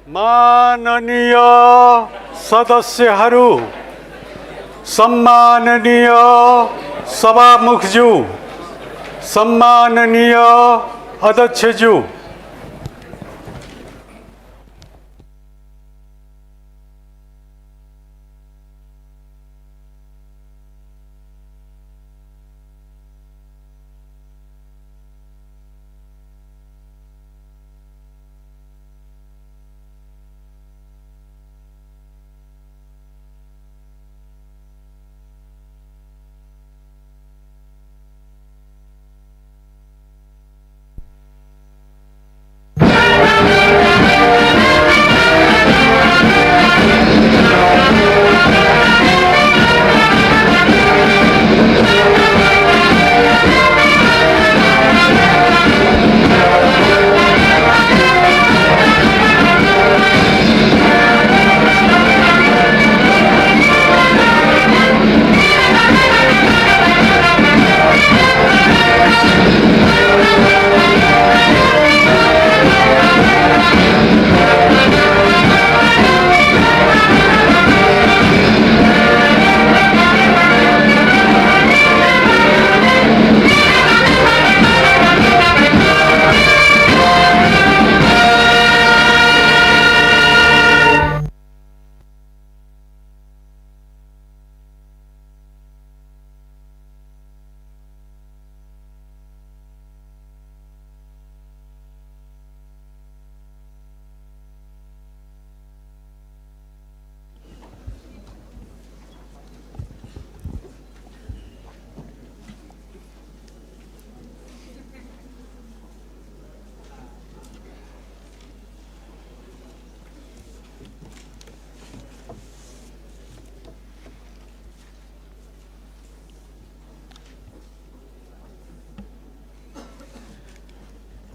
माननीय सदस्यहरू, सम्माननीय सभामुखज्यू, सम्माननीय अध्यक्षज्यू,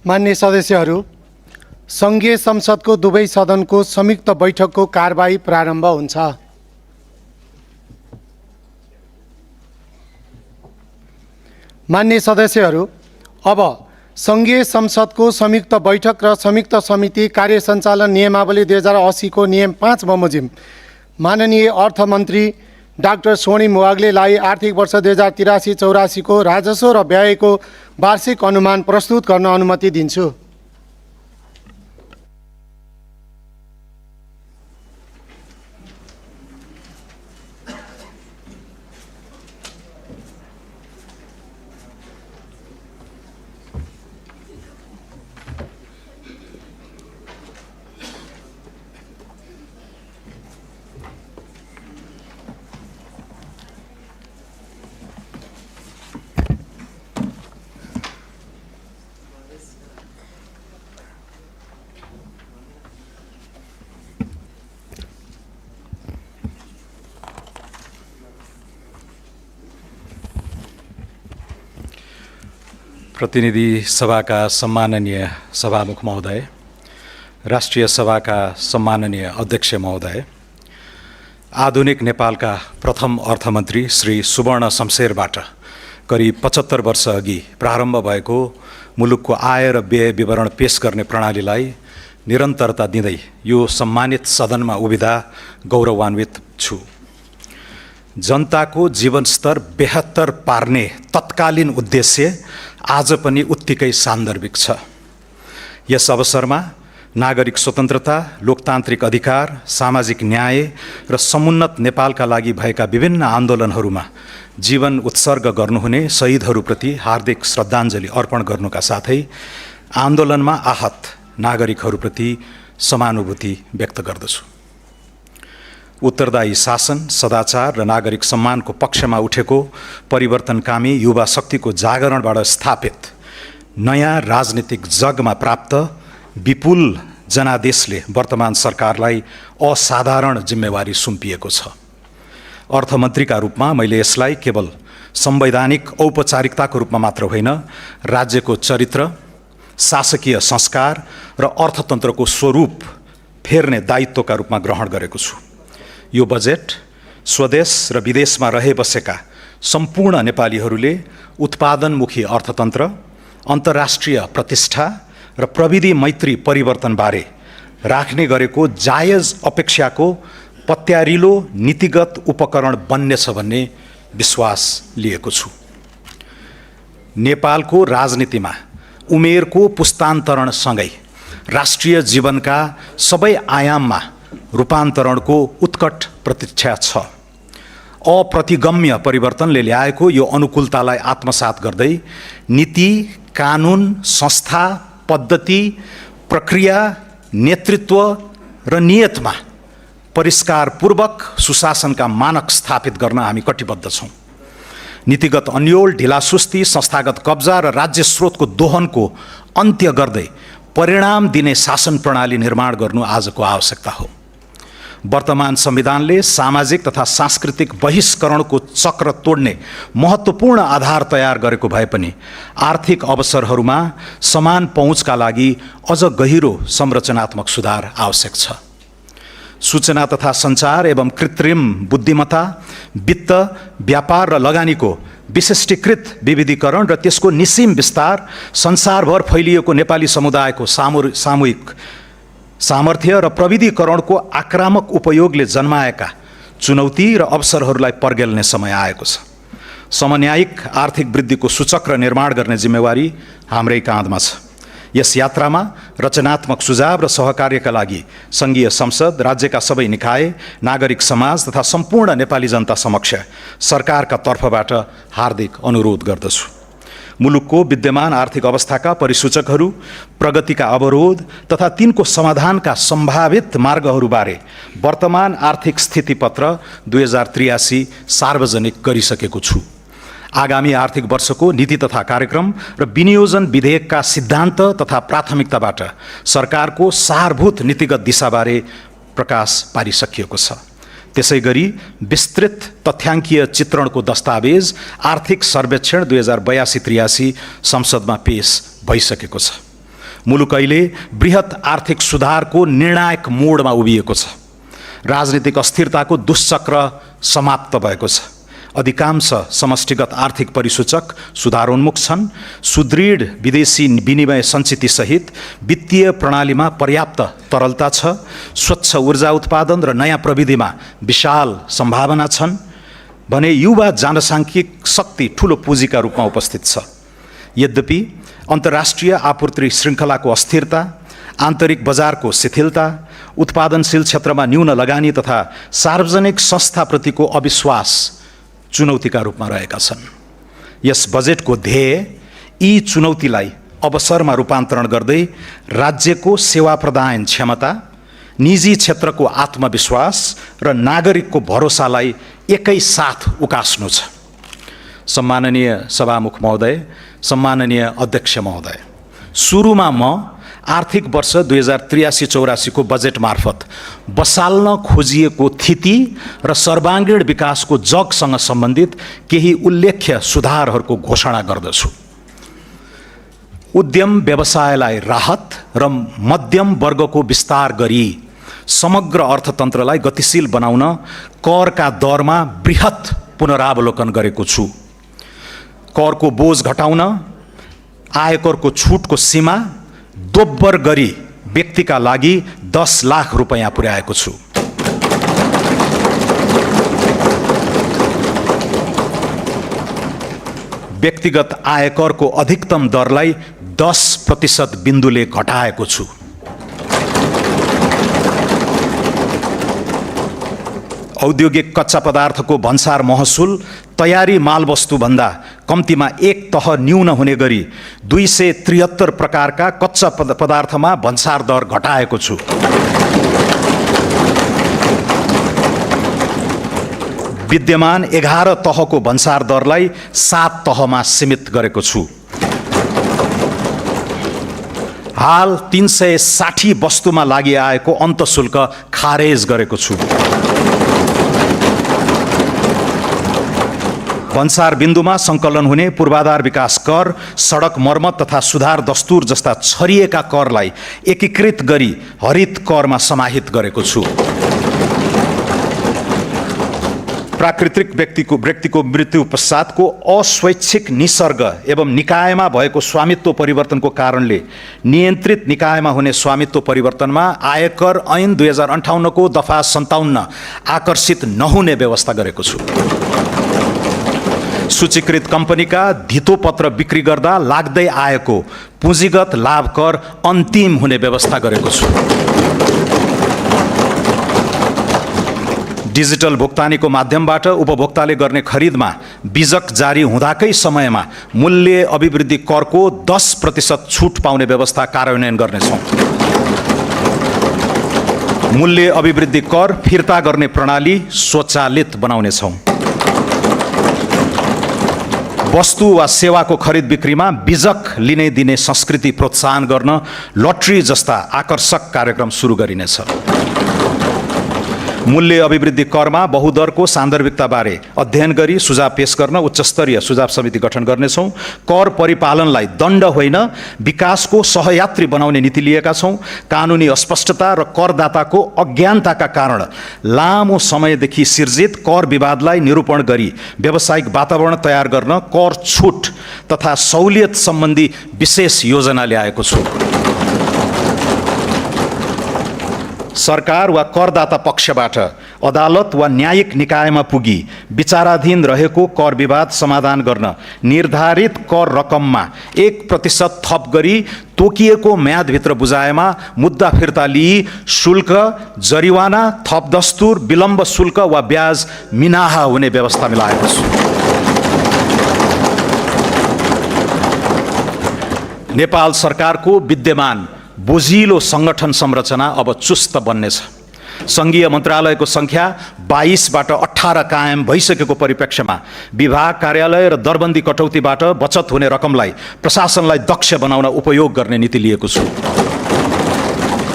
मान्य सदस्यहरू, सङ्घीय संसदको दुवै सदनको संयुक्त बैठकको कारबाही प्रारम्भ हुन्छ। मान्य सदस्यहरू, अब सङ्घीय संसदको संयुक्त बैठक र संयुक्त समिति कार्य सञ्चालन नियमावली 2080 को नियम 5 बमोजिम माननीय अर्थमन्त्री डाक्टर स्वर्णिम वाग्लेलाई आर्थिक वर्ष 2083-84 को राजस्व र व्ययको वार्षिक अनुमान प्रस्तुत गर्न अनुमति दिन्छु। प्रतिनिधि सभाका सम्माननीय सभामुख महोदय, राष्ट्रिय सभाका सम्माननीय अध्यक्ष महोदय, आधुनिक नेपालका प्रथम अर्थमन्त्री श्री सुवर्ण शमशेरबाट करिब 75 वर्ष अघि प्रारम्भ भएको मुलुकको आय र व्यय विवरण पेश गर्ने प्रणालीलाई निरन्तरता दिँदै यो सम्मानित सदनमा उभिँदा गौरवान्वित छु। जनताको जीवनस्तर बेहतर पार्ने तत्कालीन उद्देश्य आज पनि उत्तिकै सान्दर्भिक छ। यस अवसरमा नागरिक स्वतन्त्रता, लोकतान्त्रिक अधिकार, सामाजिक न्याय र समुन्नत नेपालका लागि भएका विभिन्न आन्दोलनहरूमा जीवन उत्सर्ग गर्नुहुने शहीदहरूप्रति हार्दिक श्रद्धाञ्जली अर्पण गर्नुका साथै आन्दोलनमा आहत नागरिकहरूप्रति समानुभूति व्यक्त गर्दछु। उत्तरदायी शासन, सदाचार र नागरिक सम्मानको पक्षमा उठेको परिवर्तनकामी युवा शक्तिको जागरणबाट स्थापित नयाँ राजनीतिक जगमा प्राप्त विपुल जनादेशले वर्तमान सरकारलाई असाधारण जिम्मेवारी सुम्पिएको छ। अर्थमन्त्रीका रूपमा मैले यसलाई केवल संवैधानिक औपचारिकताको रूपमा मात्र होइन, राज्यको चरित्र, शासकीय संस्कार र अर्थतन्त्रको स्वरूप फेर्ने दायित्वका रूपमा ग्रहण गरेको छु। यो बजेट स्वदेश र विदेशमा रहे बसेका सम्पूर्ण नेपालीहरूले उत्पादनमुखी अर्थतन्त्र, अन्तर्राष्ट्रिय प्रतिष्ठा र प्रविधि मैत्री परिवर्तनबारे राख्ने गरेको जायज अपेक्षाको पत्यारिलो नीतिगत उपकरण बन्नेछ भन्ने विश्वास लिएको छु। नेपालको राजनीतिमा उमेरको पुस्तान्तरणसँगै राष्ट्रिय जीवनका सबै आयाममा रूपान्तरणको उत्कट प्रतीक्षा छ। अप्रतिगम्य परिवर्तनले ल्याएको यो अनुकूलतालाई आत्मसात गर्दै नीति, कानुन, संस्था, पद्धति, प्रक्रिया, नेतृत्व र नियतमा परिष्कारपूर्वक सुशासनका मानक स्थापित गर्न हामी कटिबद्ध छौँ। नीतिगत अन्योल, ढिलासुस्ती, संस्थागत कब्जा र राज्य स्रोतको दोहनको अन्त्य गर्दै परिणाम दिने शासन प्रणाली निर्माण गर्नु आजको आवश्यकता हो। वर्तमान संविधानले सामाजिक तथा सांस्कृतिक बहिष्करणको चक्र तोड्ने महत्त्वपूर्ण आधार तयार गरेको भए पनि आर्थिक अवसरहरूमा समान पहुँचका लागि अझ गहिरो संरचनात्मक सुधार आवश्यक छ। सूचना तथा सञ्चार एवं कृत्रिम बुद्धिमत्ता, वित्त, व्यापार र लगानीको विशिष्टीकृत विविधीकरण र त्यसको निस्सीम विस्तार, संसारभर फैलिएको नेपाली समुदायको सामूहिक सामर्थ्य र प्रविधिकरणको आक्रामक उपयोगले जन्माएका चुनौती र अवसरहरूलाई पर्गेल्ने समय आएको छ। समन्यायिक आर्थिक वृद्धिको सूचक्र निर्माण गर्ने जिम्मेवारी हाम्रै काँधमा छ। यस यात्रामा रचनात्मक सुझाव र सहकार्यका लागि सङ्घीय संसद, राज्यका सबै निकाय, नागरिक समाज तथा सम्पूर्ण नेपाली जनता समक्ष सरकारका तर्फबाट हार्दिक अनुरोध गर्दछु। मुलुकको विद्यमान आर्थिक अवस्थाका परिसूचकहरू, प्रगतिका अवरोध तथा तिनको समाधानका सम्भावित मार्गहरूबारे वर्तमान आर्थिक स्थितिपत्र 2083 सार्वजनिक गरिसकेको छु। आगामी आर्थिक वर्षको नीति तथा कार्यक्रम र विनियोजन विधेयकका सिद्धान्त तथा प्राथमिकताबाट सरकारको सारभूत नीतिगत दिशाबारे प्रकाश पारिसकिएको छ। त्यसै गरी विस्तृत तथ्याङ्कीय चित्रणको दस्तावेज आर्थिक सर्वेक्षण 2082-83 संसदमा पेश भइसकेको छ। मुलुक अहिले बृहत आर्थिक सुधारको निर्णायक मोडमा उभिएको छ। राजनीतिक अस्थिरताको दुष्चक्र समाप्त भएको छ। अधिकांश समष्टिगत आर्थिक परिसूचक सुधारोन्मुख छन्। सुदृढ विदेशी विनिमय सञ्चितसहित वित्तीय प्रणालीमा पर्याप्त तरलता छ। स्वच्छ ऊर्जा उत्पादन र नयाँ प्रविधिमा विशाल सम्भावना छन् भने युवा जनसाङ्ख्यिक शक्ति ठुलो पुँजीका रूपमा उपस्थित छ। यद्यपि अन्तर्राष्ट्रिय आपूर्ति श्रृङ्खलाको अस्थिरता, आन्तरिक बजारको शिथिलता, उत्पादनशील क्षेत्रमा न्यून लगानी तथा सार्वजनिक संस्थाप्रतिको अविश्वास चुनौतीका रूपमा रहेका छन्। यस बजेटको ध्येय यी चुनौतीलाई अवसरमा रूपान्तरण गर्दै राज्यको सेवा प्रदान क्षमता, निजी क्षेत्रको आत्मविश्वास र नागरिकको भरोसालाई एकैसाथ उकास्नु छ। सम्माननीय सभामुख महोदय, सम्माननीय अध्यक्ष महोदय, सुरुमा म आर्थिक वर्ष 2083-84 को बजेट मार्फत बसाल्न खोजिएको थिति र सर्वाङ्गीण विकासको जगसँग सम्बन्धित केही उल्लेख्य सुधारहरूको घोषणा गर्दछु। उद्यम व्यवसायलाई राहत र मध्यम वर्गको विस्तार गरी समग्र अर्थतन्त्रलाई गतिशील बनाउन करका दरमा बृहत पुनरावलोकन गरेको छु। करको बोझ घटाउन आयकरको छुटको सीमा दोब्बर गरी व्यक्तिका लागि 10 लाख रुपैयाँ पुर्याएको छु। व्यक्तिगत आयकरको अधिकतम दरलाई 10% बिन्दुले घटाएको छु। औद्योगिक कच्चा पदार्थको भन्सार महसुल तयारी मालवस्तुभन्दा कम्तीमा एक तह न्यून हुने गरी 273 प्रकारका कच्चा पदार्थमा भन्सार दर घटाएको छु। विद्यमान 11 तहको भन्सार दरलाई 7 तहमा सीमित गरेको छु। हाल 360 वस्तुमा लागि आएको अन्तशुल्क खारेज गरेको छु। भन्सार बिन्दुमा सङ्कलन हुने पूर्वाधार विकास कर, सडक मर्मत तथा सुधार दस्तुर जस्ता छरिएका करलाई एकीकृत गरी हरित करमा समाहित गरेको छु। प्राकृतिक व्यक्तिको मृत्यु पश्चातको अस्वैच्छिक निसर्ग एवं निकायमा भएको स्वामित्व परिवर्तनको कारणले नियन्त्रित निकायमा हुने स्वामित्व परिवर्तनमा आयकर ऐन 2058 को दफा 57 आकर्षित नहुने व्यवस्था गरेको छु। सूचीकृत कम्पनीका धितोपत्र बिक्री गर्दा लाग्दै आएको पुँजीगत लाभ कर अन्तिम हुने व्यवस्था गरेको छु। डिजिटल भुक्तानीको माध्यमबाट उपभोक्ताले गर्ने खरिदमा बिजक जारी हुँदाकै समयमा मूल्य अभिवृद्धि करको 10% छुट पाउने व्यवस्था कार्यान्वयन गर्नेछौँ। मूल्य अभिवृद्धि कर फिर्ता गर्ने प्रणाली स्वचालित बनाउनेछौँ। वस्तु वा सेवाको खरिद बिक्रीमा बिजक लिने दिने संस्कृति प्रोत्साहन गर्न लटरी जस्ता आकर्षक कार्यक्रम सुरु गरिनेछ। मूल्य अभिवृद्धि करमा बहुदरको सान्दर्भिकताबारे अध्ययन गरी सुझाव पेश गर्न उच्चस्तरीय सुझाव समिति गठन गर्नेछौँ। कर परिपालनलाई दण्ड होइन विकासको सहयात्री बनाउने नीति लिएका छौँ। कानुनी अस्पष्टता र करदाताको अज्ञानताका कारण लामो समयदेखि सिर्जित कर विवादलाई निरूपण गरी व्यावसायिक वातावरण तयार गर्न कर छुट तथा सहुलियत सम्बन्धी विशेष योजना ल्याएको छु। सरकार वा करदाता पक्षबाट अदालत वा न्यायिक निकायमा पुगी विचाराधीन रहेको कर विवाद समाधान गर्न निर्धारित कर रकममा 1% थप गरी तोकिएको म्यादभित्र बुझाएमा मुद्दा फिर्ता लिई शुल्क, जरिवाना, थप दस्तुर, विलम्ब शुल्क वा ब्याज मिनाहा हुने व्यवस्था मिलाएको छु। नेपाल सरकारको विद्यमान बोझिलो संगठन संरचना अब चुस्त बन्नेछ। सङ्घीय मन्त्रालयको सङ्ख्या 22बाट 18 कायम भइसकेको परिप्रेक्ष्यमा विभाग कार्यालय र दरबन्दी कटौतीबाट बचत हुने रकमलाई प्रशासनलाई दक्ष बनाउन उपयोग गर्ने नीति लिएको छु।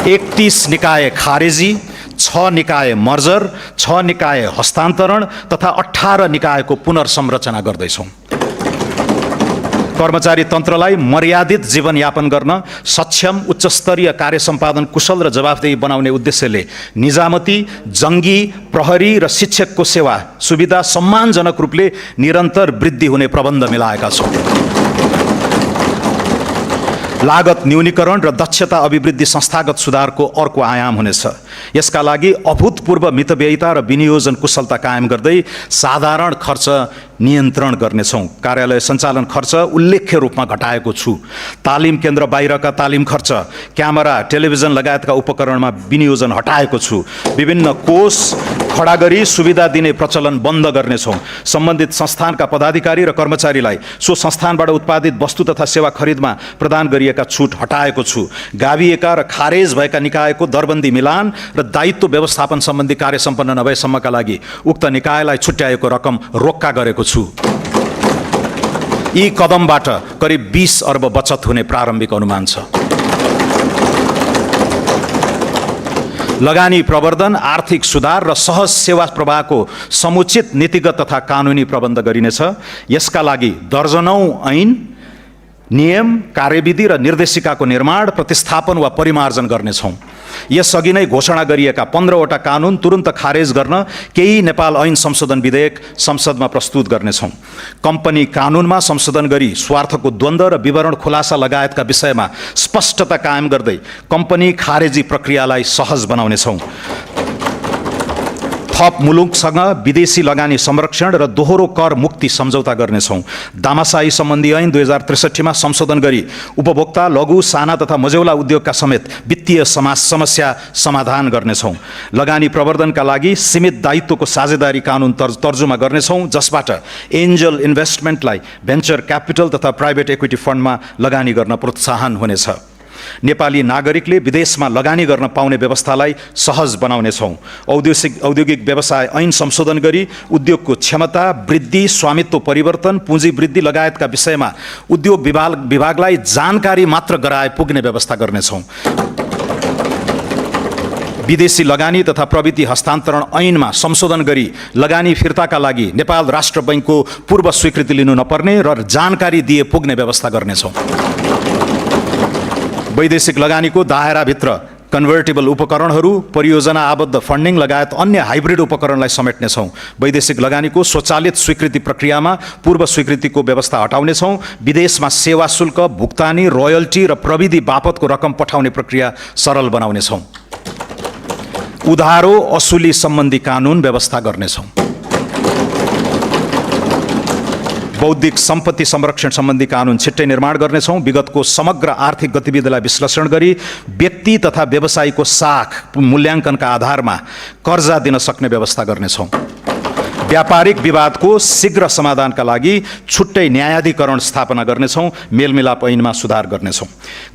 31 निकाय खारेजी, 6 निकाय मर्जर, 6 निकाय हस्तान्तरण तथा 18 निकायको पुनर्संरचना गर्दैछौँ। कर्मचारी तन्त्रलाई मर्यादित जीवनयापन गर्न सक्षम उच्चस्तरीय कार्य सम्पादन कुशल र जवाफदेही बनाउने उद्देश्यले निजामती, जङ्गी, प्रहरी र शिक्षकको सेवा सुविधा सम्मानजनक रूपले निरन्तर वृद्धि हुने प्रबन्ध मिलाएका छौँ। लागत न्यूनीकरण र दक्षता अभिवृद्धि संस्थागत सुधारको अर्को आयाम हुनेछ। यसका लागि अभूतपूर्व मितव्ययिता र विनियोजन कुशलता कायम गर्दै साधारण खर्च नियन्त्रण गर्नेछौँ। कार्यालय सञ्चालन खर्च उल्लेख्य रूपमा घटाएको छु। तालिम केन्द्र बाहिरका तालिम खर्च, क्यामेरा, टेलिभिजन लगायतका उपकरणमा विनियोजन हटाएको छु। विभिन्न कोष खडा गरी सुविधा दिने प्रचलन बन्द गर्नेछौँ। सम्बन्धित संस्थानका पदाधिकारी र कर्मचारीलाई सो संस्थानबाट उत्पादित वस्तु तथा सेवा खरिदमा प्रदान गरिएका छुट हटाएको छु। गाभिएका र खारेज भएका निकायको दरबन्दी मिलान र दायित्व व्यवस्थापन सम्बन्धी कार्य सम्पन्न नभएसम्मका लागि उक्त निकायलाई छुट्याएको रकम रोक्का गरेको छु। यी कदमबाट करिब 20 अर्ब बचत हुने प्रारम्भिक अनुमान छ। लगानी प्रवर्धन, आर्थिक सुधार र सहज सेवा प्रवाहको समुचित नीतिगत तथा कानुनी प्रबन्ध गरिनेछ। यसका लागि दर्जनौं ऐन, नियम, कार्यविधि र निर्देशिकाको निर्माण, प्रतिस्थापन वा परिमार्जन गर्नेछौँ। यसअघि नै घोषणा गरिएका 15वटा कानुन तुरुन्त खारेज गर्न केही नेपाल ऐन संशोधन विधेयक संसदमा प्रस्तुत गर्नेछौँ। कम्पनी कानुनमा संशोधन गरी स्वार्थको द्वन्द्व र विवरण खुलासा लगायतका विषयमा स्पष्टता कायम गर्दै कम्पनी खारेजी प्रक्रियालाई सहज बनाउनेछौँ। थप मुलुकसँग विदेशी लगानी संरक्षण र दोहोरो कर मुक्ति सम्झौता गर्नेछौँ। दामासाही सम्बन्धी ऐन 2063 मा संशोधन गरी उपभोक्ता, लघु, साना तथा मझौला उद्योगका समेत वित्तीय समस्या समाधान गर्नेछौँ। लगानी प्रवर्धनका लागि सीमित दायित्वको साझेदारी कानुन तर्जुमा गर्नेछौँ, जसबाट एन्जल इन्भेस्टमेन्टलाई भेन्चर क्यापिटल तथा प्राइभेट इक्विटी फन्डमा लगानी गर्न प्रोत्साहन हुनेछ। नेपाली नागरिकले विदेशमा लगानी गर्न पाउने व्यवस्थालाई सहज बनाउनेछौँ। औद्योगिक व्यवसाय ऐन संशोधन गरी उद्योगको क्षमता वृद्धि, स्वामित्व परिवर्तन, पुँजी वृद्धि लगायतका विषयमा उद्योग विभागलाई जानकारी मात्र गराए पुग्ने व्यवस्था गर्नेछौँ। विदेशी लगानी तथा प्रविधि हस्तान्तरण ऐनमा संशोधन गरी लगानी फिर्ताका लागि नेपाल राष्ट्र बैङ्कको पूर्व स्वीकृति लिनु नपर्ने र जानकारी दिए पुग्ने व्यवस्था गर्नेछौँ। वैदेशिक लगानीको दायराभित्र कन्भर्टेबल उपकरणहरू, परियोजना आबद्ध फन्डिङ लगायत अन्य हाइब्रिड उपकरणलाई समेट्नेछौँ। वैदेशिक लगानीको स्वचालित स्वीकृति प्रक्रियामा पूर्व स्वीकृतिको व्यवस्था हटाउनेछौँ। विदेशमा सेवा शुल्क, भुक्तानी, रोयल्टी र प्रविधि बापतको रकम पठाउने प्रक्रिया सरल बनाउनेछौँ। उधारो असुली सम्बन्धी कानुन व्यवस्था गर्नेछौँ। बौद्धिक सम्पत्ति संरक्षण सम्बन्धी कानुन छिट्टै निर्माण गर्नेछौँ। विगतको समग्र आर्थिक गतिविधिलाई विश्लेषण गरी व्यक्ति तथा व्यवसायीको साख मूल्याङ्कनका आधारमा कर्जा दिन सक्ने व्यवस्था गर्नेछौँ। व्यापारिक विवादको शीघ्र समाधानका लागि छुट्टै न्यायाधिकरण स्थापना गर्नेछौँ। मेलमिलाप ऐनमा सुधार गर्नेछौँ।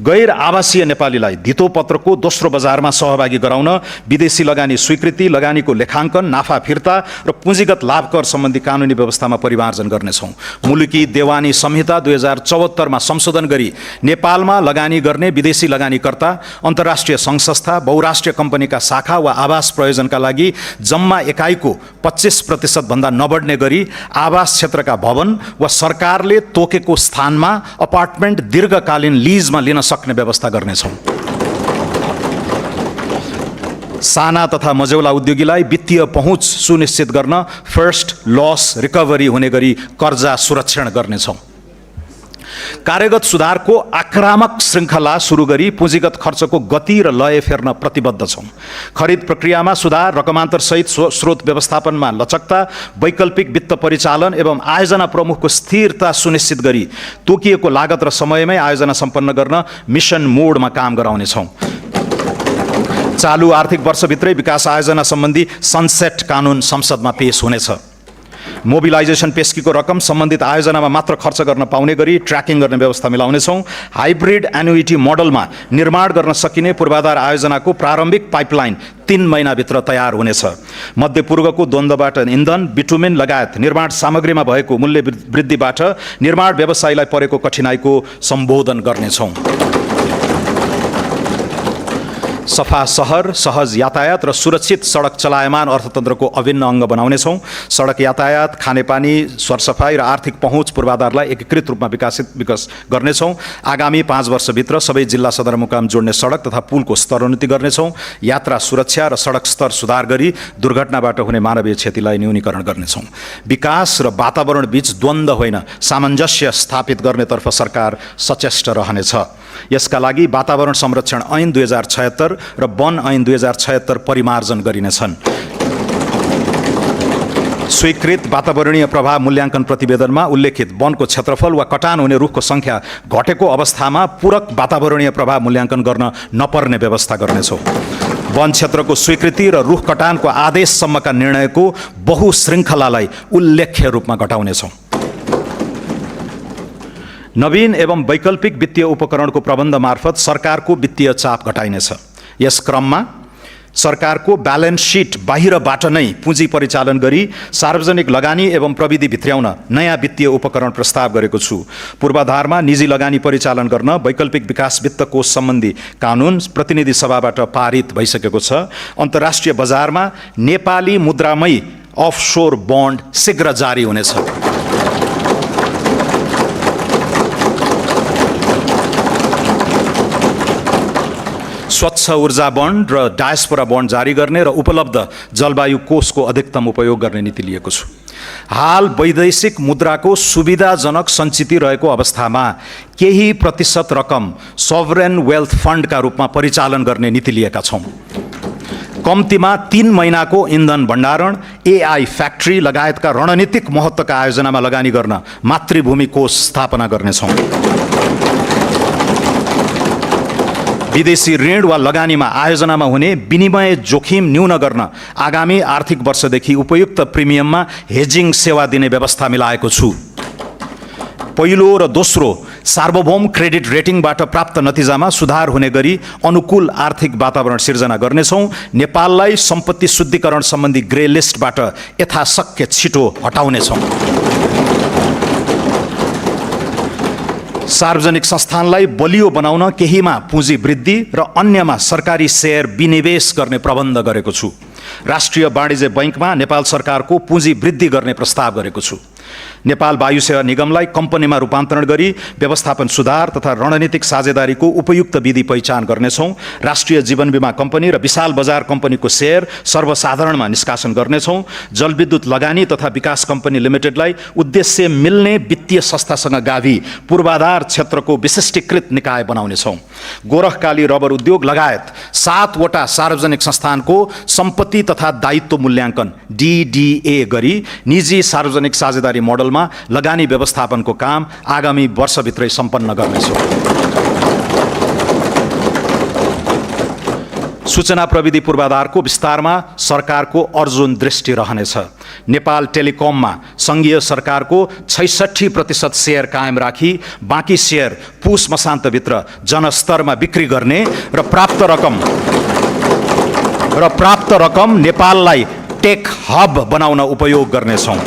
गैर आवासीय नेपालीलाई धितोपत्रको दोस्रो बजारमा सहभागी गराउन विदेशी लगानी स्वीकृति, लगानीको लेखाङ्कन, नाफा फिर्ता र पुँजीगत लाभ कर सम्बन्धी कानुनी व्यवस्थामा परिमार्जन गर्नेछौँ। मुलुकी देवानी संहिता 2074 संशोधन गरी नेपालमा लगानी गर्ने विदेशी लगानीकर्ता, अन्तर्राष्ट्रिय सङ्घ संस्था, बहुराष्ट्रिय कम्पनीका शाखा वा आवास प्रयोजनका लागि जम्मा एकाइको 25% भन्दा नबढ्ने गरी आवास क्षेत्रका भवन वा सरकारले तोकेको स्थानमा अपार्टमेन्ट दीर्घकालीन लिजमा लिन सक्ने व्यवस्था गर्नेछौँ। साना तथा मझौला उद्योगीलाई वित्तीय पहुँच सुनिश्चित गर्न फर्स्ट लस रिकभरी हुने गरी कर्जा सुरक्षण गर्नेछौँ। कार्यगत सुधारको आक्रामक श्रृङ्खला सुरु गरी पुँजीगत खर्चको गति र लय फेर्न प्रतिबद्ध छौँ। खरिद प्रक्रियामा सुधार, रकमान्तर सहित स्रोत व्यवस्थापनमा लचकता, वैकल्पिक वित्त परिचालन एवं आयोजना प्रमुखको स्थिरता सुनिश्चित गरी तोकिएको लागत र समयमै आयोजना सम्पन्न गर्न मिसन मोडमा काम गराउनेछौँ। चालु आर्थिक वर्षभित्रै विकास आयोजना सम्बन्धी सनसेट कानुन संसदमा पेश हुनेछ। मोबिलाइजेसन पेस्कीको रकम सम्बन्धित आयोजनामा मात्र खर्च गर्न पाउने गरी ट्र्याकिङ गर्ने व्यवस्था मिलाउनेछौँ। हाइब्रिड एन्युइटी मोडलमा निर्माण गर्न सकिने पूर्वाधार आयोजनाको प्रारम्भिक पाइपलाइन 3 महिनाभित्र तयार हुनेछ। मध्यपूर्वको द्वन्द्वबाट इन्धन, बिटुमेन लगायत निर्माण सामग्रीमा भएको मूल्य वृद्धिबाट निर्माण व्यवसायीलाई परेको कठिनाइको सम्बोधन गर्नेछौँ। सफा सहर, सहज यातायात र सुरक्षित सडक चलायमान अर्थतन्त्रको अभिन्न अङ्ग बनाउनेछौँ। सडक यातायात, खानेपानी, सरसफाई र आर्थिक पहुँच पूर्वाधारलाई एकीकृत रूपमा विकास गर्नेछौँ। आगामी 5 वर्षभित्र सबै जिल्ला सदरमुकाम जोड्ने सडक तथा पुलको स्तरोन्नति गर्नेछौँ। यात्रा सुरक्षा र सडक स्तर सुधार गरी दुर्घटनाबाट हुने मानवीय क्षतिलाई न्यूनीकरण गर्नेछौँ। विकास र वातावरण बीच द्वन्द्व होइन, सामञ्जस्य स्थापित गर्नेतर्फ सरकार सचेष्ट रहनेछ। यसका लागि वातावरण संरक्षण ऐन 2076 र वन ऐन 2076 परिमार्जन गरिनेछन्। स्वीकृत वातावरणीय प्रभाव मूल्याङ्कन प्रतिवेदनमा उल्लेखित वनको क्षेत्रफल वा कटान हुने रुखको सङ्ख्या घटेको अवस्थामा पूरक वातावरणीय प्रभाव मूल्याङ्कन गर्न नपर्ने व्यवस्था गर्नेछौँ। वन क्षेत्रको स्वीकृति र रुख कटानको आदेशसम्मका निर्णयको बहुश्रृङ्खलालाई उल्लेख्य रूपमा घटाउनेछौँ। नवीन एवं वैकल्पिक वित्तीय उपकरणको प्रबन्ध मार्फत सरकारको वित्तीय चाप घटाइनेछ। यस क्रममा सरकारको ब्यालेन्स सिट बाहिरबाट नै पुँजी परिचालन गरी सार्वजनिक लगानी एवं प्रविधि भित्र्याउन नयाँ वित्तीय उपकरण प्रस्ताव गरेको छु। पूर्वाधारमा निजी लगानी परिचालन गर्न वैकल्पिक विकास वित्त कोष सम्बन्धी कानुन प्रतिनिधि सभाबाट पारित भइसकेको छ। अन्तर्राष्ट्रिय बजारमा नेपाली मुद्रामै अफसोर बन्ड शीघ्र जारी हुनेछ। स्वच्छ ऊर्जा बन्ड र डायस्पोरा बन्ड जारी गर्ने र उपलब्ध जलवायु कोषको अधिकतम उपयोग गर्ने नीति लिएको छु। हाल वैदेशिक मुद्राको सुविधाजनक सञ्चिति रहेको अवस्थामा केही प्रतिशत रकम सभरेन वेल्थ फन्डका रूपमा परिचालन गर्ने नीति लिएका छौँ। कम्तीमा 3 महिनाको इन्धन भण्डारण, एआई फ्याक्ट्री लगायतका रणनीतिक महत्त्वका आयोजनामा लगानी गर्न मातृभूमि कोष स्थापना गर्नेछौँ। विदेशी ऋण वा लगानीमा आयोजनामा हुने विनिमय जोखिम न्यून गर्न आगामी आर्थिक वर्षदेखि उपयुक्त प्रिमियममा हेजिङ सेवा दिने व्यवस्था मिलाएको छु। पहिलो र दोस्रो सार्वभौम क्रेडिट रेटिङबाट प्राप्त नतिजामा सुधार हुने गरी अनुकूल आर्थिक वातावरण सिर्जना गर्नेछौँ। नेपाललाई सम्पत्ति शुद्धिकरण सम्बन्धी ग्रे लिस्टबाट यथाशक्य छिटो हटाउनेछौँ। सार्वजनिक संस्थानलाई बलियो बनाउन केहीमा पुँजी वृद्धि र अन्यमा सरकारी सेयर विनिवेश गर्ने प्रबन्ध गरेको छु। राष्ट्रिय वाणिज्य बैङ्कमा नेपाल सरकारको पुँजी वृद्धि गर्ने प्रस्ताव गरेको छु। नेपाल वायु सेवा निगमलाई कम्पनीमा रूपान्तरण गरी व्यवस्थापन सुधार तथा रणनीतिक साझेदारीको उपयुक्त विधि पहिचान गर्नेछौँ। राष्ट्रिय जीवन बीमा कम्पनी र विशाल बजार कम्पनीको शेयर सर्वसाधारणमा निष्कासन गर्नेछौँ। जलविद्युत लगानी तथा विकास कम्पनी लिमिटेडलाई उद्देश्य मिल्ने वित्तीय संस्थासँग गाभी पूर्वाधार क्षेत्रको विशिष्टीकृत निकाय बनाउनेछौँ। गोरखकाली रबर उद्योग लगायत 7वटा सार्वजनिक संस्थानको सम्पत्ति तथा दायित्व मूल्याङ्कन DDA गरी निजी सार्वजनिक साझेदारी मोडलमा लगानी व्यवस्थापनको काम आगामी वर्षभित्रै सम्पन्न गर्नेछौँ। सूचना प्रविधि पूर्वाधारको विस्तारमा सरकारको अर्जुन दृष्टि रहनेछ। नेपाल टेलिकममा सङ्घीय सरकारको 66% सेयर कायम राखी बाँकी सेयर पुस मसान्तभित्र जनस्तरमा बिक्री गर्ने र प्राप्त रकम नेपाललाई टेक हब बनाउन उपयोग गर्नेछौँ।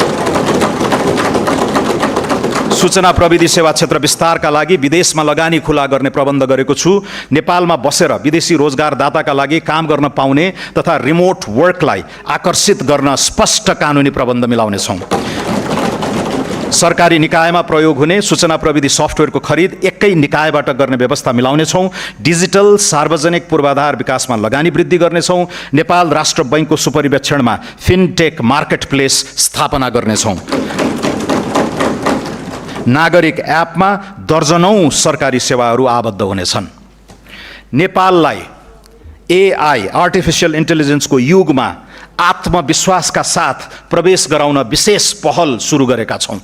सूचना प्रविधि सेवा क्षेत्र विस्तारका लागि विदेशमा लगानी खुला गर्ने प्रबन्ध गरेको छु। नेपालमा बसेर विदेशी रोजगारदाताका लागि काम गर्न पाउने तथा रिमोट वर्कलाई आकर्षित गर्न स्पष्ट कानुनी प्रबन्ध मिलाउनेछौँ। सरकारी निकायमा प्रयोग हुने सूचना प्रविधि सफ्टवेयरको खरिद एकै निकायबाट गर्ने व्यवस्था मिलाउनेछौँ। डिजिटल सार्वजनिक पूर्वाधार विकासमा लगानी वृद्धि गर्नेछौँ। नेपाल राष्ट्र बैङ्कको सुपरिवेक्षणमा फिनटेक मार्केट प्लेस स्थापना गर्नेछौँ। नागरिक एपमा दर्जनौं सरकारी सेवाहरू आबद्ध हुनेछन्। नेपाललाई AI आर्टिफिसियल इन्टेलिजेन्सको युगमा आत्मविश्वासका साथ प्रवेश गराउन विशेष पहल सुरु गरेका छौँ।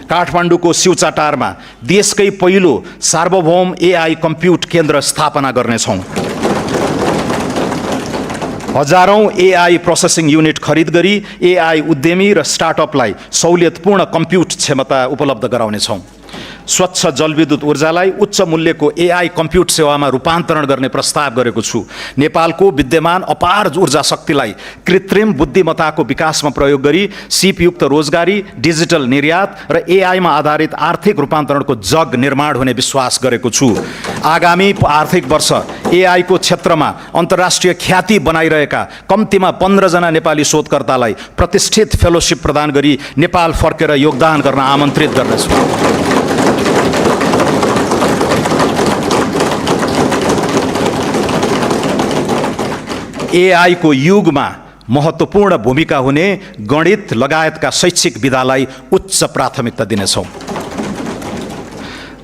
काठमाडौँको सिउचाटारमा देशकै पहिलो सार्वभौम AI कम्प्युट केन्द्र स्थापना गर्नेछौँ। हजारौं AI प्रोसेसिङ युनिट खरिद गरी AI उद्यमी र स्टार्टअपलाई सहुलियतपूर्ण कम्प्युट क्षमता उपलब्ध गराउनेछौँ। स्वच्छ जलविद्युत ऊर्जालाई उच्च मूल्यको AI कम्प्युट सेवामा रूपान्तरण गर्ने प्रस्ताव गरेको छु। नेपालको विद्यमान अपार ऊर्जा शक्तिलाई कृत्रिम बुद्धिमत्ताको विकासमा प्रयोग गरी सिपयुक्त रोजगारी, डिजिटल निर्यात र AI मा आधारित आर्थिक रूपान्तरणको जग निर्माण हुने विश्वास गरेको छु। आगामी आर्थिक वर्ष AI को क्षेत्रमा अन्तर्राष्ट्रिय ख्याति बनाइरहेका कम्तीमा 15 जना नेपाली शोधकर्तालाई प्रतिष्ठित फेलोशिप प्रदान गरी नेपाल फर्केर योगदान गर्न आमन्त्रित गर्नेछु। AI को युगमा महत्त्वपूर्ण भूमिका हुने गणित लगायतका शैक्षिक विधालाई उच्च प्राथमिकता दिनेछौँ।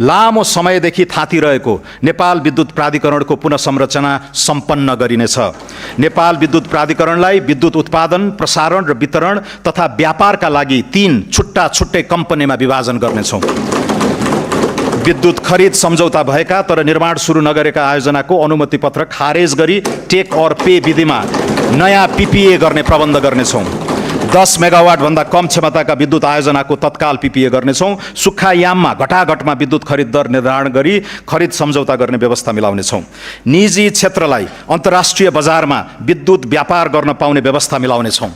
लामो समयदेखि थातिरहेको नेपाल विद्युत प्राधिकरणको पुनःसंरचना सम्पन्न गरिनेछ। नेपाल विद्युत प्राधिकरणलाई विद्युत उत्पादन, प्रसारण र वितरण तथा व्यापारका लागि 3 छुट्टा छुट्टै कम्पनीमा विभाजन गर्नेछौँ। विद्युत खरिद सम्झौता भएका तर निर्माण सुरु नगरेका आयोजनाको अनुमति पत्र खारेज गरी टेक और पे विधिमा नयाँ PPA गर्ने प्रबन्ध गर्नेछौँ। 10 मेगावाट भन्दा कम क्षमताका विद्युत आयोजनाको तत्काल PPA गर्नेछौँ। सुक्खायाममा घटाघटमा विद्युत खरिद दर निर्धारण गरी खरिद सम्झौता गर्ने व्यवस्था मिलाउनेछौँ। निजी क्षेत्रलाई अन्तर्राष्ट्रिय बजारमा विद्युत व्यापार गर्न पाउने व्यवस्था मिलाउनेछौँ।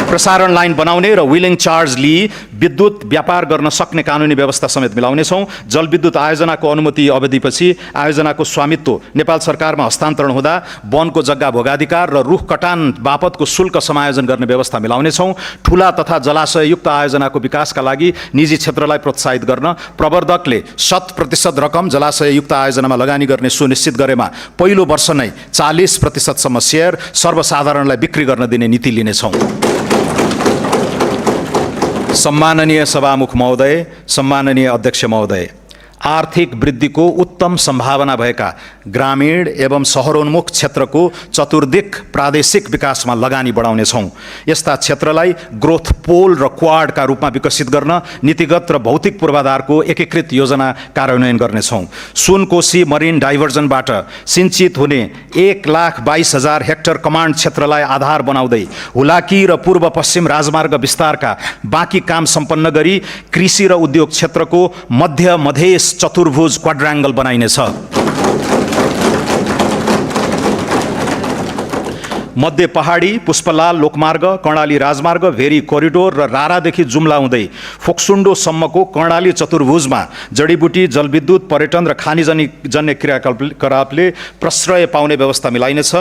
प्रसारण लाइन बनाउने र व्हिलिङ चार्ज लिई विद्युत व्यापार गर्न सक्ने कानुनी व्यवस्था समेत मिलाउनेछौँ। जलविद्युत आयोजनाको अनुमति अवधिपछि आयोजनाको स्वामित्व नेपाल सरकारमा हस्तान्तरण हुँदा वनको जग्गा भोगाधिकार र रुख कटान बापतको शुल्क समायोजन गर्ने व्यवस्था मिलाउनेछौँ। ठुला तथा जलाशययुक्त आयोजनाको विकासका लागि निजी क्षेत्रलाई प्रोत्साहित गर्न प्रवर्धकले 100% रकम जलाशययुक्त आयोजनामा लगानी गर्ने सुनिश्चित गरेमा पहिलो वर्ष नै 40% सम्म सेयर सर्वसाधारणलाई बिक्री गर्न दिने नीति लिनेछौँ। सम्माननीय सभामुख महोदय, सम्माननीय अध्यक्ष महोदय, आर्थिक वृद्धिको उत्तम सम्भावना भएका ग्रामीण एवं शहरोन्मुख क्षेत्रको चतुर्दिक प्रादेशिक विकासमा लगानी बढाउनेछौँ। यस्ता क्षेत्रलाई ग्रोथ पोल र क्वाडका रूपमा विकसित गर्न नीतिगत र भौतिक पूर्वाधारको एकीकृत योजना कार्यान्वयन गर्नेछौँ। सुनकोशी मरिन डाइभर्जनबाट सिंचित हुने 1,22,000 हेक्टर कमान्ड क्षेत्रलाई आधार बनाउँदै हुलाकी र पूर्व पश्चिम राजमार्ग विस्तारका बाँकी काम सम्पन्न गरी कृषि र उद्योग क्षेत्रको मध्य मधेस चतुर्भुज क्वाड्राङ्गल बनाइनेछ। मध्य पहाडी, पुष्पलाल लोकमार्ग, कर्णाली राजमार्ग, भेरी कोरिडोर र रारादेखि जुम्ला हुँदै फोक्सुन्डोसम्मको कर्णाली चतुर्भुजमा जडीबुटी, जलविद्युत, पर्यटन र खानीजन्य क्रियाकलापले प्रश्रय पाउने व्यवस्था मिलाइनेछ।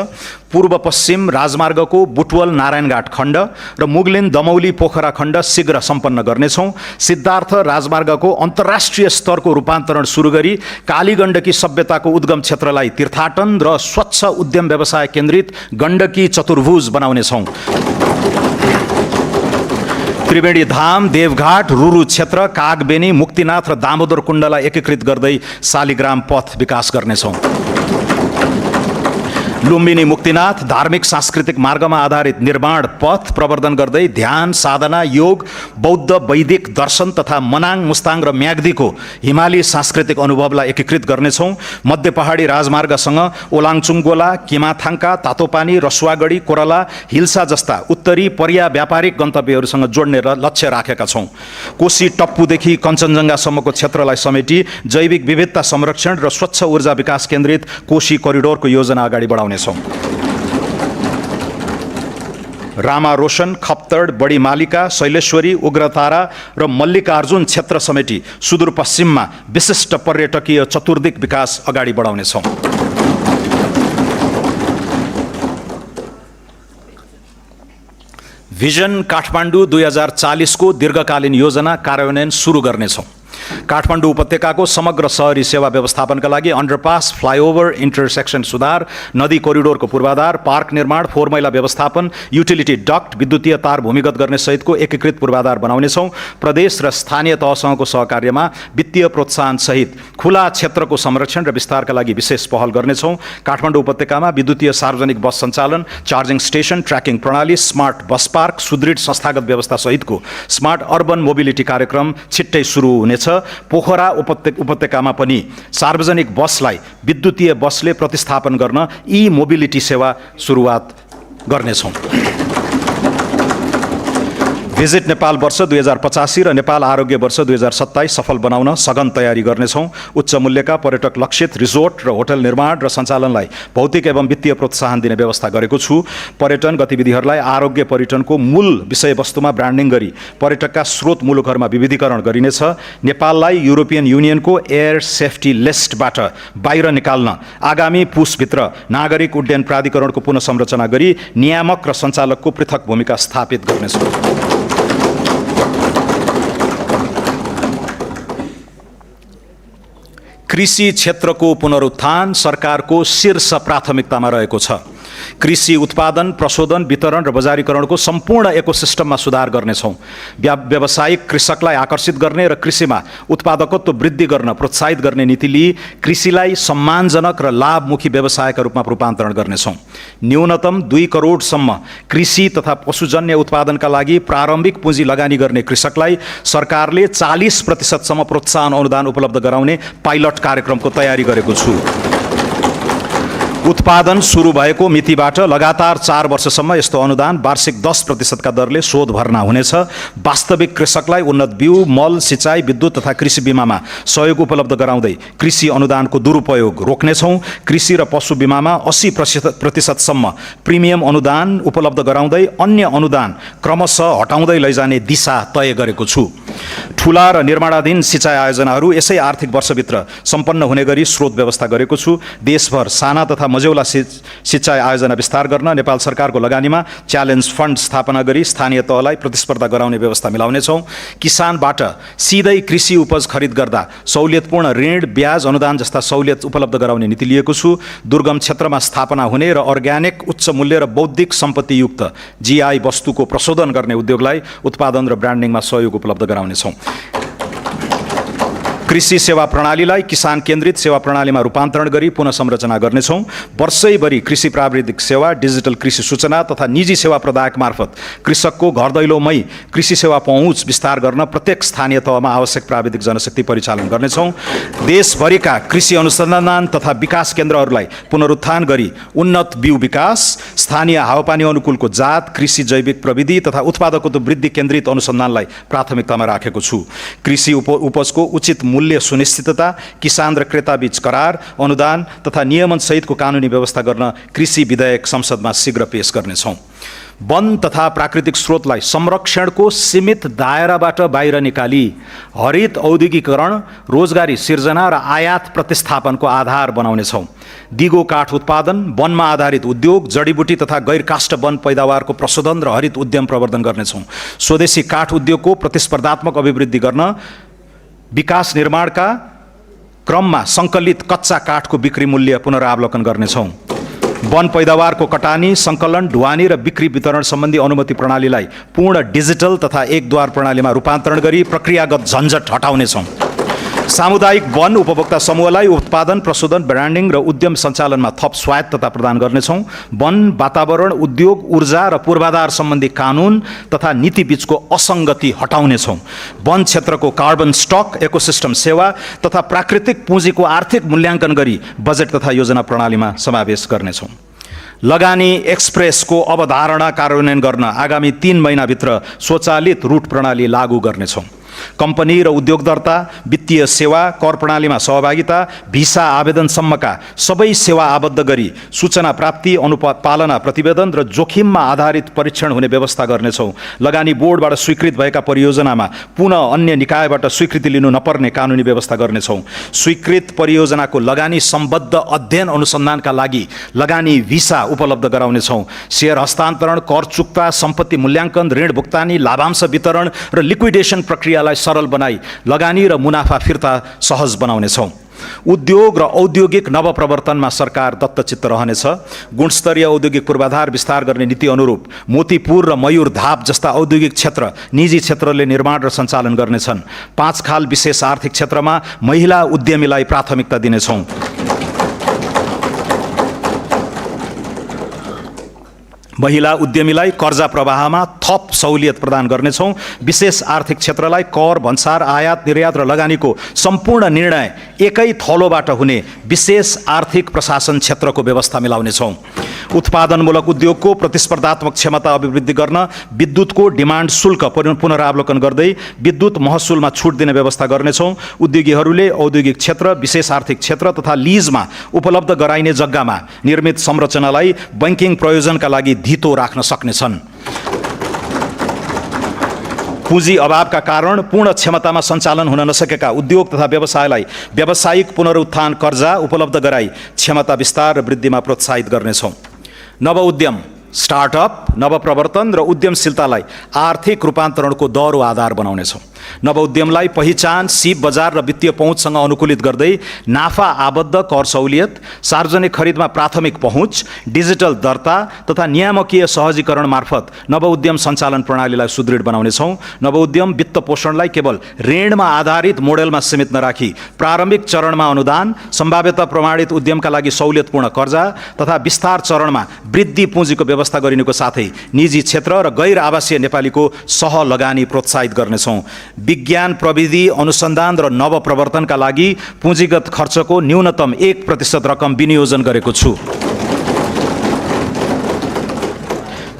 पूर्व पश्चिम राजमार्गको बुटवल नारायणघाट खण्ड र मुगलिन दमौली पोखरा खण्ड शीघ्र सम्पन्न गर्नेछौँ। सिद्धार्थ राजमार्गको अन्तर्राष्ट्रिय स्तरको रूपान्तरण सुरु गरी कालीगण्डकी सभ्यताको उद्गम क्षेत्रलाई तीर्थाटन र स्वच्छ उद्यम व्यवसाय केन्द्रित गण्डकी चतुर्भुज बनाउनेछौँ। त्रिवेणी धाम, देवघाट, रुरु क्षेत्र, कागबेनी, मुक्तिनाथ र दामोदर कुण्डलाई एकीकृत गर्दै शालिग्राम पथ विकास गर्नेछौँ। लुम्बिनी मुक्तिनाथ धार्मिक सांस्कृतिक मार्गमा आधारित निर्माण पथ प्रवर्धन गर्दै ध्यान, साधना, योग, बौद्ध, वैदिक दर्शन तथा मनाङ, मुस्ताङ र म्याग्दीको हिमाली सांस्कृतिक अनुभवलाई एकीकृत गर्नेछौँ। मध्य पहाडी राजमार्गसँग ओलाङचुङगोला, किमाथाङका, तातोपानी, रसुवागढी, कोरला, हिल्सा जस्ता उत्तरी पर्या व्यापारिक गन्तव्यहरूसँग जोड्ने लक्ष्य राखेका छौँ। कोशी टप्पुदेखि कञ्चनजङ्घासम्मको क्षेत्रलाई समेटी जैविक विविधता संरक्षण र स्वच्छ ऊर्जा विकास केन्द्रित कोशी कोरिडोरको योजना अगाडि बढाउने रामा रोशन, खप्तड, बडी मालिका, शैलेश्वरी, उग्रतारा र मल्लिकार्जुन क्षेत्र समेटी सुदूरपश्चिममा विशिष्ट पर्यटकीय चतुर्दिक विकास अगाडि बढाउनेछौँ। भिजन काठमाडौँ 2040 को दीर्घकालीन योजना कार्यान्वयन सुरु गर्नेछौँ। काठमाडौँ उपत्यकाको समग्र शहरी सेवा व्यवस्थापनका लागि अन्डरपास, फ्लाइओभर, इन्टरसेक्सन सुधार, नदी कोरिडोरको पूर्वाधार, पार्क निर्माण, फोहोर मैला व्यवस्थापन, युटिलिटी डक्ट, विद्युतीय तार भूमिगत गर्ने सहितको एकीकृत पूर्वाधार बनाउनेछौँ। प्रदेश र स्थानीय तहसँगको सहकार्यमा वित्तीय प्रोत्साहन सहित खुला क्षेत्रको संरक्षण र विस्तारका लागि विशेष पहल गर्नेछौँ। काठमाडौँ उपत्यकामा विद्युतीय सार्वजनिक बस सञ्चालन, चार्जिङ स्टेसन, ट्र्याकिङ प्रणाली, स्मार्ट बस पार्क, सुदृढ संस्थागत व्यवस्था सहितको स्मार्ट अर्बन मोबिलिटी कार्यक्रम छिट्टै सुरु हुनेछ। पोखरा उपत्यकामा पनि सार्वजनिक बसलाई विद्युतीय बसले प्रतिस्थापन गर्न ई मोबिलिटी सेवा सुरुवात गर्नेछौँ। भिजिट नेपाल वर्ष 2085 र नेपाल आरोग्य वर्ष 2027 सफल बनाउन सघन तयारी गर्नेछौँ। उच्च मूल्यका पर्यटक लक्षित रिजोर्ट र होटल निर्माण र सञ्चालनलाई भौतिक एवं वित्तीय प्रोत्साहन दिने व्यवस्था गरेको छु। पर्यटन गतिविधिहरूलाई आरोग्य पर्यटनको मूल विषयवस्तुमा ब्रान्डिङ गरी पर्यटकका स्रोत मुलुकहरूमा विविधीकरण गरिनेछ। नेपाललाई युरोपियन युनियनको एयर सेफ्टी लिस्टबाट बाहिर निकाल्न आगामी पुसभित्र नागरिक उड्डयन प्राधिकरणको पुनः संरचना गरी नियामक र सञ्चालकको पृथक भूमिका स्थापित गर्नेछौँ। कृषि क्षेत्रको पुनरुत्थान सरकारको शीर्ष प्राथमिकतामा रहेको छ। कृषि उत्पादन, प्रशोधन, वितरण र बजारीकरणको सम्पूर्ण इकोसिस्टममा सुधार गर्नेछौँ। व्यावसायिक कृषकलाई आकर्षित गर्ने र कृषिमा उत्पादकत्व वृद्धि गर्न प्रोत्साहित गर्ने नीति लिई कृषिलाई सम्मानजनक र लाभमुखी व्यवसायका रूपमा रूपान्तरण गर्नेछौँ। न्यूनतम 2 करोडसम्म कृषि तथा पशुजन्य उत्पादनका लागि प्रारम्भिक पुँजी लगानी गर्ने कृषकलाई सरकारले 40% प्रोत्साहन अनुदान उपलब्ध गराउने पाइलट कार्यक्रमको तयारी गरेको छु। उत्पादन सुरु भएको मितिबाट लगातार 4 वर्षसम्म यस्तो अनुदान वार्षिक 10% का दरले शोध भर्ना हुनेछ। वास्तविक कृषकलाई उन्नत बिउ, मल, सिँचाइ, विद्युत तथा कृषि बीमामा सहयोग उपलब्ध गराउँदै कृषि अनुदानको दुरुपयोग रोक्नेछौँ। कृषि र पशु बीमामा 80% प्रिमियम अनुदान उपलब्ध गराउँदै अन्य अनुदान क्रमशः हटाउँदै लैजाने दिशा तय गरेको छु। ठुला र निर्माणाधीन सिँचाइ आयोजनाहरू यसै आर्थिक वर्षभित्र सम्पन्न हुने गरी स्रोत व्यवस्था गरेको छु। देशभर साना तथा मझौला सिँचाइ आयोजना विस्तार गर्न नेपाल सरकारको लगानीमा च्यालेन्ज फन्ड स्थापना गरी स्थानीय तहलाई प्रतिस्पर्धा गराउने व्यवस्था मिलाउनेछौँ। किसानबाट सिधै कृषि उपज खरिद गर्दा सहुलियतपूर्ण ऋण, ब्याज अनुदान जस्ता सहुलियत उपलब्ध गराउने नीति लिएको छु। दुर्गम क्षेत्रमा स्थापना हुने र अर्ग्यानिक, उच्च मूल्य र बौद्धिक सम्पत्तियुक्त जीआई वस्तुको प्रशोधन गर्ने उद्योगलाई उत्पादन र ब्रान्डिङमा सहयोग उपलब्ध गराउनेछौँ। कृषि सेवा प्रणालीलाई किसान केन्द्रित सेवा प्रणालीमा रूपान्तरण गरी पुनः संरचना गर्नेछौँ। वर्षैभरि कृषि प्राविधिक सेवा, डिजिटल कृषि सूचना तथा निजी सेवा प्रदायक मार्फत कृषकको घर दैलोमै कृषि सेवा पहुँच विस्तार गर्न प्रत्येक स्थानीय तहमा आवश्यक प्राविधिक जनशक्ति परिचालन गर्नेछौँ। देशभरिका कृषि अनुसन्धान तथा विकास केन्द्रहरूलाई पुनरुत्थान गरी उन्नत बिउ विकास, स्थानीय हावापानी अनुकूलको जात, कृषि जैविक प्रविधि तथा उत्पादकत्व वृद्धि केन्द्रित अनुसन्धानलाई प्राथमिकतामा राखेको छु। कृषि उपजको उचित मूल्य सुनिश्चितता, किसान र क्रेताबीच करार, अनुदान तथा नियमन सहितको कानुनी व्यवस्था गर्न कृषि विधेयक संसदमा शीघ्र पेश गर्नेछौँ। वन तथा प्राकृतिक स्रोतलाई संरक्षणको सीमित दायराबाट बाहिर निकाली हरित औद्योगिकरण, रोजगारी सिर्जना र आयात प्रतिस्थापनको आधार बनाउनेछौँ। दिगो काठ उत्पादन, वनमा आधारित उद्योग, जडीबुटी तथा गैर काष्ठ वन पैदावारको प्रशोधन र हरित उद्यम प्रवर्धन गर्नेछौँ। स्वदेशी काठ उद्योगको प्रतिस्पर्धात्मक अभिवृद्धि गर्न विकास निर्माणका क्रममा सङ्कलित कच्चा काठको बिक्री मूल्य पुनरावलोकन गर्नेछौँ। वन पैदावारको कटानी, सङ्कलन, ढुवानी र बिक्री वितरण सम्बन्धी अनुमति प्रणालीलाई पूर्ण डिजिटल तथा एकद्वार प्रणालीमा रूपान्तरण गरी प्रक्रियागत झन्झट हटाउनेछौँ। सामुदायिक वन उपभोक्ता समूहलाई उत्पादन, प्रशोधन, ब्रान्डिङ र उद्यम सञ्चालनमा थप स्वायत्तता प्रदान गर्नेछौँ। वन, वातावरण, उद्योग, ऊर्जा र पूर्वाधार सम्बन्धी कानुन तथा नीतिबीचको असङ्गति हटाउनेछौँ। वन क्षेत्रको कार्बन स्टक, इकोसिस्टम सेवा तथा प्राकृतिक पुँजीको आर्थिक मूल्याङ्कन गरी बजेट तथा योजना प्रणालीमा समावेश गर्नेछौँ। लगानी एक्सप्रेसको अवधारणा कार्यान्वयन गर्न आगामी 3 महिनाभित्र स्वचालित रूट प्रणाली लागू गर्नेछौँ। कम्पनी र उद्योग दर्ता, वित्तीय सेवा, कर प्रणालीमा सहभागिता, भिसा आवेदनसम्मका सबै सेवा आबद्ध गरी सूचना प्राप्ति, अनुपालना प्रतिवेदन र जोखिममा आधारित परीक्षण हुने व्यवस्था गर्नेछौँ। लगानी बोर्डबाट स्वीकृत भएका परियोजनामा पुनः अन्य निकायबाट स्वीकृति लिनु नपर्ने कानुनी व्यवस्था गर्नेछौँ। स्वीकृत परियोजनाको लगानी सम्बद्ध अध्ययन अनुसन्धानका लागि लगानी भिसा उपलब्ध गराउनेछौँ। सेयर हस्तान्तरण, कर चुक्ता, सम्पत्ति मूल्याङ्कन, ऋण भुक्तानी, लाभांश वितरण र लिक्विडेसन प्रक्रियालाई सरल बनाई लगानी र मुनाफा फिर्ता सहज बनाउनेछौँ। उद्योग र औद्योगिक नवप्रवर्तनमा सरकार दत्तचित्त रहनेछ। गुणस्तरीय औद्योगिक पूर्वाधार विस्तार गर्ने नीति अनुरूप मोतीपुर र मयूरधाप जस्ता औद्योगिक क्षेत्र निजी क्षेत्रले निर्माण र सञ्चालन गर्नेछन्। 5 खाल विशेष आर्थिक क्षेत्रमा महिला उद्यमीलाई प्राथमिकता दिनेछौँ। महिला उद्यमीलाई कर्जा प्रवाहमा थप सहुलियत प्रदान गर्नेछौँ। विशेष आर्थिक क्षेत्रलाई कर, भन्सार, आयात निर्यात र लगानीको सम्पूर्ण निर्णय एकै थलोबाट हुने विशेष आर्थिक प्रशासन क्षेत्रको व्यवस्था मिलाउनेछौँ। उत्पादनमूलक उद्योगको प्रतिस्पर्धात्मक क्षमता अभिवृद्धि गर्न विद्युतको डिमान्ड शुल्क पुनरावलोकन गर्दै विद्युत महसुलमा छुट दिने व्यवस्था गर्नेछौँ। उद्योगीहरूले औद्योगिक क्षेत्र, विशेष आर्थिक क्षेत्र तथा लिजमा उपलब्ध गराइने जग्गामा निर्मित संरचनालाई बैंकिङ प्रयोजनका लागि धितो राख्न सक्नेछन्। पुँजी अभावका कारण पूर्ण क्षमतामा सञ्चालन हुन नसकेका उद्योग तथा व्यवसायलाई व्यावसायिक पुनरुत्थान कर्जा उपलब्ध गराई क्षमता विस्तार र वृद्धिमा प्रोत्साहित गर्नेछौँ। नव उद्यम, स्टार्टअप, नवप्रवर्तन र उद्यमशीलतालाई आर्थिक रूपान्तरणको दह्रो आधार बनाउनेछौँ। नव उद्यमलाई पहिचान, सिप बजार र वित्तीय पहुँचसँग अनुकूलित गर्दै नाफा आबद्ध कर सहुलियत, सार्वजनिक खरिदमा प्राथमिक पहुँच, डिजिटल दर्ता तथा नियामकीय सहजीकरण मार्फत नव उद्यम सञ्चालन प्रणालीलाई सुदृढ बनाउनेछौँ। नव उद्यम वित्त पोषणलाई केवल ऋणमा आधारित मोडेलमा सीमित नराखी प्रारम्भिक चरणमा अनुदान, सम्भाव्यता प्रमाणित उद्यमका लागि सहुलियतपूर्ण कर्जा तथा विस्तार चरणमा वृद्धि पुँजीको व्यवस्था गरिनुको साथै निजी क्षेत्र र गैर आवासीय नेपालीको सहलगानी प्रोत्साहित गर्नेछौँ। विज्ञान, प्रविधि, अनुसन्धान र नवप्रवर्तनका लागि पुँजीगत खर्चको न्यूनतम 1% रकम विनियोजन गरेको छु।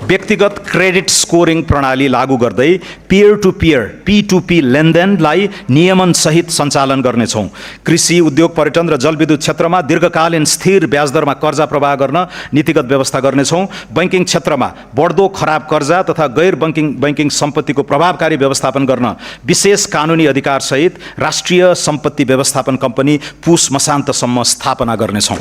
व्यक्तिगत क्रेडिट स्कोरिङ प्रणाली लागू गर्दै पियर टु पियर P2P लेनदेनलाई नियमनसहित सञ्चालन गर्नेछौँ। कृषि, उद्योग, पर्यटन र जलविद्युत क्षेत्रमा दीर्घकालीन स्थिर ब्याजदरमा कर्जा प्रवाह गर्न नीतिगत व्यवस्था गर्नेछौँ। बैंकिङ क्षेत्रमा बढ्दो खराब कर्जा तथा गैर बैंकिङ सम्पत्तिको प्रभावकारी व्यवस्थापन गर्न विशेष कानुनी अधिकारसहित राष्ट्रिय सम्पत्ति व्यवस्थापन कम्पनी पुस मसान्तसम्म स्थापना गर्नेछौँ।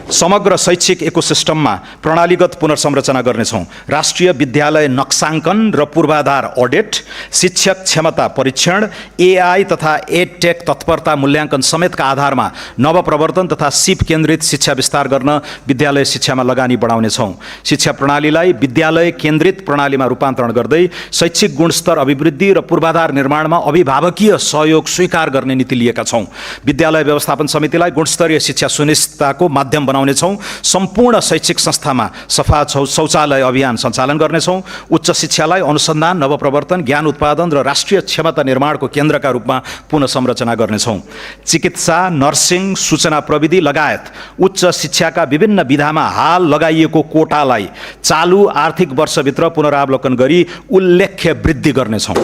समग्र शैक्षिक इकोसिस्टममा प्रणालीगत पुनर्संरचना गर्नेछौँ। राष्ट्रिय विद्यालय नक्साङ्कन र पूर्वाधार अडिट, शिक्षक क्षमता परीक्षण, AI तथा एडटेक तत्परता मूल्याङ्कन समेतका आधारमा नवप्रवर्तन तथा सिप केन्द्रित शिक्षा विस्तार गर्न विद्यालय शिक्षामा लगानी बढाउनेछौँ। शिक्षा प्रणालीलाई विद्यालय केन्द्रित प्रणालीमा रूपान्तरण गर्दै शैक्षिक गुणस्तर अभिवृद्धि र पूर्वाधार निर्माणमा अभिभावकीय सहयोग स्वीकार गर्ने नीति लिएका छौँ। विद्यालय व्यवस्थापन समितिलाई गुणस्तरीय शिक्षा सुनिश्चितताको माध्यम बनाउनेछौँ। सम्पूर्ण शैक्षिक संस्थामा सफा शौचालय अभियान सञ्चालन गर्नेछौँ। उच्च शिक्षालाई अनुसन्धान, नवप्रवर्तन, ज्ञान उत्पादन र राष्ट्रिय क्षमता निर्माणको केन्द्रका रूपमा पुनः संरचना गर्नेछौँ। चिकित्सा, नर्सिङ, सूचना प्रविधि लगायत उच्च शिक्षाका विभिन्न विधामा हाल लगाइएको कोटालाई चालु आर्थिक वर्षभित्र पुनरावलोकन गरी उल्लेख्य वृद्धि गर्नेछौँ।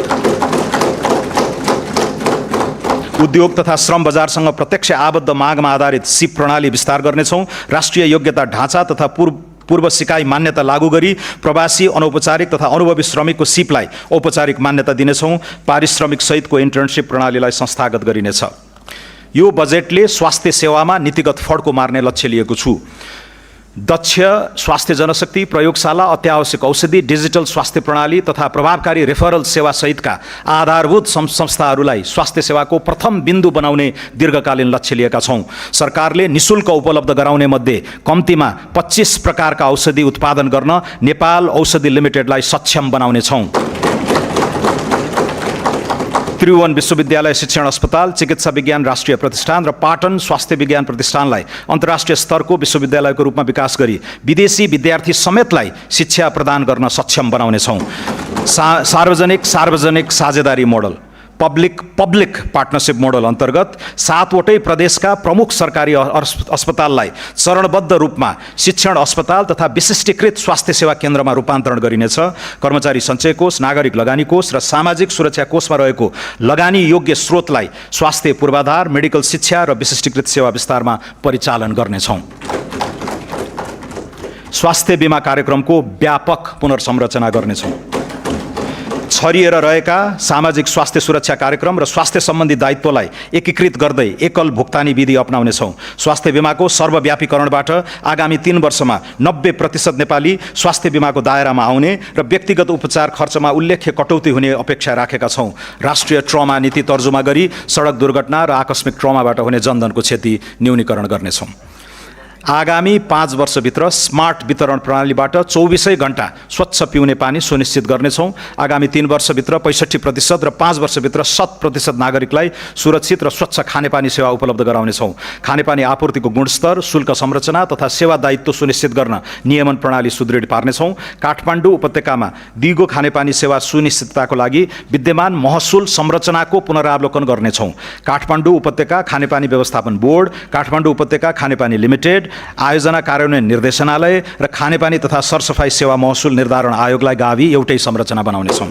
उद्योग तथा श्रम बजारसँग प्रत्यक्ष आबद्ध मागमा आधारित सिप प्रणाली विस्तार गर्नेछौँ। राष्ट्रिय योग्यता ढाँचा तथा पूर्व सिकाइ मान्यता लागू गरी प्रवासी अनौपचारिक तथा अनुभवी श्रमिकको सिपलाई औपचारिक मान्यता दिनेछौँ। पारिश्रमिक सहितको इन्टर्नसिप प्रणालीलाई संस्थागत गरिनेछ। यो बजेटले स्वास्थ्य सेवामा नीतिगत फड्को मार्ने लक्ष्य लिएको छु। दक्ष स्वास्थ्य जनशक्ति, प्रयोगशाला, अत्यावश्यक औषधि, डिजिटल स्वास्थ्य प्रणाली तथा प्रभावकारी रेफरल सेवा सहितका आधारभूत संस्थाहरूलाई स्वास्थ्य सेवाको प्रथम बिन्दु बनाउने दीर्घकालीन लक्ष्य लिएका छौँ। सरकारले निशुल्क उपलब्ध गराउने मध्ये कम्तीमा 25 प्रकारका औषधि उत्पादन गर्न नेपाल औषधि लिमिटेडलाई सक्षम बनाउनेछौँ। त्रिभुवन विश्वविद्यालय शिक्षण अस्पताल, चिकित्सा विज्ञान राष्ट्रिय प्रतिष्ठान र पाटन स्वास्थ्य विज्ञान प्रतिष्ठानलाई अन्तर्राष्ट्रिय स्तरको विश्वविद्यालयको रूपमा विकास गरी विदेशी विद्यार्थी समेतलाई शिक्षा प्रदान गर्न सक्षम बनाउनेछौँ। सार्वजनिक साझेदारी मोडल, पब्लिक पार्टनरसिप मोडल अन्तर्गत 7वटै प्रदेशका प्रमुख सरकारी अस्पताललाई चरणबद्ध रूपमा शिक्षण अस्पताल तथा विशिष्टीकृत स्वास्थ्य सेवा केन्द्रमा रूपान्तरण गरिनेछ। कर्मचारी सञ्चय कोष, नागरिक लगानी कोष र सामाजिक सुरक्षा कोषमा रहेको लगानी योग्य स्रोतलाई स्वास्थ्य पूर्वाधार, मेडिकल शिक्षा र विशिष्टीकृत सेवा विस्तारमा परिचालन गर्नेछौँ। स्वास्थ्य बीमा कार्यक्रमको व्यापक पुनर्संरचना गर्नेछौँ। छरिएर रहेका सामाजिक स्वास्थ्य सुरक्षा कार्यक्रम र स्वास्थ्य सम्बन्धी दायित्वलाई एकीकृत गर्दै एकल भुक्तानी विधि अपनाउनेछौँ। स्वास्थ्य बीमाको सर्वव्यापीकरणबाट आगामी 3 वर्षमा 90% नेपाली स्वास्थ्य बीमाको दायरामा आउने र व्यक्तिगत उपचार खर्चमा उल्लेख्य कटौती हुने अपेक्षा राखेका छौँ। राष्ट्रिय ट्रमा नीति तर्जुमा गरी सडक दुर्घटना र आकस्मिक ट्रमाबाट हुने जनधनको क्षति न्यूनीकरण गर्नेछौँ। आगामी 5 वर्षभित्र स्मार्ट वितरण प्रणालीबाट 24 घण्टा स्वच्छ पिउने पानी सुनिश्चित गर्नेछौँ। आगामी 3 वर्षभित्र 65% र 5 वर्षभित्र 100% नागरिकलाई सुरक्षित र स्वच्छ खानेपानी सेवा उपलब्ध गराउनेछौँ। खानेपानी आपूर्तिको गुणस्तर, शुल्क संरचना तथा सेवा दायित्व सुनिश्चित गर्न नियमन प्रणाली सुदृढ पार्नेछौँ। काठमाडौँ उपत्यकामा दिगो खानेपानी सेवा सुनिश्चितताको लागि विद्यमान महसुल संरचनाको पुनरावलोकन गर्नेछौँ। काठमाडौँ उपत्यका खानेपानी व्यवस्थापन बोर्ड, काठमाडौँ उपत्यका खानेपानी लिमिटेड, आयोजना कार्यान्वयन निर्देशनालय र खानेपानी तथा सरसफाई सेवा महसुल निर्धारण आयोगलाई गाभी एउटै संरचना बनाउनेछौँ।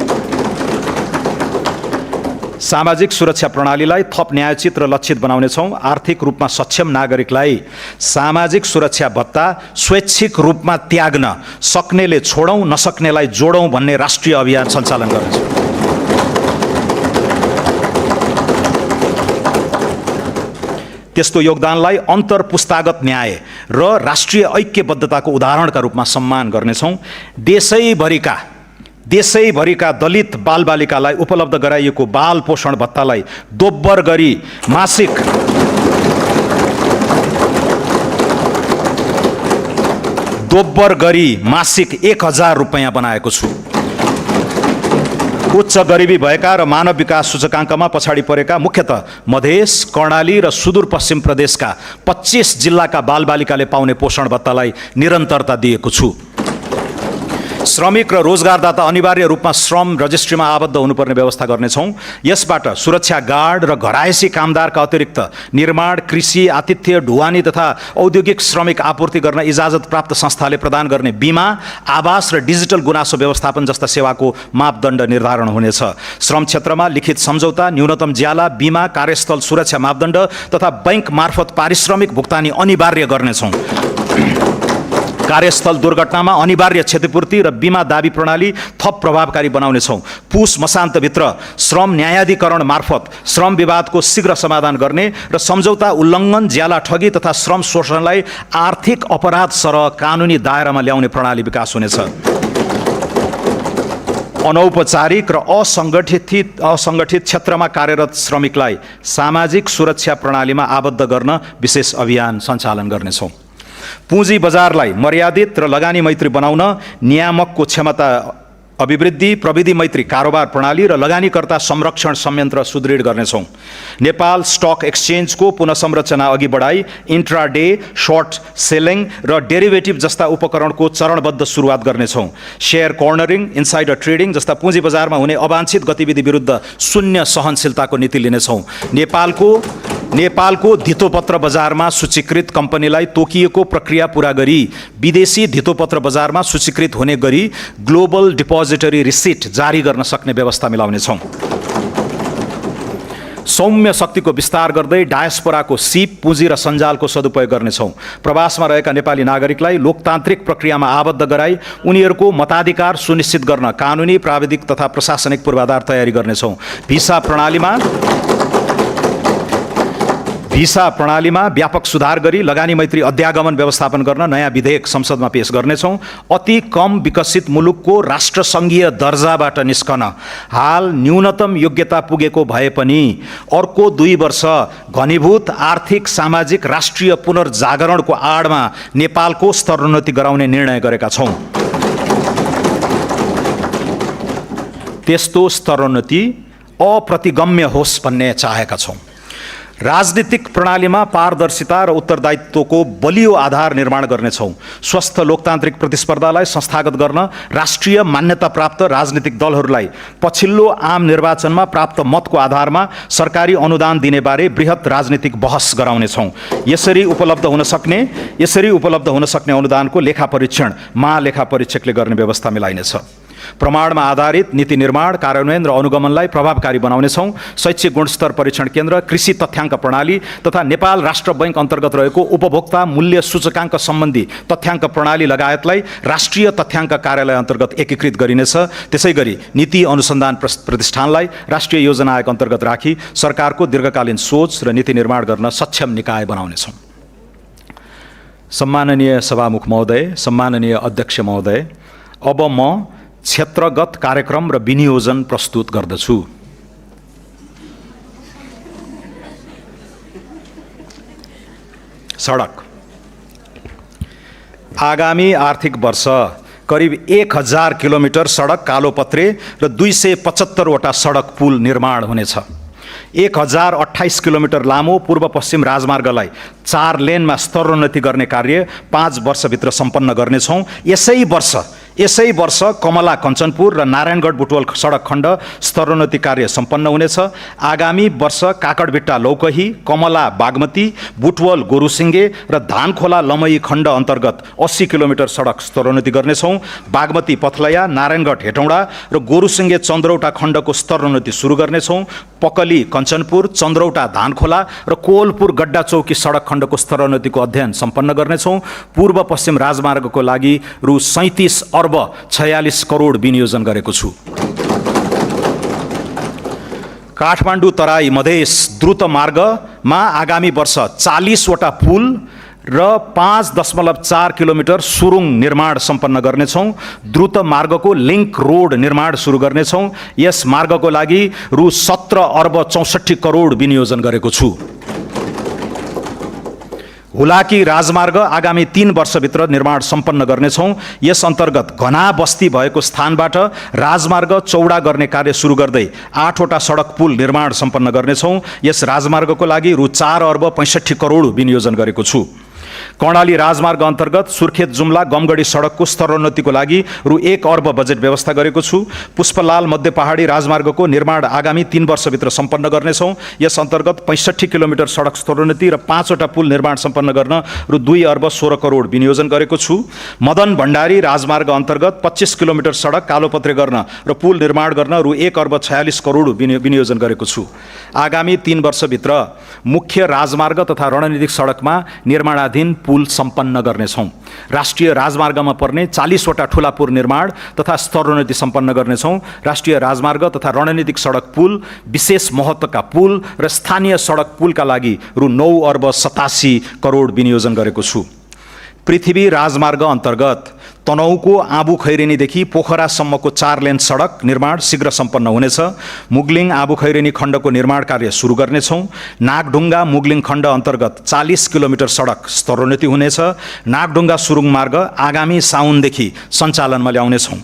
सामाजिक सुरक्षा प्रणालीलाई थप न्यायोचित र लक्षित बनाउनेछौँ। आर्थिक रूपमा सक्षम नागरिकलाई सामाजिक सुरक्षा भत्ता स्वैच्छिक रूपमा त्याग्न सक्नेले छोडौँ, नसक्नेलाई जोडौँ भन्ने राष्ट्रिय अभियान सञ्चालन गर्नेछौँ। त्यस्तो योगदानलाई अन्तर्पुस्तागत न्याय र राष्ट्रिय ऐक्यबद्धताको उदाहरणका रूपमा सम्मान गर्नेछौँ। देशैभरिका दलित बालबालिकालाई उपलब्ध गराइएको बाल पोषण भत्तालाई दोब्बर गरी मासिक 1000 रुपैयाँ बनाएको छु। उच्च गरिबी भएका र मानव विकास सूचकाङ्कमा पछाडि परेका मुख्यतः मधेस, कर्णाली र सुदूरपश्चिम प्रदेशका 25 जिल्लाका बालबालिकाले पाउने पोषण भत्तालाई निरन्तरता दिएको छु। श्रमिक र रोजगारदाता अनिवार्य रूपमा श्रम रजिस्ट्रीमा आबद्ध हुनुपर्ने व्यवस्था गर्नेछौँ। यसबाट सुरक्षा गार्ड र घरायसी कामदारका अतिरिक्त निर्माण, कृषि, आतिथ्य, ढुवानी तथा औद्योगिक श्रमिक आपूर्ति गर्न इजाजत प्राप्त संस्थाले प्रदान गर्ने बीमा, आवास र डिजिटल गुनासो व्यवस्थापन जस्ता सेवाको मापदण्ड निर्धारण हुनेछ। श्रम क्षेत्रमा लिखित सम्झौता, न्यूनतम ज्याला, बीमा, कार्यस्थल सुरक्षा मापदण्ड तथा बैंक मार्फत पारिश्रमिक भुक्तानी अनिवार्य गर्नेछौँ। कार्यस्थल दुर्घटनामा अनिवार्य क्षतिपूर्ति र बीमा दाबी प्रणाली थप प्रभावकारी बनाउनेछौँ। पुस मसान्तभित्र श्रम न्यायाधिकरण मार्फत श्रम विवादको शीघ्र समाधान गर्ने र सम्झौता उल्लङ्घन, ज्याला ठगी तथा श्रम शोषणलाई आर्थिक अपराध सरह कानुनी दायरामा ल्याउने प्रणाली विकास हुनेछ। अनौपचारिक र असङ्गठित क्षेत्रमा कार्यरत श्रमिकलाई सामाजिक सुरक्षा प्रणालीमा आबद्ध गर्न विशेष अभियान सञ्चालन गर्नेछौँ। पुँजी बजारलाई मर्यादित र लगानी मैत्री बनाउन नियामकको क्षमता अभिवृद्धि, प्रविधि मैत्री कारोबार प्रणाली र लगानीकर्ता संरक्षण संयन्त्र सुदृढ गर्नेछौँ। नेपाल स्टक एक्सचेन्जको पुनः अघि बढाई इन्ट्राडे, सर्ट सेलिङ र डेरिभेटिभ जस्ता उपकरणको चरणबद्ध सुरुवात गर्नेछौँ। शेयर कर्नरिङ, इन्साइडर ट्रेडिङ जस्ता पुँजी बजारमा हुने अवांछित गतिविधि विरुद्ध शून्य सहनशीलताको नीति लिनेछौँ। नेपालको धितोपत्र बजारमा सूचीकृत कम्पनीलाई तोकिएको प्रक्रिया पूरा गरी विदेशी धितोपत्र बजारमा सूचीकृत हुने गरी ग्लोबल डिपोजिटरी रिसिट जारी गर्न सक्ने व्यवस्था मिलाउनेछौँ। सौम्य शक्तिको विस्तार गर्दै डायस्पोराको सिप पुँजी र सञ्जालको सदुपयोग गर्नेछौँ। प्रवासमा रहेका नेपाली नागरिकलाई लोकतान्त्रिक प्रक्रियामा आबद्ध गराई उनीहरूको मताधिकार सुनिश्चित गर्न कानुनी, प्राविधिक तथा प्रशासनिक पूर्वाधार तयारी गर्नेछौँ। भिसा प्रणालीमा व्यापक सुधार गरी लगानी मैत्री अध्यागमन व्यवस्थापन गर्न नयाँ विधेयक संसदमा पेश गर्नेछौँ। अति कम विकसित मुलुकको राष्ट्रसङ्घीय दर्जाबाट निस्कन हाल न्यूनतम योग्यता पुगेको भए पनि अर्को 2 वर्ष घनीभूत आर्थिक, सामाजिक, राष्ट्रिय पुनर्जागरणको आडमा नेपालको स्तरोन्नति गराउने निर्णय गरेका छौँ। त्यस्तो स्तरोन्नति अप्रतिगम्य होस् भन्ने चाहेका छौँ। राजनीतिक प्रणालीमा पारदर्शिता र उत्तरदायित्वको बलियो आधार निर्माण गर्नेछौँ। स्वस्थ लोकतान्त्रिक प्रतिस्पर्धालाई संस्थागत गर्न राष्ट्रिय मान्यता प्राप्त राजनीतिक दलहरूलाई पछिल्लो आम निर्वाचनमा प्राप्त मतको आधारमा सरकारी अनुदान दिने बारे बृहत राजनीतिक बहस गराउनेछौँ। यसरी उपलब्ध हुन सक्ने अनुदानको लेखा परीक्षण महालेखा परीक्षकले गर्ने व्यवस्था मिलाइनेछ। प्रमाणमा आधारित नीति निर्माण, कार्यान्वयन र अनुगमनलाई प्रभावकारी बनाउनेछौँ। शैक्षिक गुणस्तर परीक्षण केन्द्र, कृषि तथ्याङ्क प्रणाली तथा नेपाल राष्ट्र बैङ्क अन्तर्गत रहेको उपभोक्ता मूल्य सूचकाङ्क सम्बन्धी तथ्याङ्क प्रणाली लगायतलाई राष्ट्रिय तथ्याङ्क कार्यालय अन्तर्गत एकीकृत गरिनेछ। त्यसै गरी नीति अनुसन्धान प्रतिष्ठानलाई राष्ट्रिय योजना आयोग अन्तर्गत राखी सरकारको दीर्घकालीन सोच र नीति निर्माण गर्न सक्षम निकाय बनाउनेछौँ। सम्माननीय सभामुख महोदय, सम्माननीय अध्यक्ष महोदय, अब म क्षेत्रगत कार्यक्रम र विनियोजन प्रस्तुत गर्दछु। सडक। आगामी आर्थिक वर्ष करिब 1000 किलोमिटर सडक कालोपत्रे र 275 वटा सडक पुल निर्माण हुनेछ। 1028 किलोमिटर लामो पूर्व पश्चिम राजमार्गलाई 4 लेनमा स्तरोन्नति गर्ने कार्य 5 वर्षभित्र सम्पन्न गर्नेछौँ। यसै वर्ष कमला कञ्चनपुर र नारायणगढ बुटवल सडक खण्ड स्तरोन्नति कार्य सम्पन्न हुनेछ। आगामी वर्ष काकडभिट्टा लौकही, कमला बागमती, बुटवल गोरुसिङ्गे र धानखोला लमही खण्ड अन्तर्गत 80 किलोमिटर सडक स्तरोन्नति गर्नेछौँ। बागमती पथलया, नारायणगढ हेटौँडा र गोरुसिङ्गे चन्द्रौटा खण्डको स्तरोन्नति सुरु गर्नेछौँ। पकली कञ्चनपुर, चन्द्रौटा धानखोला र कोवलपुर गड्डा चौकी सडक खण्डको स्तरोन्नतिको अध्ययन सम्पन्न गर्नेछौँ। पूर्व पश्चिम राजमार्गको लागि रु 37 अर्ब 46 करोड विनियोजन गरेको छु। काठमाडौँ तराई मधेस द्रुत मार्गमा आगामी वर्ष 40 वटा पुल र 5.4 किलोमिटर सुरुङ निर्माण सम्पन्न गर्नेछौँ। द्रुत मार्गको लिङ्क रोड निर्माण सुरु गर्नेछौँ। यस मार्गको लागि रु 17 अर्ब 64 करोड विनियोजन गरेको छु। हुलाकी राजमार्ग आगामी 3 वर्षभित्र निर्माण सम्पन्न गर्नेछौँ। यस अन्तर्गत घना बस्ती भएको स्थानबाट राजमार्ग चौडा गर्ने कार्य सुरु गर्दै 8 वटा सडक पुल निर्माण सम्पन्न गर्नेछौँ। यस राजमार्गको लागि रु 4 अर्ब 65 करोड विनियोजन गरेको छु। कर्णाली राजमार्ग अन्तर्गत सुर्खेत जुम्ला गमगढी सडकको स्तरोन्नतिको लागि रु 1 अर्ब बजेट व्यवस्था गरेको छु। पुष्पलाल मध्य पहाडी राजमार्गको निर्माण आगामी 3 वर्षभित्र सम्पन्न गर्नेछौँ। यस अन्तर्गत 65 किलोमिटर सडक स्तरोन्नति र 5 वटा पुल निर्माण सम्पन्न गर्न रु 2 अर्ब 16 करोड विनियोजन गरेको छु। मदन भण्डारी राजमार्ग अन्तर्गत 25 किलोमिटर सडक कालोपत्रे गर्न र पुल निर्माण गर्न रु 1 अर्ब 46 करोड विनियोजन गरेको छु। आगामी 3 वर्षभित्र मुख्य राजमार्ग तथा रणनीतिक सडकमा निर्माणाधीन पुल सम्पन्न गर्नेछौँ। राष्ट्रिय राजमार्गमा पर्ने 40 वटा ठुला पुल निर्माण तथा स्तरोन्नति सम्पन्न गर्नेछौँ। राष्ट्रिय राजमार्ग तथा रणनीतिक सडक पुल, विशेष महत्त्वका पुल र स्थानीय सडक पुलका लागि रु 9 अर्ब 87 करोड विनियोजन गरेको छु। पृथ्वी राजमार्ग अन्तर्गत तनहुको आबु खैरेनीदेखि पोखरासम्मको 4 लेन सडक निर्माण शीघ्र सम्पन्न हुनेछ। मुगलिङ आबु खैरेनी खण्डको निर्माण कार्य सुरु गर्नेछौँ। नागढुङ्गा मुगलिङ खण्ड अन्तर्गत 40 किलोमिटर सडक स्तरोन्नति हुनेछ। नागढुङ्गा सुरुङ मार्ग आगामी साउनदेखि सञ्चालनमा ल्याउनेछौँ।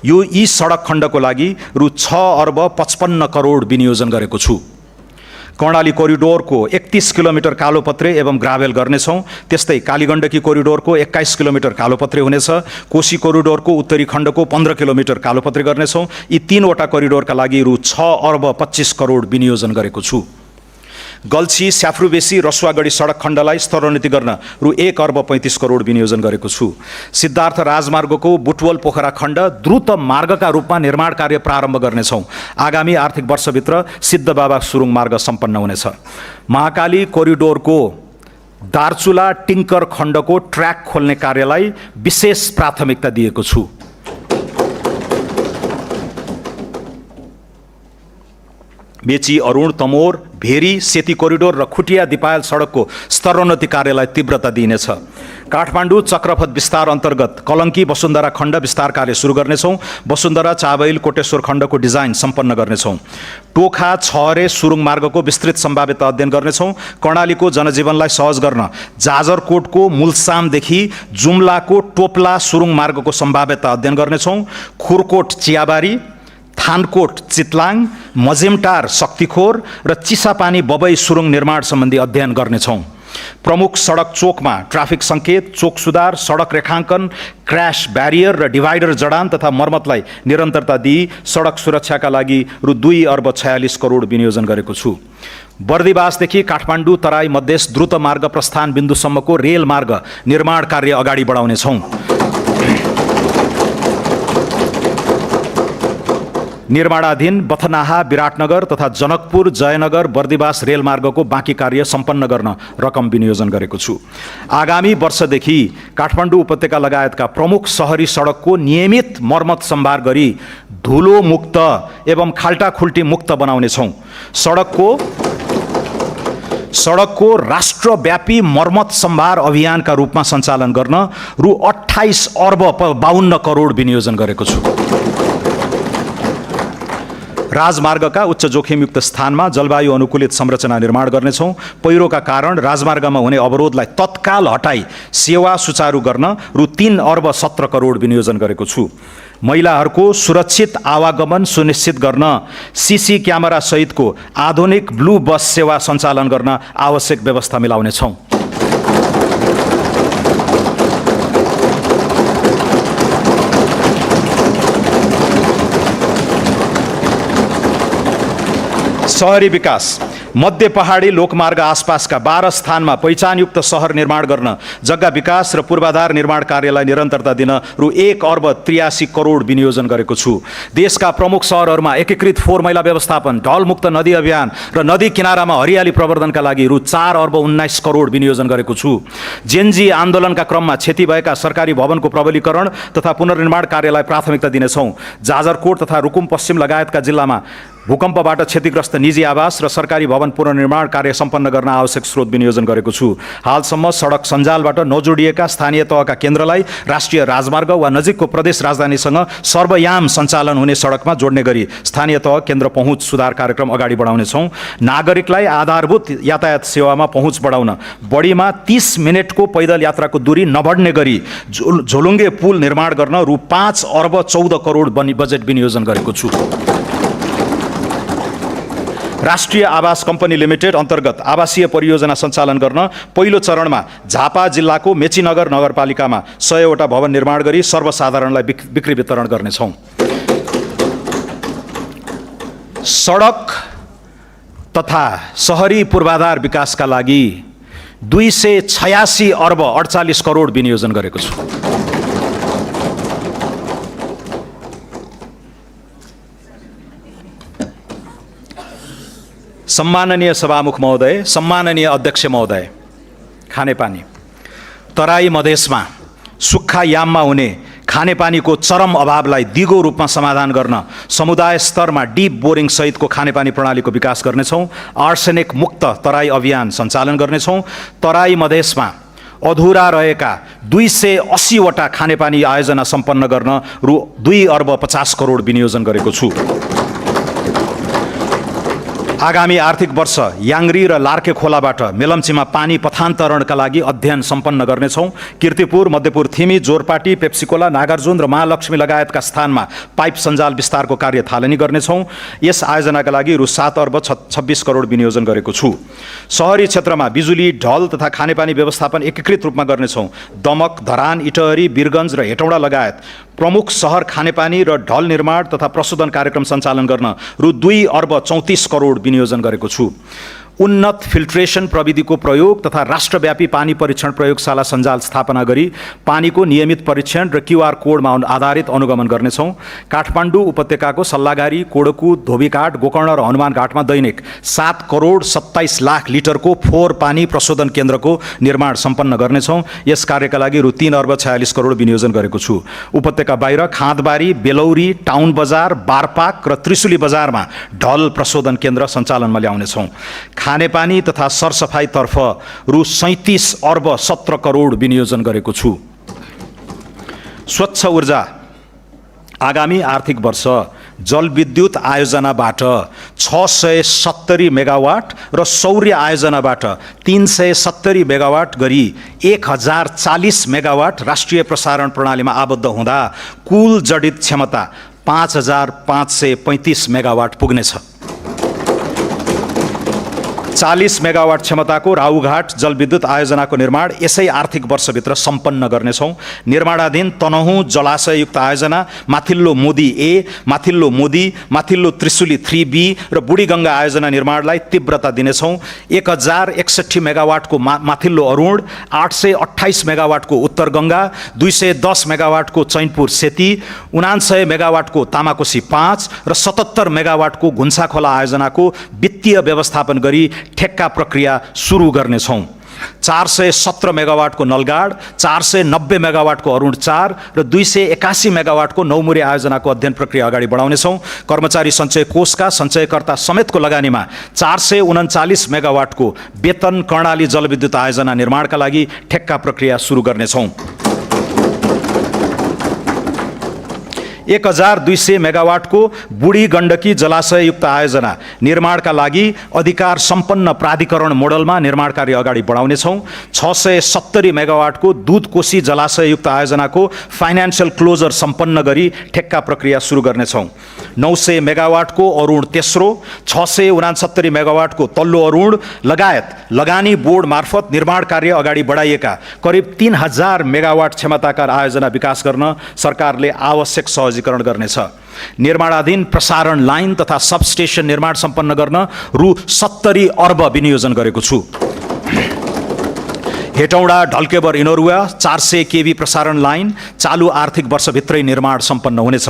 यी सडक खण्डको लागि रु 6 अर्ब 55 करोड विनियोजन गरेको छु। कर्णाली कोरिडोरको 31 किलोमिटर कालोपत्रे एवं ग्राभेल गर्नेछौँ। त्यस्तै कालीगण्डकी कोरिडोरको 21 किलोमिटर कालोपत्रे हुनेछ। कोशी कोरिडोरको उत्तरी खण्डको 15 किलोमिटर कालोपत्रे गर्नेछौँ। यी 3 वटा कोरिडोरका लागि रु 6 अर्ब 25 करोड विनियोजन गरेको छु। गल्छी स्याफ्रुबेसी रसुवागढी सडक खण्डलाई स्तरोन्नति गर्न रु 1 अर्ब 35 करोड विनियोजन गरेको छु। सिद्धार्थ राजमार्गको बुटवल पोखरा खण्ड द्रुत मार्गका रूपमा निर्माण कार्य प्रारम्भ गर्नेछौँ। आगामी आर्थिक वर्षभित्र सिद्धबाबा सुरुङ मार्ग सम्पन्न हुनेछ। महाकाली कोरिडोरको दार्चुला टिङ्कर खण्डको ट्र्याक खोल्ने कार्यलाई विशेष प्राथमिकता दिएको छु। मेची अरुण तमोर भेरी सेती कोरिडोर र खुटिया दिपायल सडकको स्तरोन्नति कार्यलाई तीव्रता दिइनेछ। काठमाडौँ चक्रपथ विस्तार अन्तर्गत कलङ्की वसुन्धरा खण्ड विस्तार कार्य सुरु गर्नेछौँ। वसुन्धरा चाबैल कोटेश्वर खण्डको डिजाइन सम्पन्न गर्नेछौँ। टोखा छहरे सुरुङ मार्गको विस्तृत सम्भाव्यता अध्ययन गर्नेछौँ। कर्णालीको जनजीवनलाई सहज गर्न जाजरकोटको मुलसामदेखि जुम्लाको टोप्ला सुरुङ मार्गको सम्भाव्यता अध्ययन गर्नेछौँ। खुरकोट चियाबारी, थानकोट चितलाङ, मजेमटार शक्तिखोर र चिसापानी बबई सुरुङ निर्माण सम्बन्धी अध्ययन गर्नेछौँ। प्रमुख सडक चोकमा ट्राफिक सङ्केत, चोक सुधार, सडक रेखाङ्कन, क्र्यास ब्यारियर र डिभाइडर जडान तथा मर्मतलाई निरन्तरता दिई सडक सुरक्षाका लागि रु 2 अर्ब 46 करोड विनियोजन गरेको छु। बर्दिवासदेखि काठमाडौँ तराई मधेस द्रुत मार्ग प्रस्थान बिन्दुसम्मको रेल मार्ग निर्माण कार्य अगाडि बढाउनेछौँ। निर्माणाधीन बथनाहा विराटनगर तथा जनकपुर जयनगर बर्दिवास रेलमार्गको बाँकी कार्य सम्पन्न गर्न रकम विनियोजन गरेको छु। आगामी वर्षदेखि काठमाडौँ उपत्यका लगायतका प्रमुख सहरी सडकको नियमित मर्मत सम्भार गरी धुलो मुक्त एवं खाल्टाखुल्टी मुक्त बनाउनेछौँ। सडकको राष्ट्रव्यापी मर्मत सम्भार अभियानका रूपमा सञ्चालन गर्न रु 28 अर्ब 52 करोड विनियोजन गरेको छु। राजमार्गका उच्च जोखिमयुक्त स्थानमा जलवायु अनुकूलित संरचना निर्माण गर्नेछौँ। पहिरोका कारण राजमार्गमा हुने अवरोधलाई तत्काल हटाई सेवा सुचारू गर्न रु 3 अर्ब 17 करोड विनियोजन गरेको छु। महिलाहरूको सुरक्षित आवागमन सुनिश्चित गर्न सीसी क्यामेरा सहितको आधुनिक ब्लू बस सेवा सञ्चालन गर्न आवश्यक व्यवस्था मिलाउनेछौँ। सहरी विकास मध्य पहाडी लोकमार्ग आसपासका 12 स्थानमा पहिचानयुक्त सहर निर्माण गर्न जग्गा विकास र पूर्वाधार निर्माण कार्यलाई निरन्तरता दिन रु 1 अर्ब 83 करोड विनियोजन गरेको छु। देशका प्रमुख सहरहरूमा एकीकृत फोहोर मैला व्यवस्थापन, ढलमुक्त नदी अभियान र नदी किनारामा हरियाली प्रवर्धनका लागि रु 4 अर्ब 19 करोड विनियोजन गरेको छु। जेनजी आन्दोलनका क्रममा क्षति भएका सरकारी भवनको प्रबलीकरण तथा पुनर्निर्माण कार्यलाई प्राथमिकता दिनेछौँ। जाजरकोट तथा रुकुम पश्चिम लगायतका जिल्लामा भूकम्पबाट क्षतिग्रस्त निजी आवास र सरकारी भवन पुनर्निर्माण कार्य सम्पन्न गर्न आवश्यक स्रोत विनियोजन गरेको छु। हालसम्म सडक सञ्जालबाट नजोडिएका स्थानीय तहका केन्द्रलाई राष्ट्रिय राजमार्ग वा नजिकको प्रदेश राजधानीसँग सर्वयाम सञ्चालन हुने सडकमा जोड्ने गरी स्थानीय तह केन्द्र पहुँच सुधार कार्यक्रम अगाडि बढाउनेछौँ। नागरिकलाई आधारभूत यातायात सेवामा पहुँच बढाउन बढीमा 30 मिनटको पैदल यात्राको दूरी नबढ्ने गरी झोलुङ्गे पुल निर्माण गर्न रु 5 अर्ब 14 करोड बजेट विनियोजन गरेको छु। राष्ट्रिय आवास कम्पनी लिमिटेड अन्तर्गत आवासीय परियोजना सञ्चालन गर्न पहिलो चरणमा झापा जिल्लाको मेचीनगर नगरपालिकामा 100वटा भवन निर्माण गरी सर्वसाधारणलाई बिक्री वितरण गर्नेछौँ। सडक तथा सहरी पूर्वाधार विकासका लागि 286 अर्ब 48 करोड विनियोजन गरेको छु। सम्माननीय सभामुख महोदय, सम्माननीय अध्यक्ष महोदय, खानेपानी तराई मधेसमा सुक्खा याममा हुने खानेपानीको चरम अभावलाई दिगो रूपमा समाधान गर्न समुदाय स्तरमा डिप बोरिङ सहितको खानेपानी प्रणालीको विकास गर्नेछौँ। आर्सेनिक मुक्त तराई अभियान सञ्चालन गर्नेछौँ। तराई मधेसमा अधुरा रहेका 280वटा खानेपानी आयोजना सम्पन्न गर्न रु 2 अर्ब 50 करोड विनियोजन गरेको छु। आगामी आर्थिक वर्ष याङ्री र लार्के खोलाबाट मेलम्चीमा पानी पथान्तरणका लागि अध्ययन सम्पन्न गर्नेछौँ। कीर्तिपुर, मध्यपुर थिमी, जोरपाटी, पेप्सिकोला, नागार्जुन र महालक्ष्मी लगायतका स्थानमा पाइप सञ्जाल विस्तारको कार्य थालनी गर्नेछौँ। यस आयोजनाका लागि रु 7 अर्ब 26 करोड विनियोजन गरेको छु। सहरी क्षेत्रमा बिजुली, ढल तथा खानेपानी व्यवस्थापन एकीकृत रूपमा गर्नेछौँ। दमक, धरान, इटहरी, वीरगञ्ज र हेटौँडा लगायत प्रमुख सहर खानेपानी र ढल निर्माण तथा प्रशोधन कार्यक्रम सञ्चालन गर्न रु 2 अर्ब 34 करोड विनियोजन गरेको छु। उन्नत फिल्ट्रेसन प्रविधिको प्रयोग तथा राष्ट्रव्यापी पानी परीक्षण प्रयोगशाला सञ्जाल स्थापना गरी पानीको नियमित परीक्षण र क्युआर कोडमा आधारित अनुगमन गर्नेछौँ। काठमाडौँ उपत्यकाको सल्लाघारी, कोडकु, धोबीघाट, गोकर्ण र हनुमान घाटमा दैनिक 7 करोड 27 लाख लिटरको फोहोर पानी प्रशोधन केन्द्रको निर्माण सम्पन्न गर्नेछौँ। यस कार्यका लागि रु 3 अर्ब 46 करोड विनियोजन गरेको छु। उपत्यका बाहिर खाँदबारी, बेलौरी, टाउन बजार, बारपाक र त्रिशुली बजारमा ढल प्रशोधन केन्द्र सञ्चालनमा ल्याउनेछौँ। खानेपानी तथा सरसफाइतर्फ रु 37 अर्ब 17 करोड विनियोजन गरेको छु। स्वच्छ ऊर्जा आगामी आर्थिक वर्ष जलविद्युत आयोजनाबाट 670 मेगावाट र सौर्य आयोजनाबाट 370 मेगावाट गरी 1040 मेगावाट राष्ट्रिय प्रसारण प्रणालीमा आबद्ध हुँदा कुल जडित क्षमता 5535 मेगावाट पुग्नेछ। 40 मेगावाट क्षमताको राहुघाट जलविद्युत आयोजनाको निर्माण यसै आर्थिक वर्षभित्र सम्पन्न गर्नेछौँ। निर्माणाधीन तनहुँ जलाशययुक्त आयोजना, माथिल्लो मोदी ए, माथिल्लो मोदी, माथिल्लो त्रिशुली 3B र बुढीगङ्गा आयोजना निर्माणलाई तीव्रता दिनेछौँ। 1061 मेगावाटको माथिल्लो अरुण, 828 मेगावाटको उत्तर गङ्गा, 210 मेगावाटको चैनपुर सेती, 99 मेगावाटको तामाकोसी 5 र 77 मेगावाटको घुन्साखोला आयोजनाको वित्तीय व्यवस्थापन गरी ठेक्का प्रक्रिया सुरु गर्नेछौँ। 417 मेगावाटको नलगाड, 490 मेगावाटको अरुण 4 र 281 मेगावाटको नौमुरे आयोजनाको अध्ययन प्रक्रिया अगाडि बढाउनेछौँ। कर्मचारी सञ्चय कोषका सञ्चयकर्ता समेतको लगानीमा 439 मेगावाटको वेतन कर्णाली जलविद्युत आयोजना निर्माणका लागि ठेक्का प्रक्रिया सुरु गर्नेछौँ। 1200 मेगावाटको बुढी गण्डकी जलाशययुक्त आयोजना निर्माणका लागि अधिकार सम्पन्न प्राधिकरण मोडलमा निर्माण कार्य अगाडि बढाउनेछौँ। 670 मेगावाटको दुधकोशी जलाशययुक्त आयोजनाको फाइनेन्सियल क्लोजर सम्पन्न गरी ठेक्का प्रक्रिया सुरु गर्नेछौँ। 900 मेगावाटको अरुण तेस्रो, 669 मेगावाटको तल्लो अरुण लगायत लगानी बोर्ड मार्फत निर्माण कार्य अगाडि बढाइएका करिब 3000 मेगावाट क्षमताका आयोजना विकास गर्न सरकारले आवश्यक सहजीकरण गर्नेछ। निर्माणाधीन प्रसारण लाइन तथा सबस्टेसन निर्माण सम्पन्न गर्न रु 70 अर्ब विनियोजन गरेको छु। हेटौडा ढल्केबर इनोरुवा 400 केबी प्रसारण लाइन चालु आर्थिक वर्षभित्रै निर्माण सम्पन्न हुनेछ।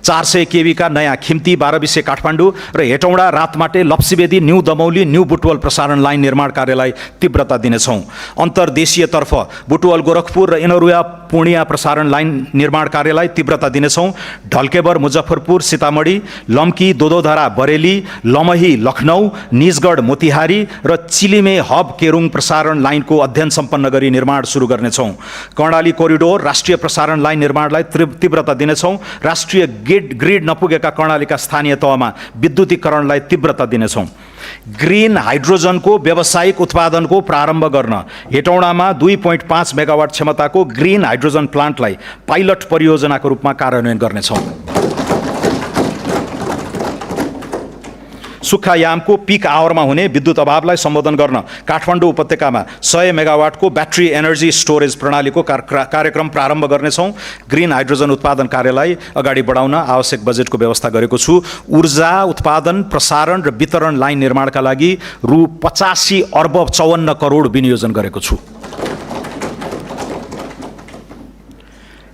400 केबी का नयाँ खिम्ती 12 बिसे काठमाडौँ र हेटौडा रातमाटे लप्सीबेदी न्यू दमौली न्यू बुटवल प्रसारण लाइन निर्माण कार्यलाई तीव्रता दिनेछौँ। अन्तर्देशीयतर्फ बुटवल गोरखपुर र इनोरुवा पूर्णिया प्रसारण लाइन निर्माण कार्यलाई तीव्रता दिनेछौँ। ढल्केबर मुजफ्फरपुर सीतामढी, लम्की दोदोधरा बरेली, लमही लखनऊ, निजगढ मोतिहारी र चिलिमे हब केरुङ प्रसारण लाइनको अध्ययन सम्पन्न गरी निर्माण सुरु गर्नेछौँ। कर्णाली कोरिडोर राष्ट्रिय प्रसारण लाइन निर्माणलाई तीव्रता दिनेछौँ। राष्ट्रिय ग्रिड नपुगेका कर्णालीका स्थानीय तहमा विद्युतीकरणलाई तीव्रता दिनेछौँ। ग्रीन हाइड्रोजनको व्यावसायिक उत्पादनको प्रारम्भ गर्न हेटौडामा 2.5 मेगावाट क्षमताको ग्रीन हाइड्रोजन प्लान्टलाई पाइलट परियोजनाको रूपमा कार्यान्वयन गर्नेछौँ। सुक्खायामको पिक आवरमा हुने विद्युत अभावलाई सम्बोधन गर्न काठमाडौँ उपत्यकामा 100 मेगावाटको ब्याट्री एनर्जी स्टोरेज प्रणालीको कार्यक्रम प्रारम्भ गर्नेछौँ। ग्रीन हाइड्रोजन उत्पादन कार्यलाई अगाडि बढाउन आवश्यक बजेटको व्यवस्था गरेको छु। ऊर्जा उत्पादन, प्रसारण र वितरण लाइन निर्माणका लागि रु 85 अर्ब 54 करोड विनियोजन गरेको छु।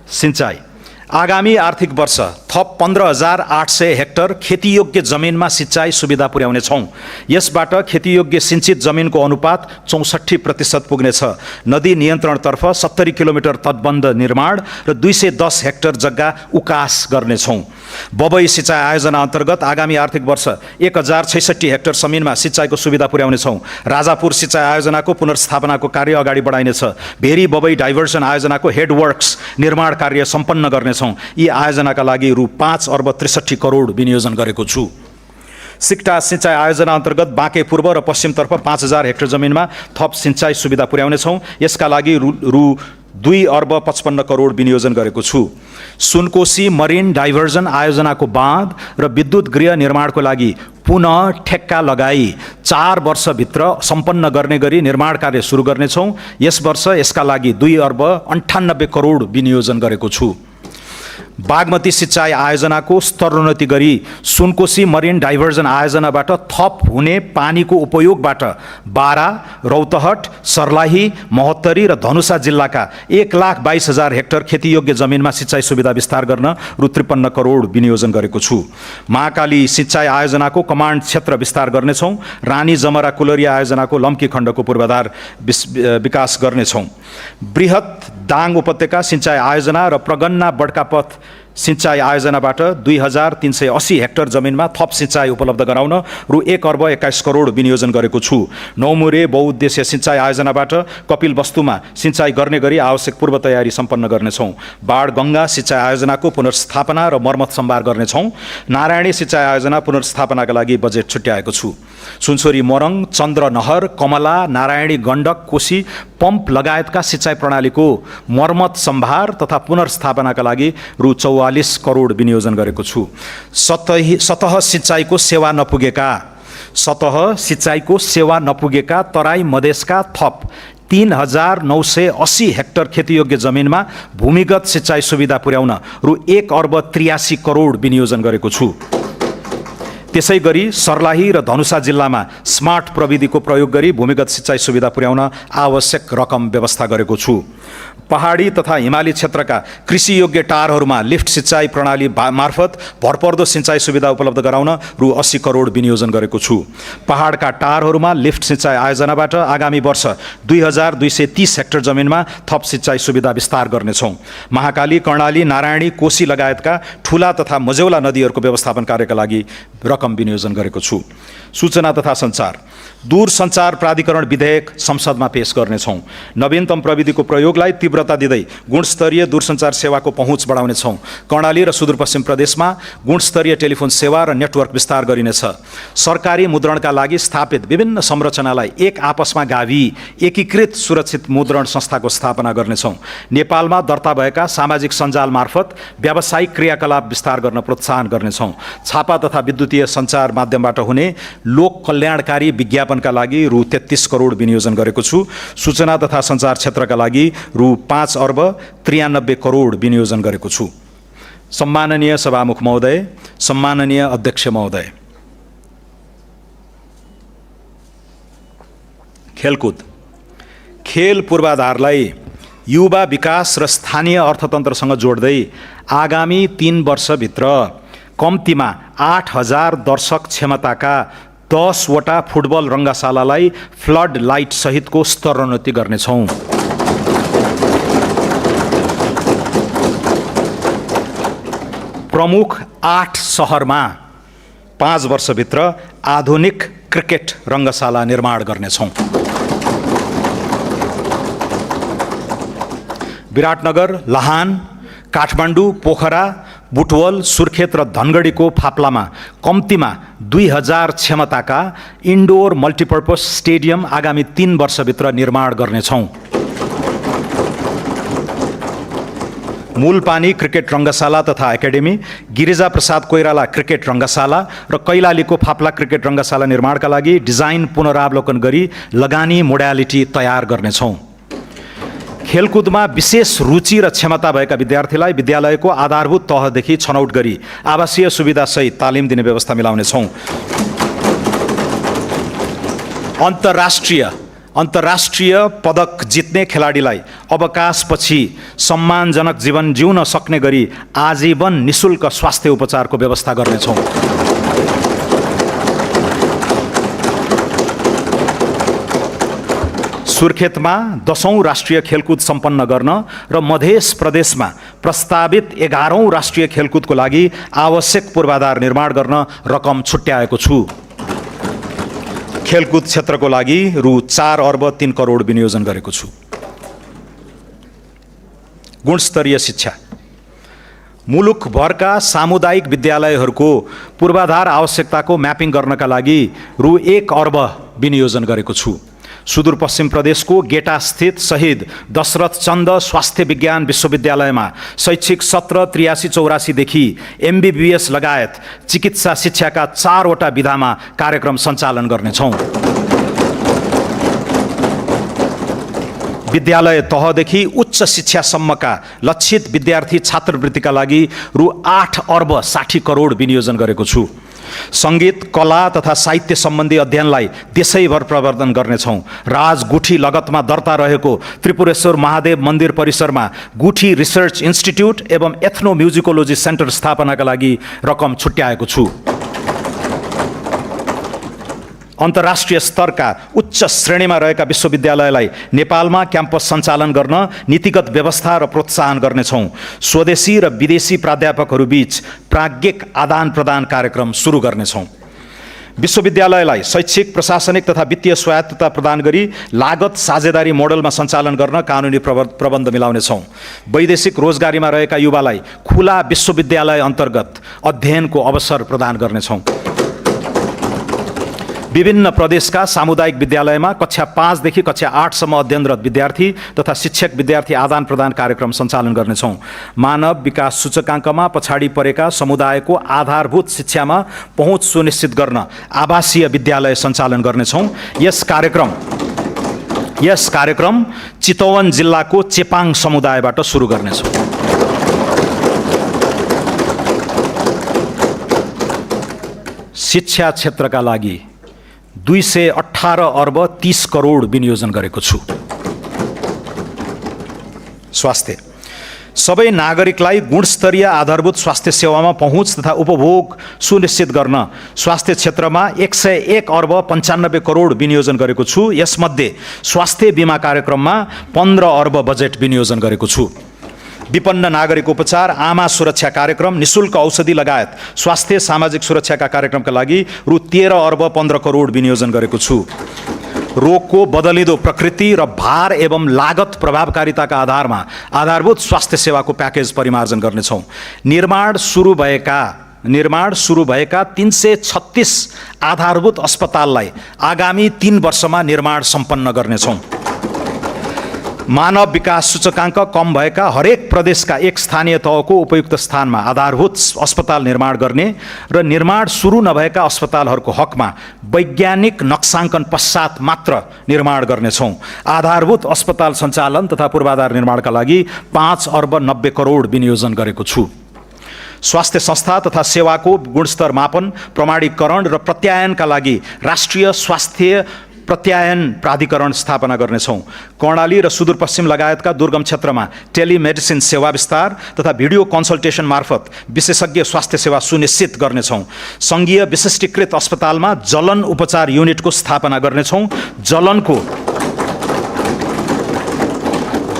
सिंचाई आगामी आर्थिक वर्ष थप 15,800 हेक्टर खेतीयोग्य जमिनमा सिंचाई सुविधा पुर्याउनेछौँ। यसबाट खेतीयोग्य सिंचित जमिनको अनुपात 64% पुग्नेछ। नदी नियन्त्रणतर्फ 70 किलोमिटर तटबन्ध निर्माण र 210 हेक्टर जग्गा उकास गर्नेछौँ। बबई सिंचाई आयोजना अन्तर्गत आगामी आर्थिक वर्ष 1066 हेक्टर जमिनमा सिंचाईको सुविधा पुर्याउनेछौँ। राजापुर सिंचाई आयोजनाको पुनर्स्थापनाको कार्य अगाडि बढाइनेछ। भेरी बबई डाइभर्सन आयोजनाको हेडवर्क्स निर्माण कार्य सम्पन्न गर्नेछौँ। यी आयोजनाका लागि रु 5 अर्ब 63 करोड विनियोजन गरेको छु। सिक्टा सिंचाई आयोजना अन्तर्गत बाँके पूर्व र पश्चिमतर्फ 5000 हेक्टर जमिनमा थप सिंचाई सुविधा पुर्याउनेछौँ। यसका लागि रु 2 अर्ब 55 करोड विनियोजन गरेको छु। सुनकोशी मरिन डाइभर्जन आयोजनाको बाँध र विद्युत गृह निर्माणको लागि पुनः ठेक्का लगाई 4 वर्षभित्र सम्पन्न गर्ने गरी निर्माण कार्य सुरु गर्नेछौँ। यस वर्ष यसका लागि 2 अर्ब 98 करोड विनियोजन गरेको छु। बागमती सिँचाइ आयोजनाको स्तरोन्नति गरी सुनकोशी मरिन डाइभर्जन आयोजनाबाट थप हुने पानीको उपयोगबाट बारा, रौतहट, सर्लाही, महोत्तरी र धनुषा जिल्लाका 1,22,000 हेक्टर खेतीयोग्य जमिनमा सिँचाइ सुविधा विस्तार गर्न रु 53 करोड विनियोजन गरेको छु। महाकाली सिँचाइ आयोजनाको कमान्ड क्षेत्र विस्तार गर्नेछौँ। रानी जमरा कुलरिया आयोजनाको लम्की खण्डको पूर्वाधार विकास गर्नेछौँ। बृहत दाङ उपत्यका सिँचाइ आयोजना र प्रगन्ना बड्कापथ सिँचाइ आयोजनाबाट 2,380 हेक्टर जमिनमा थप सिँचाइ उपलब्ध गराउन रु 1,21 करोड विनियोजन गरेको छु। नौमुरे बहुउद्देश्य सिँचाइ आयोजनाबाट कपिल वस्तुमा सिँचाइ गर्ने गरी आवश्यक पूर्व तयारी सम्पन्न गर्नेछौँ। बाढगङ्गा सिँचाइ आयोजनाको पुनर्स्थापना र मर्मत सम्भार गर्नेछौँ। नारायणी सिँचाइ आयोजना पुनर्स्थापनाका लागि बजेट छुट्याएको छु। सुनसरी मोरङ, चन्द्रनहर, कमला, नारायणी गण्डक, कोशी पम्प लगायतका सिँचाइ प्रणालीको मर्मत सम्भार तथा पुनर्स्थापनाका लागि रु 44 करोड विनियोजन गरेको छु। सतह सिँचाइको सेवा नपुगेका तराई मधेसका थप 3,980 हेक्टर खेतीयोग्य जमिनमा भूमिगत सिँचाइ सुविधा पुर्याउन रु 1,83 करोड विनियोजन गरेको छु। त्यसै गरी सर्लाही र धनुषा जिल्लामा स्मार्ट प्रविधिको प्रयोग गरी भूमिगत सिँचाइ सुविधा पुर्याउन आवश्यक रकम व्यवस्था गरेको छु। पहाडी तथा हिमाली क्षेत्रका कृषियोग्य टारहरूमा लिफ्ट सिँचाइ प्रणाली मार्फत भरपर्दो सिँचाइ सुविधा उपलब्ध गराउन रु 80 करोड विनियोजन गरेको छु। पहाडका टारहरूमा लिफ्ट सिँचाइ आयोजनाबाट आगामी वर्ष 2,230 हेक्टर जमिनमा थप सिँचाइ सुविधा विस्तार गर्नेछौँ। महाकाली, कर्णाली, नारायणी, कोशी लगायतका ठुला तथा मझौला नदीहरूको व्यवस्थापन कार्यका लागि रकम विनियोजन गरेको छु। सूचना तथा सञ्चार दूरसञ्चार प्राधिकरण विधेयक संसदमा पेश गर्नेछौँ। नवीनतम प्रविधिको प्रयोगलाई तीव्रता दिँदै गुणस्तरीय दूरसञ्चार सेवाको पहुँच बढाउनेछौँ। कर्णाली र सुदूरपश्चिम प्रदेशमा गुणस्तरीय टेलिफोन सेवा र नेटवर्क विस्तार गरिनेछ। सरकारी मुद्रणका लागि स्थापित विभिन्न संरचनालाई एक आपसमा गाभी एकीकृत सुरक्षित मुद्रण संस्थाको स्थापना गर्नेछौँ। नेपालमा दर्ता भएका सामाजिक सञ्जाल मार्फत व्यावसायिक क्रियाकलाप विस्तार गर्न प्रोत्साहन गर्नेछौँ। छापा तथा विद्युतीय सञ्चार माध्यमबाट हुने लोक कल्याणकारी विज्ञापनका लागि रु 33 करोड विनियोजन गरेको छु। सूचना तथा सञ्चार क्षेत्रका लागि रु 5,93 करोड विनियोजन गरेको छु। सम्माननीय सभामुख महोदय, सम्माननीय अध्यक्ष महोदय, खेलकुद खेल पूर्वाधारलाई युवा विकास र स्थानीय अर्थतन्त्रसँग जोड्दै आगामी 3 वर्षभित्र कम्तीमा 8,000 दर्शक क्षमताका 10 वटा फुटबल रङ्गशालालाई फ्लड लाइट सहितको स्तरोन्नति गर्नेछौँ। प्रमुख 8 सहरमा 5 वर्षभित्र आधुनिक क्रिकेट रङ्गशाला निर्माण गर्नेछौँ। विराटनगर, लाहान, काठमाडौँ, पोखरा, बुटवल, सुर्खेत र धनगढीको फाप्लामा कम्तीमा 2,000 क्षमताका इन्डोर मल्टिपर्पज स्टेडियम आगामी 3 वर्षभित्र निर्माण गर्नेछौँ। मूलपानी क्रिकेट रङ्गशाला तथा एकाडेमी, गिरिजा प्रसाद कोइराला क्रिकेट रङ्गशाला र कैलालीको फाप्ला क्रिकेट रङ्गशाला निर्माणका लागि डिजाइन पुनरावलोकन गरी लगानी मोडालिटी तयार गर्नेछौँ। खेलकुदमा विशेष रुचि र क्षमता भएका विद्यार्थीलाई विद्यालयको आधारभूत तहदेखि छनौट गरी आवासीय सुविधासहित तालिम दिने व्यवस्था मिलाउनेछौँ। अन्तर्राष्ट्रिय पदक जित्ने खेलाडीलाई अवकाशपछि सम्मानजनक जीवन जिउन सक्ने गरी आजीवन निशुल्क स्वास्थ्य उपचारको व्यवस्था गर्नेछौँ। सुर्खेतमा 10औं राष्ट्रिय खेलकुद सम्पन्न गर्न र मध्य प्रदेशमा प्रस्तावित 11औं राष्ट्रिय खेलकुदको लागि आवश्यक पूर्वाधार निर्माण गर्न रकम छुट्याएको छु। खेलकुद क्षेत्रको लागि रु 4,03 करोड विनियोजन गरेको छु। गुणस्तरीय शिक्षा मुलुकभरका सामुदायिक विद्यालयहरूको पूर्वाधार आवश्यकताको म्यापिङ गर्नका लागि रु 1 अर्ब विनियोजन गरेको छु। सुदूरपश्चिम प्रदेशको गेटा स्थित शहीद दशरथ चन्द स्वास्थ्य विज्ञान विश्वविद्यालयमा शैक्षिक सत्र 83-84 देखि MBBS लगायत चिकित्सा शिक्षाका 4 वटा विधामा कार्यक्रम सञ्चालन गर्नेछौँ। विद्यालय तहदेखि उच्च शिक्षासम्मका लक्षित विद्यार्थी छात्रवृत्तिका लागि रु 8 अर्ब 60 करोड विनियोजन गरेको छु। सङ्गीत, कला तथा साहित्य सम्बन्धी अध्ययनलाई देशैभर प्रवर्धन गर्नेछौँ। राजगुठी लगतमा दर्ता रहेको त्रिपुरेश्वर महादेव मन्दिर परिसरमा गुठी रिसर्च इन्स्टिट्युट एवं एथ्नो म्युजिकोलोजी सेन्टर स्थापनाका लागि रकम छुट्याएको छु। अन्तर्राष्ट्रिय स्तरका उच्च श्रेणीमा रहेका विश्वविद्यालयलाई नेपालमा क्याम्पस सञ्चालन गर्न नीतिगत व्यवस्था र प्रोत्साहन गर्नेछौँ। स्वदेशी र विदेशी प्राध्यापकहरूबीच प्राज्ञिक आदान प्रदान कार्यक्रम सुरु गर्नेछौँ। विश्वविद्यालयलाई शैक्षिक, प्रशासनिक तथा वित्तीय स्वायत्तता प्रदान गरी लागत साझेदारी मोडलमा सञ्चालन गर्न कानुनी प्रबन्ध मिलाउनेछौँ। वैदेशिक रोजगारीमा रहेका युवालाई खुला विश्वविद्यालय अन्तर्गत अध्ययनको अवसर प्रदान गर्नेछौँ। विभिन्न प्रदेशका सामुदायिक विद्यालयमा कक्षा 5 देखि कक्षा 8 सम्म अध्ययनरत विद्यार्थी तथा शिक्षक विद्यार्थी आदान प्रदान कार्यक्रम सञ्चालन गर्नेछौँ। मानव विकास सूचकाङ्कमा पछाडि परेका समुदायको आधारभूत शिक्षामा पहुँच सुनिश्चित गर्न आवासीय विद्यालय सञ्चालन गर्नेछौँ। यस कार्यक्रम चितवन जिल्लाको चेपाङ समुदायबाट सुरु गर्नेछौँ। शिक्षा क्षेत्रका लागि 218 अर्ब 30 करोड विनियोजन गरेको छु। स्वास्थ्य, सबै नागरिकलाई गुणस्तरीय आधारभूत स्वास्थ्य सेवामा पहुँच तथा उपभोग सुनिश्चित गर्न स्वास्थ्य क्षेत्रमा 101 अर्ब 95 करोड विनियोजन गरेको छु। यसमध्ये स्वास्थ्य बिमा कार्यक्रममा 15 अर्ब बजेट विनियोजन गरेको छु। विपन्न नागरिक उपचार, आमा सुरक्षा कार्यक्रम, निशुल्क औषधि लगायत स्वास्थ्य सामाजिक सुरक्षाका कार्यक्रमका लागि रु 13 अर्ब 15 करोड विनियोजन गरेको छु। रोगको बदलिँदो प्रकृति र भार एवं लागत प्रभावकारिताका आधारमा आधारभूत स्वास्थ्य सेवाको प्याकेज परिमार्जन गर्नेछौँ। निर्माण सुरु भएका 336 आधारभूत अस्पताललाई आगामी 3 वर्षमा निर्माण सम्पन्न गर्नेछौँ। मानव विकास सूचकाङ्क कम भएका हरेक प्रदेशका एक स्थानीय तहको उपयुक्त स्थानमा आधारभूत अस्पताल निर्माण गर्ने र निर्माण सुरु नभएका अस्पतालहरूको हकमा वैज्ञानिक नक्साङ्कन पश्चात मात्र निर्माण गर्नेछौँ। आधारभूत अस्पताल सञ्चालन तथा पूर्वाधार निर्माणका लागि 5 अर्ब 90 करोड विनियोजन गरेको छु। स्वास्थ्य संस्था तथा सेवाको गुणस्तर मापन, प्रमाणीकरण र प्रत्यायनका लागि राष्ट्रिय स्वास्थ्य प्रत्यायन प्राधिकरण स्थापना गर्नेछौँ। कर्णाली र सुदूरपश्चिम लगायतका दुर्गम क्षेत्रमा टेलिमेडिसिन सेवा विस्तार तथा भिडियो कन्सल्टेसन मार्फत विशेषज्ञ स्वास्थ्य सेवा सुनिश्चित गर्नेछौँ। सङ्घीय विशिष्टीकृत अस्पतालमा जलन उपचार युनिटको स्थापना गर्नेछौँ।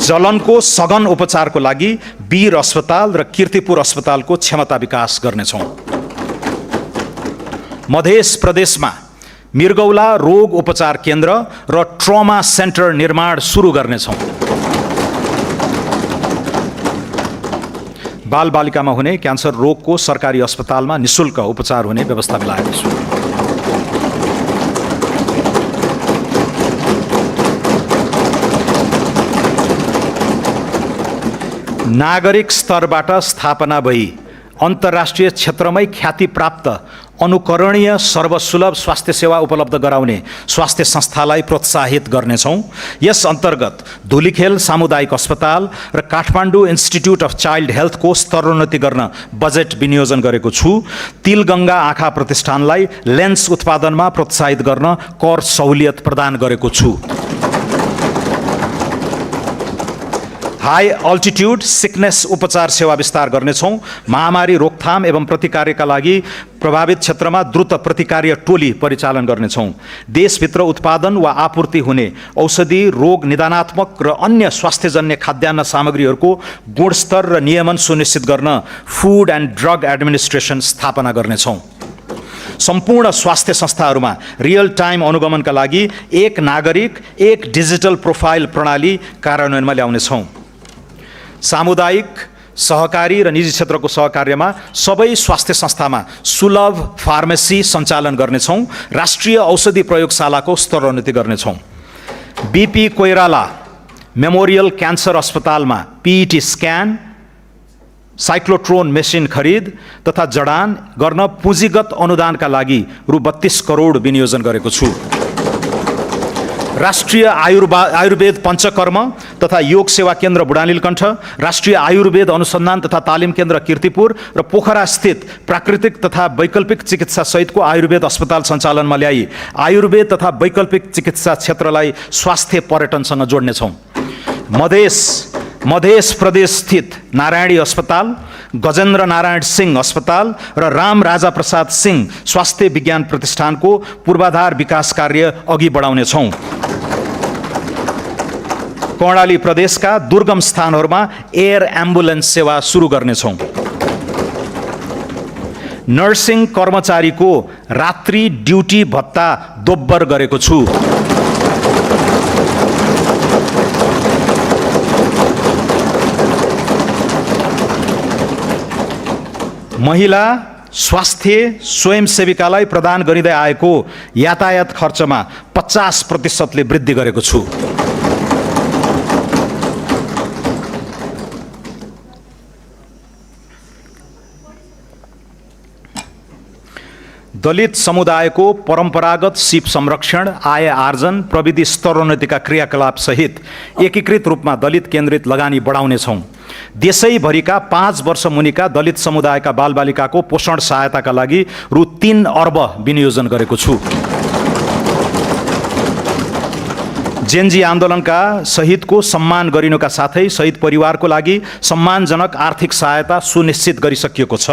जलनको सघन उपचारको लागि वीर अस्पताल र कीर्तिपुर अस्पतालको क्षमता विकास गर्नेछौँ। मध्य प्रदेशमा मृगौला रोग उपचार केन्द्र र ट्रमा सेन्टर निर्माण सुरु गर्नेछौँ। बालबालिकामा हुने क्यान्सर रोगको सरकारी अस्पतालमा निशुल्क उपचार हुने व्यवस्था मिलाएको छु। नागरिक स्तरबाट स्थापना भई अन्तर्राष्ट्रिय क्षेत्रमै ख्याति प्राप्त अनुकरणीय सर्वसुलभ स्वास्थ्य सेवा उपलब्ध गराउने स्वास्थ्य संस्थालाई प्रोत्साहित गर्नेछौँ। यस अन्तर्गत धुलीखेल सामुदायिक अस्पताल र काठमाडौँ इन्स्टिट्युट अफ चाइल्ड हेल्थको स्तरोन्नति गर्न बजेट विनियोजन गरेको छु। तिलगङ्गा आँखा प्रतिष्ठानलाई लेन्स उत्पादनमा प्रोत्साहित गर्न कर सहुलियत प्रदान गरेको छु। हाई अल्टिट्युड सिकनेस उपचार सेवा विस्तार गर्नेछौँ। महामारी रोकथाम एवं प्रतिकार्यका लागि प्रभावित क्षेत्रमा द्रुत प्रतिकार्य टोली परिचालन गर्नेछौँ। देशभित्र उत्पादन वा आपूर्ति हुने औषधि, रोग निदानात्मक र अन्य स्वास्थ्यजन्य खाद्यान्न सामग्रीहरूको गुणस्तर र नियमन सुनिश्चित गर्न फुड एन्ड ड्रग एडमिनिस्ट्रेसन स्थापना गर्नेछौँ। सम्पूर्ण स्वास्थ्य संस्थाहरूमा रियल टाइम अनुगमनका लागि एक नागरिक एक डिजिटल प्रोफाइल प्रणाली कार्यान्वयनमा ल्याउनेछौँ। सामुदायिक, सहकारी र निजी क्षेत्रको सहकार्यमा सबै स्वास्थ्य संस्थामा सुलभ फार्मेसी सञ्चालन गर्नेछौँ। राष्ट्रिय औषधि प्रयोगशालाको स्तरोन्नति गर्नेछौँ। बीपी कोइराला मेमोरियल क्यान्सर अस्पतालमा पीईटी स्क्यान, साइक्लोट्रोन मेसिन खरिद तथा जडान गर्न पुँजीगत अनुदानका लागि रु 32 करोड विनियोजन गरेको छु। राष्ट्रिय आयुर्वेद पञ्चकर्म तथा योग सेवा केन्द्र बुढानीलकण्ठ, राष्ट्रिय आयुर्वेद अनुसन्धान तथा तालिम केन्द्र कीर्तिपुर र पोखरा स्थित प्राकृतिक तथा वैकल्पिक चिकित्सा सहितको आयुर्वेद अस्पताल सञ्चालनमा ल्याई आयुर्वेद तथा वैकल्पिक चिकित्सा क्षेत्रलाई स्वास्थ्य पर्यटनसँग जोड्नेछौँ। मध्य प्रदेश स्थित नारायणी अस्पताल, गजेन्द्र नारायण सिंह अस्पताल र राम राजा प्रसाद सिंह स्वास्थ्य विज्ञान प्रतिष्ठानको पूर्वाधार विकास कार्य अघि बढाउनेछौँ। कर्णाली प्रदेशका दुर्गम स्थानहरूमा एयर एम्बुलेन्स सेवा सुरु गर्नेछौँ। नर्सिङ कर्मचारीको रात्रि ड्युटी भत्ता दोब्बर गरेको छु। महिला स्वास्थ्य स्वयंसेविकालाई प्रदान गरिँदै आएको यातायात खर्चमा 50% वृद्धि गरेको छु। दलित समुदायको परम्परागत सिप संरक्षण, आय आर्जन, प्रविधि स्तरोन्नतिका क्रियाकलाप सहित एकीकृत रूपमा दलित केन्द्रित लगानी बढाउनेछौँ। देशैभरिका 5 वर्ष मुनिका दलित समुदायका बालबालिकाको पोषण सहायताका लागि रु 3 अर्ब विनियोजन गरेको छु। जेनजी आन्दोलनका शहीदको सम्मान गरिनुका साथै शहीद परिवारको लागि सम्मानजनक आर्थिक सहायता सुनिश्चित गरिसकिएको छ।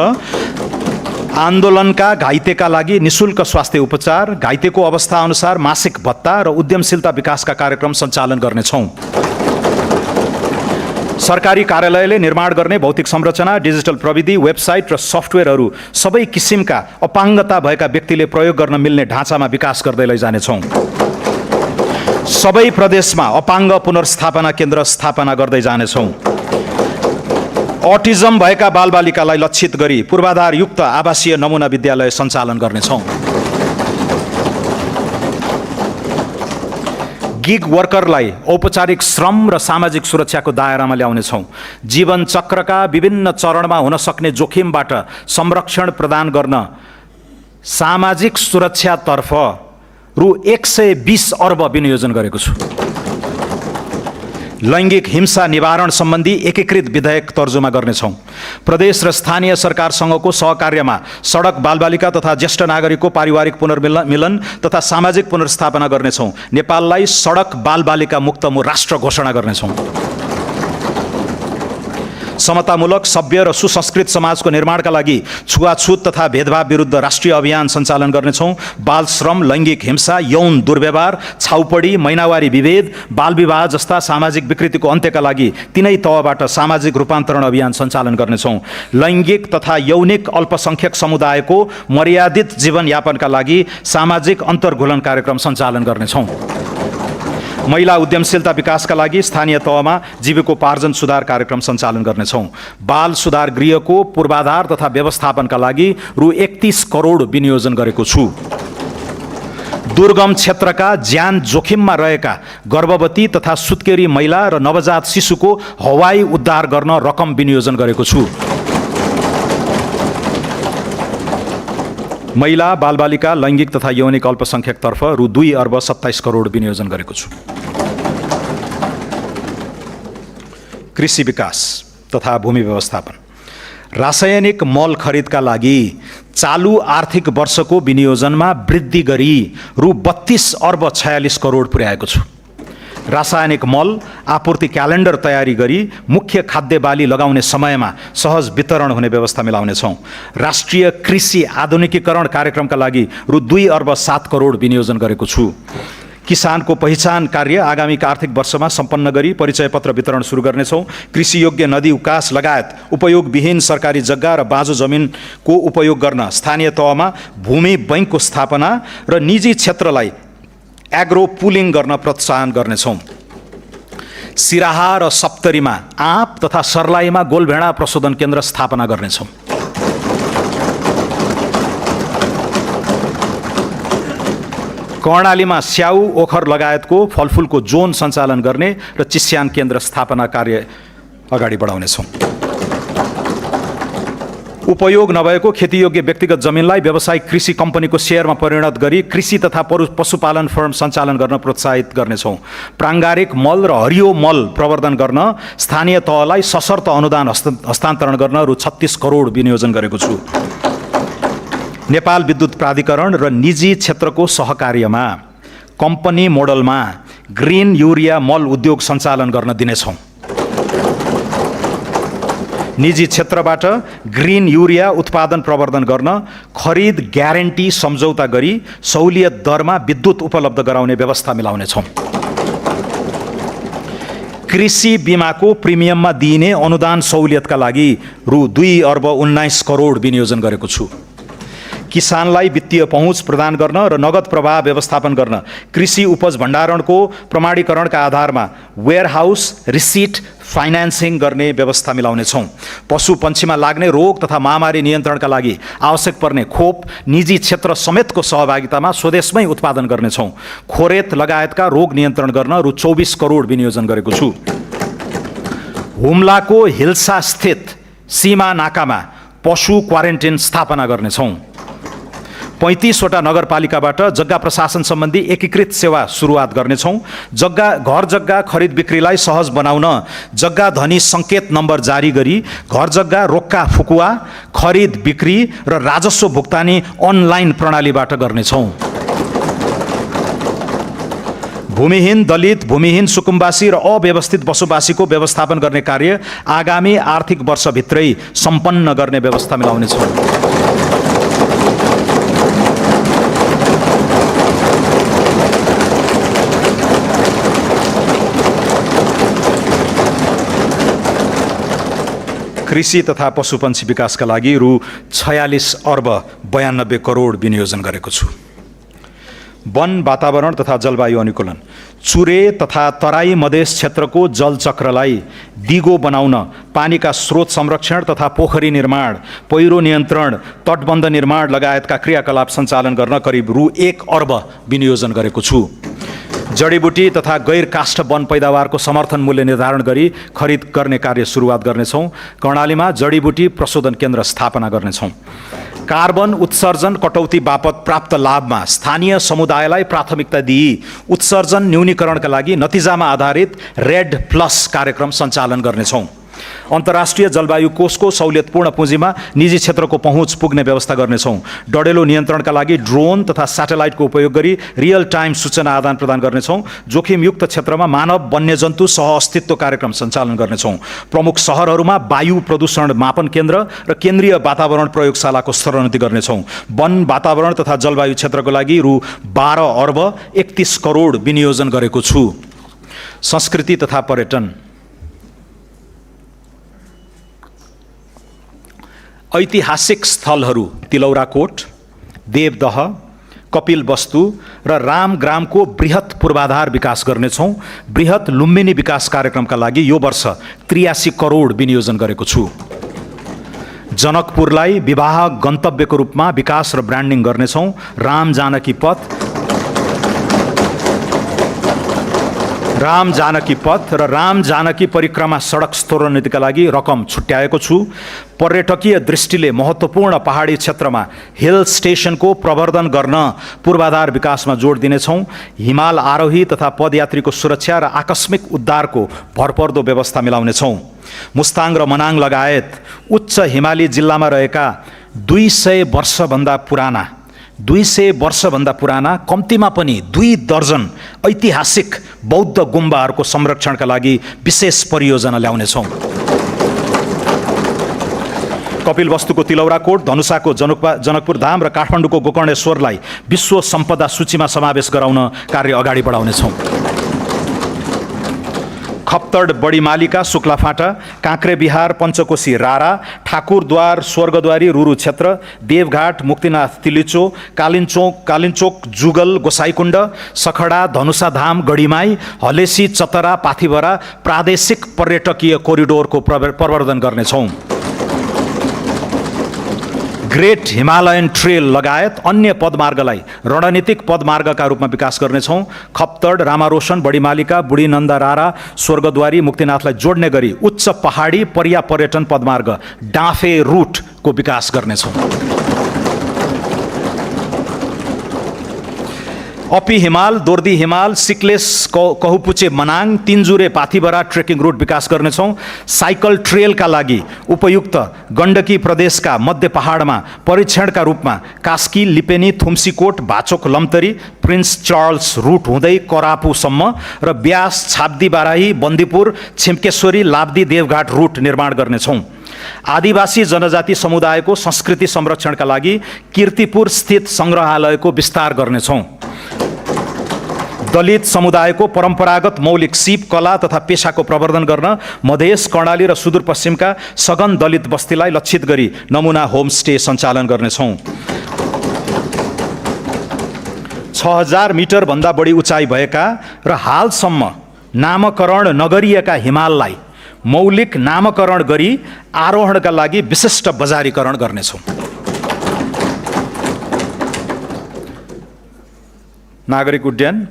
आन्दोलनका घाइतेका लागि निशुल्क स्वास्थ्य उपचार, घाइतेको अवस्था अनुसार मासिक भत्ता र उद्यमशीलता विकासका कार्यक्रम सञ्चालन गर्नेछौँ। सरकारी कार्यालयले निर्माण गर्ने भौतिक संरचना, डिजिटल प्रविधि, वेबसाइट र सफ्टवेयरहरू सबै किसिमका अपाङ्गता भएका व्यक्तिले प्रयोग गर्न मिल्ने ढाँचामा विकास गर्दै लैजानेछौँ। सबै प्रदेशमा अपाङ्ग पुनर्स्थापना केन्द्र स्थापना गर्दै जानेछौँ। अटिजम भएका बालबालिकालाई लक्षित गरी पूर्वाधारयुक्त आवासीय नमुना विद्यालय सञ्चालन गर्नेछौँ। गिग वर्करलाई औपचारिक श्रम र सामाजिक सुरक्षाको दायरामा ल्याउनेछौँ। जीवन चक्रका विभिन्न चरणमा हुन सक्ने जोखिमबाट संरक्षण प्रदान गर्न सामाजिक सुरक्षातर्फ रु 120 अर्ब विनियोजन गरेको छु। लैङ्गिक हिंसा निवारण सम्बन्धी एकीकृत विधेयक तर्जुमा गर्नेछौँ। प्रदेश र स्थानीय सरकारसँगको सहकार्यमा सडक बालबालिका तथा ज्येष्ठ नागरिकको पारिवारिक पुनर्मिलन तथा सामाजिक पुनर्स्थापना गर्नेछौँ। नेपाललाई सडक बालबालिका मुक्त राष्ट्र घोषणा गर्नेछौँ। समतामूलक, सभ्य र सुसंस्कृत समाजको निर्माणका लागि छुवाछुत तथा भेदभाव विरुद्ध राष्ट्रिय अभियान सञ्चालन गर्नेछौँ। बाल श्रम, लैङ्गिक हिंसा, यौन दुर्व्यवहार, छाउपडी, महिनावारी विभेद, बाल विवाह जस्ता सामाजिक विकृतिको अन्त्यका लागि तिनै तहबाट सामाजिक रूपान्तरण अभियान सञ्चालन गर्नेछौँ। लैङ्गिक तथा यौनिक अल्पसङ्ख्यक समुदायको मर्यादित जीवनयापनका लागि सामाजिक अन्तर्घुलन कार्यक्रम सञ्चालन गर्नेछौँ। महिला उद्यमशीलता विकासका लागि स्थानीय तहमा जीविकोपार्जन सुधार कार्यक्रम सञ्चालन गर्नेछौँ। बाल सुधार गृहको पूर्वाधार तथा व्यवस्थापनका लागि रु 31 करोड विनियोजन गरेको छु। दुर्गम क्षेत्रका ज्यान जोखिममा रहेका गर्भवती तथा सुत्केरी महिला र नवजात शिशुको हवाई उद्धार गर्न रकम विनियोजन गरेको छु। महिला, बालबालिका, लैङ्गिक तथा यौनिक अल्पसङ्ख्यकतर्फ रु 2 अर्ब 27 करोड विनियोजन गरेको छु। कृषि विकास तथा भूमि व्यवस्थापन, रासायनिक मल खरिदका लागि चालु आर्थिक वर्षको विनियोजनमा वृद्धि गरी रु 32 अर्ब 46 करोड पुर्याएको छु। रासायनिक मल आपूर्ति क्यालेन्डर तयारी गरी मुख्य खाद्य बाली लगाउने समयमा सहज वितरण हुने व्यवस्था मिलाउनेछौँ। राष्ट्रिय कृषि आधुनिकीकरण कार्यक्रमका लागि रु 2 अर्ब 7 करोड विनियोजन गरेको छु। किसानको पहिचान कार्य आगामी आर्थिक वर्षमा सम्पन्न गरी परिचय पत्र वितरण सुरु गर्नेछौँ। कृषि योग्य नदी उकास लगायत उपयोगविहीन सरकारी जग्गा र बाँझो जमिनको उपयोग गर्न स्थानीय तहमा भूमि बैङ्कको स्थापना र निजी क्षेत्रलाई एग्रो पुलिङ गर्न प्रोत्साहन गर्नेछौँ। सिराहा र सप्तरीमा आँप तथा सर्लाहीमा गोलभेडा प्रशोधन केन्द्र स्थापना गर्नेछौँ। कर्णालीमा स्याउ, ओखर लगायतको फलफुलको जोन सञ्चालन गर्ने र चिस्यान केन्द्र स्थापना कार्य अगाडि बढाउनेछौँ। उपयोग नभएको खेतीयोग्य व्यक्तिगत जमिनलाई व्यावसायिक कृषि कम्पनीको सेयरमा परिणत गरी कृषि तथा पशुपालन फर्म सञ्चालन गर्न प्रोत्साहित गर्नेछौँ। प्राङ्गारिक मल र हरियो मल प्रवर्धन गर्न स्थानीय तहलाई सशर्त अनुदान हस्तान्तरण गर्न रु 36 करोड विनियोजन गरेको छु। नेपाल विद्युत प्राधिकरण र निजी क्षेत्रको सहकार्यमा कम्पनी मोडलमा ग्रिन युरिया मल उद्योग सञ्चालन गर्न दिनेछौँ। निजी क्षेत्रबाट ग्रिन युरिया उत्पादन प्रवर्धन गर्न खरिद ग्यारेन्टी सम्झौता गरी सहुलियत दरमा विद्युत उपलब्ध गराउने व्यवस्था मिलाउनेछौँ। कृषि बिमाको प्रिमियममा दिइने अनुदान सहुलियतका लागि रु 2 अर्ब 19 करोड विनियोजन गरेको छु। किसानलाई वित्तीय पहुँच प्रदान गर्न र नगद प्रवाह व्यवस्थापन गर्न कृषि उपज भण्डारणको प्रमाणीकरणका आधारमा वेयरहाउस रिसिट फाइनान्सिङ गर्ने व्यवस्था मिलाउनेछौँ। पशु पन्छीमा लाग्ने रोग तथा महामारी नियन्त्रणका लागि आवश्यक पर्ने खोप निजी क्षेत्र समेतको सहभागितामा स्वदेशमै उत्पादन गर्नेछौँ। खोरेत लगायतका रोग नियन्त्रण गर्न रु 24 करोड विनियोजन गरेको छु। हुम्लाको हिल्सा स्थित सीमा नाकामा पशु क्वारेन्टिन स्थापना गर्नेछौँ। 35 वटा नगरपालिकाबाट जग्गा प्रशासन सम्बन्धी एकीकृत सेवा सुरुवात गर्नेछौँ। घर जग्गा खरिद बिक्रीलाई सहज बनाउन जग्गा धनी सङ्केत नम्बर जारी गरी घर जग्गा रोक्का फुकुवा खरिद बिक्री र राजस्व भुक्तानी अनलाइन प्रणालीबाट गर्नेछौँ। भूमिहीन दलित, भूमिहीन सुकुम्बासी र अव्यवस्थित बसोबासीको व्यवस्थापन गर्ने कार्य आगामी आर्थिक वर्षभित्रै सम्पन्न गर्ने व्यवस्था मिलाउनेछौँ। कृषि तथा पशुपन्छी विकासका लागि रु 46 अर्ब 92 करोड विनियोजन गरेको छु। वन, वातावरण तथा जलवायु अनुकूलन, चुरे तथा तराई मधेस क्षेत्रको जलचक्रलाई दिगो बनाउन पानीका स्रोत संरक्षण तथा पोखरी निर्माण, पहिरो नियन्त्रण, तटबन्ध निर्माण लगायतका क्रियाकलाप सञ्चालन गर्न करिब रु 1 अर्ब विनियोजन गरेको छु। जडीबुटी तथा गैर काष्ठ वन पैदावारको समर्थन मूल्य निर्धारण गरी खरिद गर्ने कार्य सुरुवात गर्नेछौँ। कर्णालीमा जडीबुटी प्रशोधन केन्द्र स्थापना गर्नेछौँ। कार्बन उत्सर्जन कटौती बापत प्राप्त लाभमा स्थानीय समुदायलाई प्राथमिकता दिई उत्सर्जन न्यूनीकरणका लागि नतिजामा आधारित रेड प्लस कार्यक्रम सञ्चालन गर्नेछौँ। अन्तर्राष्ट्रिय जलवायु कोषको सहुलियतपूर्ण पुँजीमा निजी क्षेत्रको पहुँच पुग्ने व्यवस्था गर्नेछौँ। डढेलो नियन्त्रणका लागि ड्रोन तथा स्याटेलाइटको उपयोग गरी रियल टाइम सूचना आदान प्रदान गर्नेछौँ। जोखिमयुक्त क्षेत्रमा मानव वन्यजन्तु सह अस्तित्व कार्यक्रम सञ्चालन गर्नेछौँ। प्रमुख सहरहरूमा वायु प्रदूषण मापन केन्द्र र केन्द्रीय वातावरण प्रयोगशालाको स्तरोन्नति गर्नेछौँ। वन, वातावरण तथा जलवायु क्षेत्रको लागि रु 12 अर्ब 31 करोड विनियोजन गरेको छु। संस्कृति तथा पर्यटन, ऐतिहासिक स्थलहरू तिलौराकोट, देवदह, कपिलवस्तु र रामग्रामको बृहत पूर्वाधार विकास गर्नेछौँ। बृहत लुम्बिनी विकास कार्यक्रमका लागि यो वर्ष 83 करोड विनियोजन गरेको छु। जनकपुरलाई विवाह गन्तव्यको रूपमा विकास र ब्रान्डिङ गर्नेछौँ। राम जानकी पथ र राम जानकी परिक्रमा सडक स्तरोन्नतिका लागि रकम छुट्याएको छु। पर्यटकीय दृष्टिले महत्त्वपूर्ण पहाडी क्षेत्रमा हिल स्टेशनको प्रवर्धन गर्न पूर्वाधार विकासमा जोड दिनेछौँ। हिमाल आरोही तथा पदयात्रीको सुरक्षा र आकस्मिक उद्धारको भरपर्दो व्यवस्था मिलाउनेछौँ। मुस्ताङ र मनाङ लगायत उच्च हिमाली जिल्लामा रहेका 200 वर्षभन्दा पुराना कम्तीमा पनि 2 दर्जन ऐतिहासिक बौद्ध गुम्बाहरूको संरक्षणका लागि विशेष परियोजना ल्याउनेछौँ। कपिलवस्तुको तिलौराकोट, धनुषाको जनकपुर धाम र काठमाडौँको गोकर्णेश्वरलाई विश्व सम्पदा सूचीमा समावेश गराउन कार्य अगाडि बढाउनेछौँ। खप्तड बडीमालिका शुक्लाफाटा, काँक्रे बिहार पञ्चकोशी रारा, ठाकुरद्वार स्वर्गद्वारी रुरु क्षेत्र, देवघाट मुक्तिनाथ तिलिचो, कालिन्चोक जुगल गोसाईकुण्ड, सखडा धनुषाधाम गढीमाई, हलेसी चतरा पाथिभरा प्रादेशिक पर्यटकीय कोरिडोरको प्रवर्धन गर्नेछौँ। ग्रेट हिमालयन ट्रेल लगायत अन्य पदमार्गलाई रणनीतिक पदमार्गका रूपमा विकास गर्नेछौँ। खप्तड, रामारोशन, बडीमालिका, बुढीनन्दा रारा, स्वर्गद्वारी, मुक्तिनाथलाई जोड्ने गरी उच्च पहाडी पर्या पर्यटन पदमार्ग डाँफे रुट को विकास गर्नेछौँ। अपी हिमाल, दोर्दी हिमाल, सिक्लेस कहुपुचे मनाङ, तिनजुरे पाथिभरा ट्रेकिङ रुट विकास गर्नेछौँ। साइकल ट्रेलका लागि उपयुक्त गण्डकी प्रदेशका मध्य पहाडमा परीक्षणका रूपमा कास्की, लिपेनी, थुम्सीकोट, भाचोक, लम्तरी, प्रिन्स चार्ल्स रुट हुँदै करापुसम्म र ब्यास, छाब्दी बाराही, बन्दीपुर, छिम्केश्वरी, लाब्दी, देवघाट रुट निर्माण गर्नेछौँ। आदिवासी जनजाति समुदायको संस्कृति संरक्षणका लागि कीर्तिपुर स्थित सङ्ग्रहालयको विस्तार गर्नेछौँ। दलित समुदायको परम्परागत मौलिक सिप, कला तथा पेसाको प्रवर्धन गर्न मधेस, कर्णाली र सुदूरपश्चिमका सघन दलित बस्तीलाई लक्षित गरी नमुना होमस्टे सञ्चालन गर्नेछौँ। 6000 मिटरभन्दा बढी उचाइ भएका र हालसम्म नामकरण नगरिएका हिमाललाई मौलिक नामकरण गरी आरोहणका लागि विशिष्ट बजारीकरण गर्नेछौँ। नागरिक उड्डयन,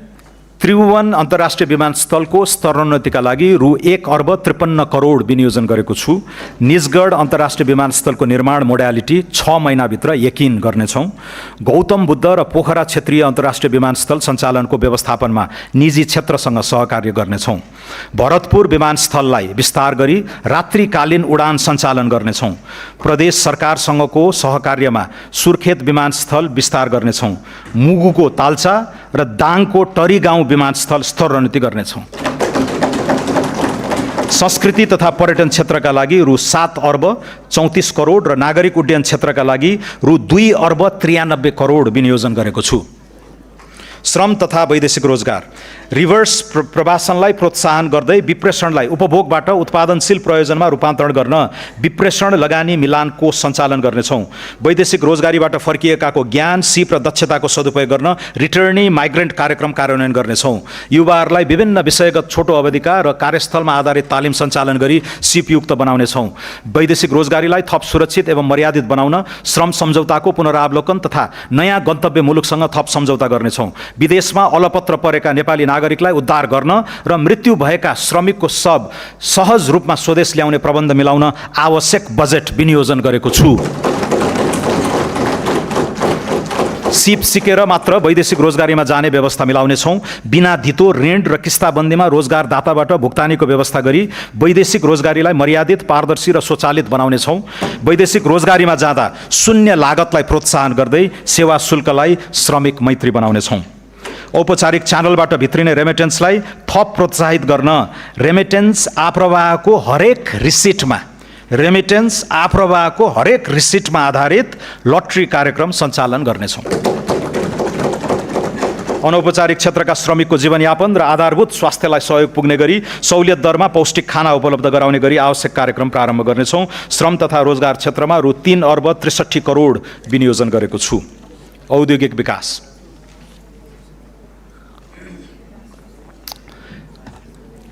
त्रिभुवन अन्तर्राष्ट्रिय विमानस्थलको स्तरोन्नतिका लागि रु 1,53 करोड विनियोजन गरेको छु। निजगढ अन्तर्राष्ट्रिय विमानस्थलको निर्माण मोडालिटी 6 महिनाभित्र यकिन गर्नेछौँ। गौतम बुद्ध र पोखरा क्षेत्रीय अन्तर्राष्ट्रिय विमानस्थल सञ्चालनको व्यवस्थापनमा निजी क्षेत्रसँग सहकार्य गर्नेछौँ। भरतपुर विमानस्थललाई विस्तार गरी रात्रिकालीन उडान सञ्चालन गर्नेछौँ। प्रदेश सरकारसँगको सहकार्यमा सुर्खेत विमानस्थल विस्तार गर्नेछौँ। मुगुको ताल्चा र दाङको टरी गाउँ विमानस्थल स्तरोन्नति गर्नेछौँ। संस्कृति तथा पर्यटन क्षेत्रका लागि रु 7 अर्ब 34 करोड र नागरिक उड्डयन क्षेत्रका लागि रु 2 अर्ब 93 करोड विनियोजन गरेको छु। श्रम तथा वैदेशिक रोजगार, रिभर्स प्रवासनलाई प्रोत्साहन गर्दै विप्रेषणलाई उपभोगबाट उत्पादनशील प्रयोजनमा रूपान्तरण गर्न विप्रेषण लगानी मिलान कोष सञ्चालन गर्नेछौँ। वैदेशिक रोजगारीबाट फर्किएकाको ज्ञान, सिप र दक्षताको सदुपयोग गर्न रिटर्नी माइग्रेन्ट कार्यक्रम कार्यान्वयन गर्नेछौँ। युवाहरूलाई विभिन्न विषयगत छोटो अवधिका र कार्यस्थलमा आधारित तालिम सञ्चालन गरी सिपयुक्त बनाउनेछौँ। वैदेशिक रोजगारीलाई थप सुरक्षित एवं मर्यादित बनाउन श्रम सम्झौताको पुनरावलोकन तथा नयाँ गन्तव्य मुलुकसँग थप सम्झौता गर्नेछौँ। विदेशमा अलपत्र परेका नेपाली नागरिकलाई उद्धार गर्न र मृत्यु भएका श्रमिकको शव सहज रूपमा स्वदेश ल्याउने प्रबन्ध मिलाउन आवश्यक बजेट विनियोजन गरेको छु। सिप सिकेर मात्र वैदेशिक रोजगारीमा जाने व्यवस्था मिलाउनेछौँ। बिना धितो ऋण र किस्ताबन्दीमा रोजगारदाताबाट भुक्तानीको व्यवस्था गरी वैदेशिक रोजगारीलाई मर्यादित, पारदर्शी र स्वचालित बनाउनेछौँ। वैदेशिक रोजगारीमा जाँदा शून्य लागतलाई प्रोत्साहन गर्दै सेवा शुल्कलाई श्रमिक मैत्री बनाउनेछौँ। औपचारिक च्यानलबाट भित्रिने रेमिटेन्सलाई थप प्रोत्साहित गर्न रेमिटेन्स आप्रवाहको हरेक रिसिटमा आधारित लटरी कार्यक्रम सञ्चालन गर्नेछौँ। अनौपचारिक क्षेत्रका श्रमिकको जीवनयापन र आधारभूत स्वास्थ्यलाई सहयोग पुग्ने गरी सहुलियत दरमा पौष्टिक खाना उपलब्ध गराउने गरी आवश्यक कार्यक्रम प्रारम्भ गर्नेछौँ। श्रम तथा रोजगार क्षेत्रमा रु 3 अर्ब 63 करोड विनियोजन गरेको छु। औद्योगिक विकास,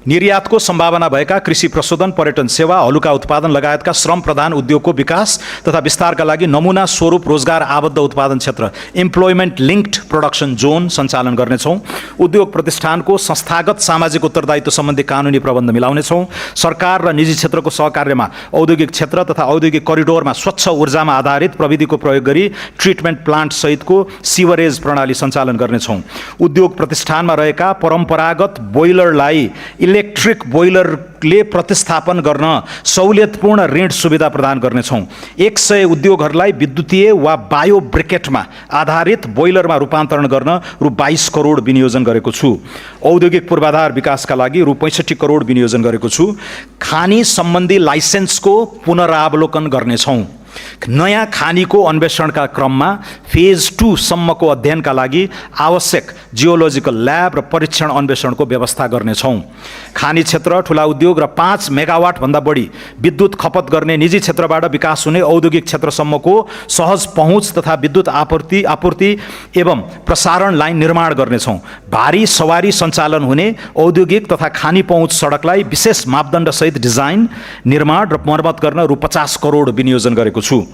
निर्यातको सम्भावना भएका कृषि प्रशोधन, पर्यटन सेवा, हलुका उत्पादन लगायतका श्रम प्रधान उद्योगको विकास तथा विस्तारका लागि नमुना स्वरूप रोजगार आबद्ध उत्पादन क्षेत्र इम्प्लोइमेन्ट लिङ्क्ड प्रोडक्सन जोन सञ्चालन गर्नेछौँ। उद्योग प्रतिष्ठानको संस्थागत सामाजिक उत्तरदायित्व सम्बन्धी कानुनी प्रबन्ध मिलाउनेछौँ। सरकार र निजी क्षेत्रको सहकार्यमा औद्योगिक क्षेत्र तथा औद्योगिक करिडोरमा स्वच्छ ऊर्जामा आधारित प्रविधिको प्रयोग गरी ट्रिटमेन्ट प्लान्ट सहितको सिवरेज प्रणाली सञ्चालन गर्नेछौँ। उद्योग प्रतिष्ठानमा रहेका परम्परागत बोइलरलाई इलेक्ट्रिक बोइलरले प्रतिस्थापन गर्न सहुलियतपूर्ण ऋण सुविधा प्रदान गर्नेछौँ। 100 उद्योगहरूलाई विद्युतीय वा बायो ब्रिकेटमा आधारित बोइलरमा रूपान्तरण गर्न रु 22 करोड विनियोजन गरेको छु। औद्योगिक पूर्वाधार विकासका लागि रु 65 करोड विनियोजन गरेको छु। खानी सम्बन्धी लाइसेन्सको पुनरावलोकन गर्नेछौँ। नयाँ खानीको अन्वेषणका क्रममा फेज 2 सम्मको अध्ययनका लागि आवश्यक जियोलोजिकल ल्याब र परीक्षण अन्वेषणको व्यवस्था गर्नेछौँ। खानी क्षेत्र, ठुला उद्योग र 5 मेगावाट भन्दा बढी विद्युत खपत गर्ने निजी क्षेत्रबाट विकास हुने औद्योगिक क्षेत्रसम्मको सहज पहुँच तथा विद्युत आपूर्ति एवं प्रसारण लाइन निर्माण गर्नेछौँ। भारी सवारी सञ्चालन हुने औद्योगिक तथा खानी पहुँच सडकलाई विशेष मापदण्डसहित डिजाइन, निर्माण र मर्मत गर्न रु 50 करोड विनियोजन गरेको गरेको छु।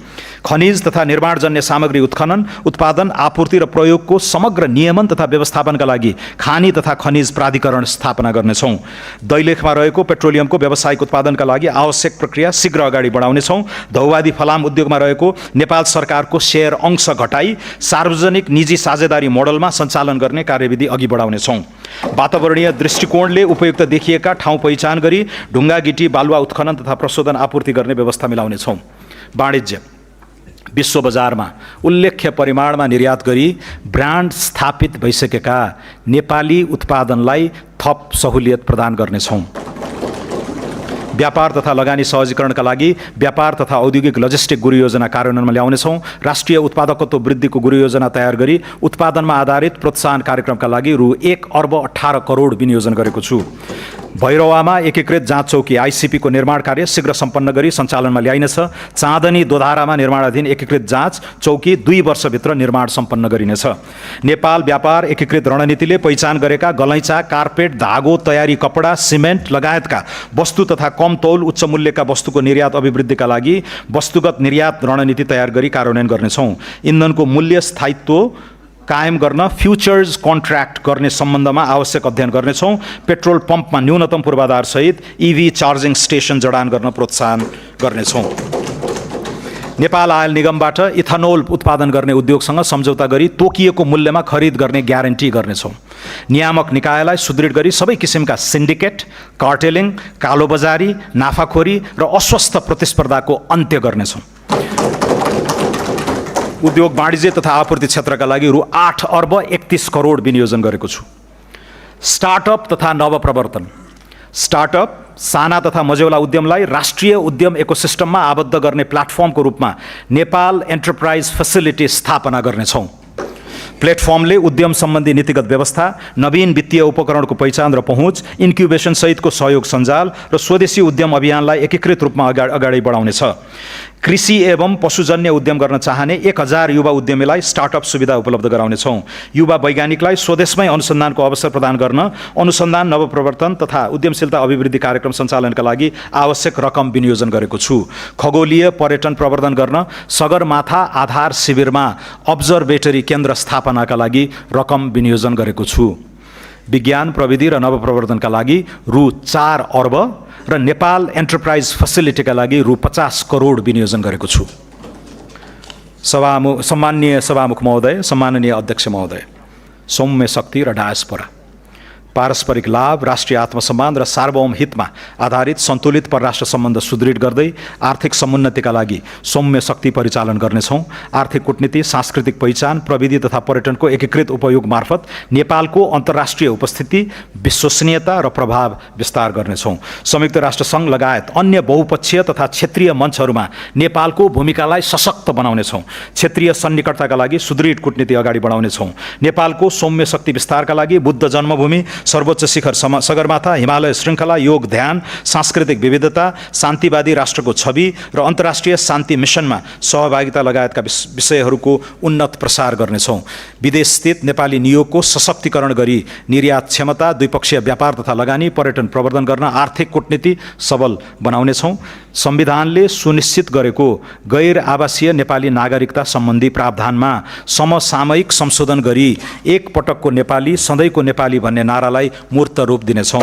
खनिज तथा निर्माणजन्य सामग्री उत्खनन, उत्पादन, आपूर्ति र प्रयोगको समग्र नियमन तथा व्यवस्थापनका लागि खानी तथा खनिज प्राधिकरण स्थापना गर्नेछौँ। दैलेखमा रहेको पेट्रोलियमको व्यावसायिक उत्पादनका लागि आवश्यक प्रक्रिया शीघ्र अगाडि बढाउनेछौँ। धौवादी फलाम उद्योगमा रहेको नेपाल सरकारको सेयर अंश घटाई सार्वजनिक निजी साझेदारी मोडलमा सञ्चालन गर्ने कार्यविधि अघि बढाउनेछौँ। वातावरणीय दृष्टिकोणले उपयुक्त देखिएका ठाउँ पहिचान गरी ढुङ्गा गिटी बालुवा उत्खनन तथा प्रशोधन आपूर्ति गर्ने व्यवस्था मिलाउनेछौँ। वाणिज्य विश्व बजारमा उल्लेख्य परिमाणमा निर्यात गरी ब्रान्ड स्थापित भइसकेका नेपाली उत्पादनलाई थप सहुलियत प्रदान गर्नेछौँ। व्यापार तथा लगानी सहजीकरणका लागि व्यापार तथा औद्योगिक लजिस्टिक गुरु योजना कार्यान्वयनमा ल्याउनेछौँ। राष्ट्रिय उत्पादकत्व वृद्धिको गुरु योजना तयार गरी उत्पादनमा आधारित प्रोत्साहन कार्यक्रमका लागि रु 1 अर्ब 18 करोड विनियोजन गरेको छु। भैरवामा एकीकृत जाँच चौकी आइसिपी को निर्माण कार्य शीघ्र सम्पन्न गरी सञ्चालनमा ल्याइनेछ। चाँदनी दोधारामा निर्माणाधीन एकीकृत जाँच चौकी 2 वर्षभित्र निर्माण सम्पन्न गरिनेछ। नेपाल व्यापार एकीकृत रणनीतिले पहिचान गरेका गलैँचा, कार्पेट, धागो, तयारी कपडा, सिमेन्ट लगायतका वस्तु तथा कम तौल उच्च मूल्यका वस्तुको निर्यात अभिवृद्धिका लागि वस्तुगत निर्यात रणनीति तयार गरी कार्यान्वयन गर्नेछौँ। इन्धनको मूल्य स्थायित्व कायम गर्न फ्युचर्स कन्ट्र्याक्ट गर्ने सम्बन्धमा आवश्यक अध्ययन गर्नेछौँ। पेट्रोल पम्पमा न्यूनतम पूर्वाधार सहित EV चार्जिङ स्टेसन जडान गर्न प्रोत्साहन गर्नेछौँ। नेपाल आयल निगमबाट इथानोल उत्पादन गर्ने उद्योगसँग सम्झौता गरी तोकिएको मूल्यमा खरिद गर्ने ग्यारेन्टी गर्नेछौँ। नियामक निकायलाई सुदृढ गरी सबै किसिमका सिन्डिकेट, कार्टेलिङ, कालोबजारी, नाफाखोरी र अस्वस्थ प्रतिस्पर्धाको अन्त्य गर्नेछौँ। उद्योग वाणिज्य तथा आपूर्ति क्षेत्रका लागि रु 8 अर्ब 31 करोड विनियोजन गरेको छु। स्टार्टअप तथा नवप्रवर्तन। स्टार्टअप साना तथा मझौला उद्यमलाई राष्ट्रिय उद्यम इकोसिस्टममा आबद्ध गर्ने प्लेटफर्मको रूपमा नेपाल एन्टरप्राइज फेसिलिटी स्थापना गर्नेछौँ। प्लेटफर्मले उद्यम सम्बन्धी नीतिगत व्यवस्था, नवीन वित्तीय उपकरणको पहिचान र पहुँच, इन्क्युबेसन सहितको सहयोग सञ्जाल र स्वदेशी उद्यम अभियानलाई एकीकृत रूपमा अगाडि बढाउनेछ। कृषि एवं पशुजन्य उद्यम गर्न चाहने 1000 युवा उद्यमीलाई स्टार्टअप सुविधा उपलब्ध गराउनेछौँ। युवा वैज्ञानिकलाई स्वदेशमै अनुसन्धानको अवसर प्रदान गर्न अनुसन्धान, नवप्रवर्तन तथा उद्यमशीलता अभिवृद्धि कार्यक्रम सञ्चालनका लागि आवश्यक रकम विनियोजन गरेको छु। खगोलीय पर्यटन प्रवर्धन गर्न सगरमाथा आधार शिविरमा अब्जर्भेटरी केन्द्र स्थापनाका लागि रकम विनियोजन गरेको छु। विज्ञान प्रविधि र नवप्रवर्धनका लागि रु 4 अर्ब र नेपाल एन्टरप्राइज फेसिलिटीका लागि रु 50 करोड विनियोजन गरेको छु। सम्माननीय सभामुख महोदय, सम्माननीय अध्यक्ष महोदय, सौम्य शक्ति र डायस्पोरा, पारस्परिक लाभ, राष्ट्रिय आत्मसम्मान र सार्वभौम हितमा आधारित सन्तुलित परराष्ट्र सम्बन्ध सुदृढ गर्दै आर्थिक समुन्नतिका लागि सौम्य शक्ति परिचालन गर्नेछौँ। आर्थिक कूटनीति, सांस्कृतिक पहिचान, प्रविधि तथा पर्यटनको एकीकृत उपयोग मार्फत नेपालको अन्तर्राष्ट्रिय उपस्थिति, विश्वसनीयता र प्रभाव विस्तार गर्नेछौँ। संयुक्त राष्ट्र सङ्घ लगायत अन्य बहुपक्षीय तथा क्षेत्रीय मञ्चहरूमा नेपालको भूमिकालाई सशक्त बनाउनेछौँ। क्षेत्रीय सन्निकटताका लागि सुदृढ कूटनीति अगाडि बढाउनेछौँ। नेपालको सौम्य शक्ति विस्तारका लागि बुद्ध जन्मभूमि, सर्वोच्च शिखर सगरमाथा, हिमालय श्रृङ्खला, योग ध्यान, सांस्कृतिक विविधता, शान्तिवादी राष्ट्रको छवि र अन्तर्राष्ट्रिय शान्ति मिसनमा सहभागिता लगायतका विषयहरूको उन्नत प्रसार गर्नेछौँ। विदेशस्थित नेपाली नियोगको सशक्तिकरण गरी निर्यात क्षमता, द्विपक्षीय व्यापार तथा लगानी, पर्यटन प्रवर्धन गर्न आर्थिक कूटनीति सबल बनाउनेछौँ। संविधानले सुनिश्चित गरेको गैर आवासीय नेपाली नागरिकता सम्बन्धी प्रावधानमा समसामयिक संशोधन गरी एक पटकको नेपाली सधैँको नेपाली भन्ने नारालाई मूर्त रूप दिनेछौँ।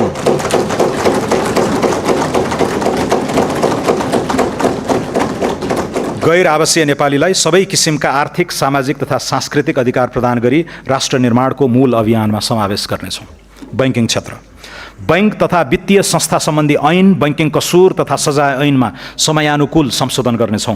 गैर आवासीय नेपालीलाई सबै किसिमका आर्थिक, सामाजिक तथा सांस्कृतिक अधिकार प्रदान गरी राष्ट्र निर्माणको मूल अभियानमा समावेश गर्नेछौँ। बैंकिङ क्षेत्र। बैंक तथा वित्तीय संस्था सम्बन्धी ऐन, बैंकिङ कसूर तथा सजाय ऐनमा समयानुकूल संशोधन गर्नेछौँ।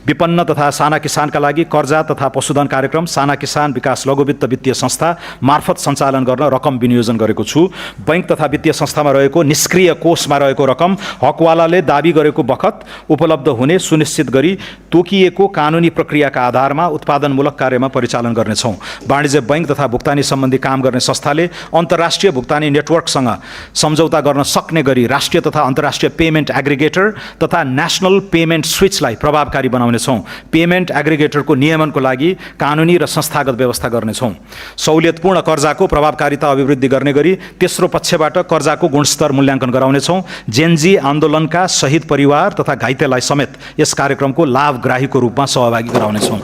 विपन्न तथा साना किसानका लागि कर्जा तथा पशुधन कार्यक्रम साना किसान विकास लघुवित्त वित्तीय संस्था मार्फत सञ्चालन गर्न रकम विनियोजन गरेको छु। बैंक तथा वित्तीय संस्थामा रहेको निष्क्रिय कोषमा रहेको रकम हकवालाले दाबी गरेको बखत उपलब्ध हुने सुनिश्चित गरी तोकिएको कानुनी प्रक्रियाका आधारमा उत्पादनमूलक कार्यमा परिचालन गर्नेछौँ। वाणिज्य बैंक तथा भुक्तानी सम्बन्धी काम गर्ने संस्थाले अन्तर्राष्ट्रिय भुक्तानी नेटवर्कसँग सम्झौता गर्न सक्ने गरी राष्ट्रिय तथा अन्तर्राष्ट्रिय पेमेन्ट एग्रिगेटर तथा नेसनल पेमेन्ट स्विचलाई प्रभावकारी बनाउनेछौँ। पेमेन्ट एग्रिगेटरको नियमनको लागि कानुनी र संस्थागत व्यवस्था गर्नेछौँ। सहुलियतपूर्ण कर्जाको प्रभावकारिता अभिवृद्धि गर्ने गरी तेस्रो पक्षबाट कर्जाको गुणस्तर मूल्याङ्कन गराउनेछौँ। जेनजी आन्दोलनका शहीद परिवार तथा घाइतेलाई समेत यस कार्यक्रमको लाभग्राहीको रूपमा सहभागी गराउनेछौँ।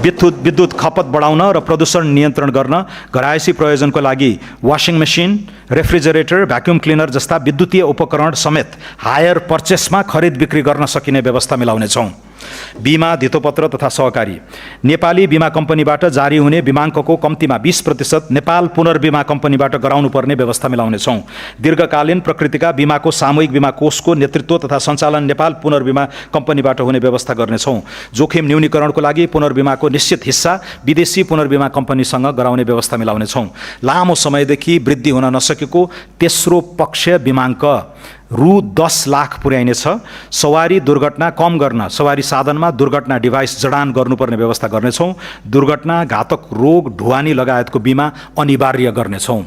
विद्युत खपत बढाउन र प्रदूषण नियन्त्रण गर्न घरायसी प्रयोजनको लागि washing machine, refrigerator, vacuum cleaner जस्ता विद्युतीय उपकरण समेत हायर पर्चेसमा खरिद बिक्री गर्न सकिने व्यवस्था मिलाउनेछौँ। बीमा, धितोपत्र तथा सहकारी नेपाली बीमा कम्पनीबाट जारी हुने बीमाङ्कको कम्तीमा 20% नेपाल पुनर्बीमा कम्पनीबाट गराउनुपर्ने व्यवस्था मिलाउनेछौँ। दीर्घकालीन प्रकृतिका बीमाको सामूहिक बीमा कोषको नेतृत्व तथा सञ्चालन नेपाल पुनर्बीमा कम्पनीबाट हुने व्यवस्था गर्नेछौँ। जोखिम न्यूनीकरणको लागि पुनर्बीमाको निश्चित हिस्सा विदेशी पुनर्बीमा कम्पनीसँग गराउने व्यवस्था मिलाउनेछौँ। लामो समयदेखि वृद्धि हुन नसकेको तेस्रो पक्ष बीमाङ्क रु 10 लाख पुर्याइनेछ। सवारी दुर्घटना कम गर्न सवारी साधनमा दुर्घटना डिभाइस जडान गर्नुपर्ने व्यवस्था गर्नेछौँ। दुर्घटना, घातक रोग, ढुवानी लगायतको बिमा अनिवार्य गर्नेछौँ।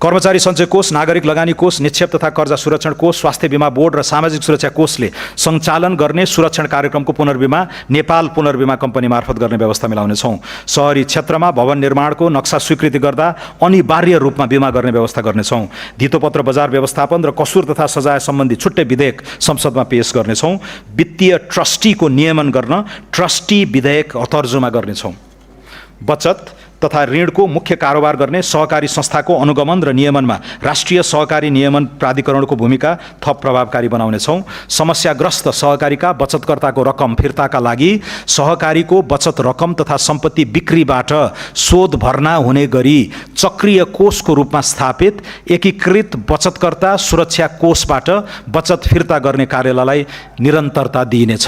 कर्मचारी सञ्चय कोष, नागरिक लगानी कोष, निक्षेप तथा कर्जा सुरक्षण कोष, स्वास्थ्य बीमा बोर्ड र सामाजिक सुरक्षा कोषले सञ्चालन गर्ने सुरक्षण कार्यक्रमको पुनर्बीमा नेपाल पुनर्बीमा कम्पनी मार्फत गर्ने व्यवस्था मिलाउनेछौँ। शहरी क्षेत्रमा भवन निर्माणको नक्सा स्वीकृति गर्दा अनिवार्य रूपमा बीमा गर्ने व्यवस्था गर्नेछौँ। धितोपत्र बजार व्यवस्थापन र कसुर तथा सजाय सम्बन्धी छुट्टै विधेयक संसदमा पेश गर्नेछौँ। वित्तीय ट्रस्टीको नियमन गर्न ट्रस्टी विधेयक तर्जुमा गर्नेछौँ। बचत तथा ऋणको मुख्य कारोबार गर्ने सहकारी संस्थाको अनुगमन र नियमनमा राष्ट्रिय सहकारी नियमन प्राधिकरणको भूमिका थप प्रभावकारी बनाउनेछौँ। समस्याग्रस्त सहकारीका बचतकर्ताको रकम फिर्ताका लागि सहकारीको बचत रकम तथा सम्पत्ति बिक्रीबाट शोध भर्ना हुने गरी चक्रीय कोषको रूपमा स्थापित एकीकृत बचतकर्ता सुरक्षा कोषबाट बचत फिर्ता गर्ने कार्यालयलाई निरन्तरता दिइनेछ।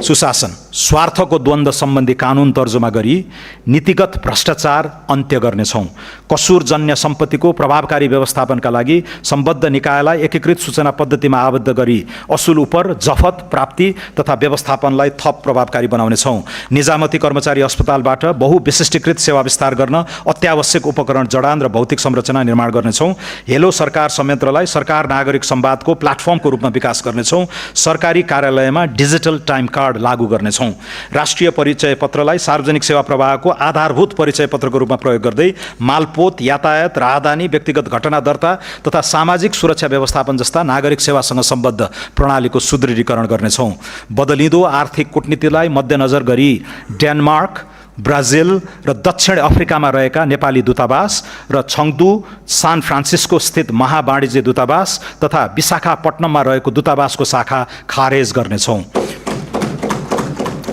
सुशासन, स्वार्थको द्वन्द्व सम्बन्धी कानुन तर्जुमा गरी नीतिगत भ्रष्टाचार अन्त्य गर्नेछौँ। कसुरजन्य सम्पत्तिको प्रभावकारी व्यवस्थापनका लागि सम्बद्ध निकायलाई एकीकृत सूचना पद्धतिमा आबद्ध गरी असुल उपर जफत प्राप्ति तथा व्यवस्थापनलाई थप प्रभावकारी बनाउनेछौँ। निजामती कर्मचारी अस्पतालबाट बहुविशिष्टीकृत सेवा विस्तार गर्न अत्यावश्यक उपकरण जडान र भौतिक संरचना निर्माण गर्नेछौँ। हेलो सरकार संयन्त्रलाई सरकार नागरिक संवादको प्लाटफर्मको रूपमा विकास गर्नेछौँ। सरकारी कार्यालयमा डिजिटल टाइम कार्ड लागू गर्नेछौँ। राष्ट्रिय परिचय पत्रलाई सार्वजनिक सेवा प्रवाहको आधारभूत परिचय पत्रको रूपमा प्रयोग गर्दै मालपोत, यातायात, राहदानी, व्यक्तिगत घटना दर्ता तथा सामाजिक सुरक्षा व्यवस्थापन जस्ता नागरिक सेवासँग सम्बद्ध प्रणालीको सुदृढीकरण गर्नेछौँ। बदलिँदो आर्थिक कूटनीतिलाई मध्यनजर गरी डेनमार्क, ब्राजिल र दक्षिण अफ्रिकामा रहेका नेपाली दूतावास र छङ्दू, सान फ्रान्सिस्को स्थित महावाणिज्य दूतावास तथा विशाखापट्टनममा रहेको दूतावासको शाखा खारेज गर्नेछौँ।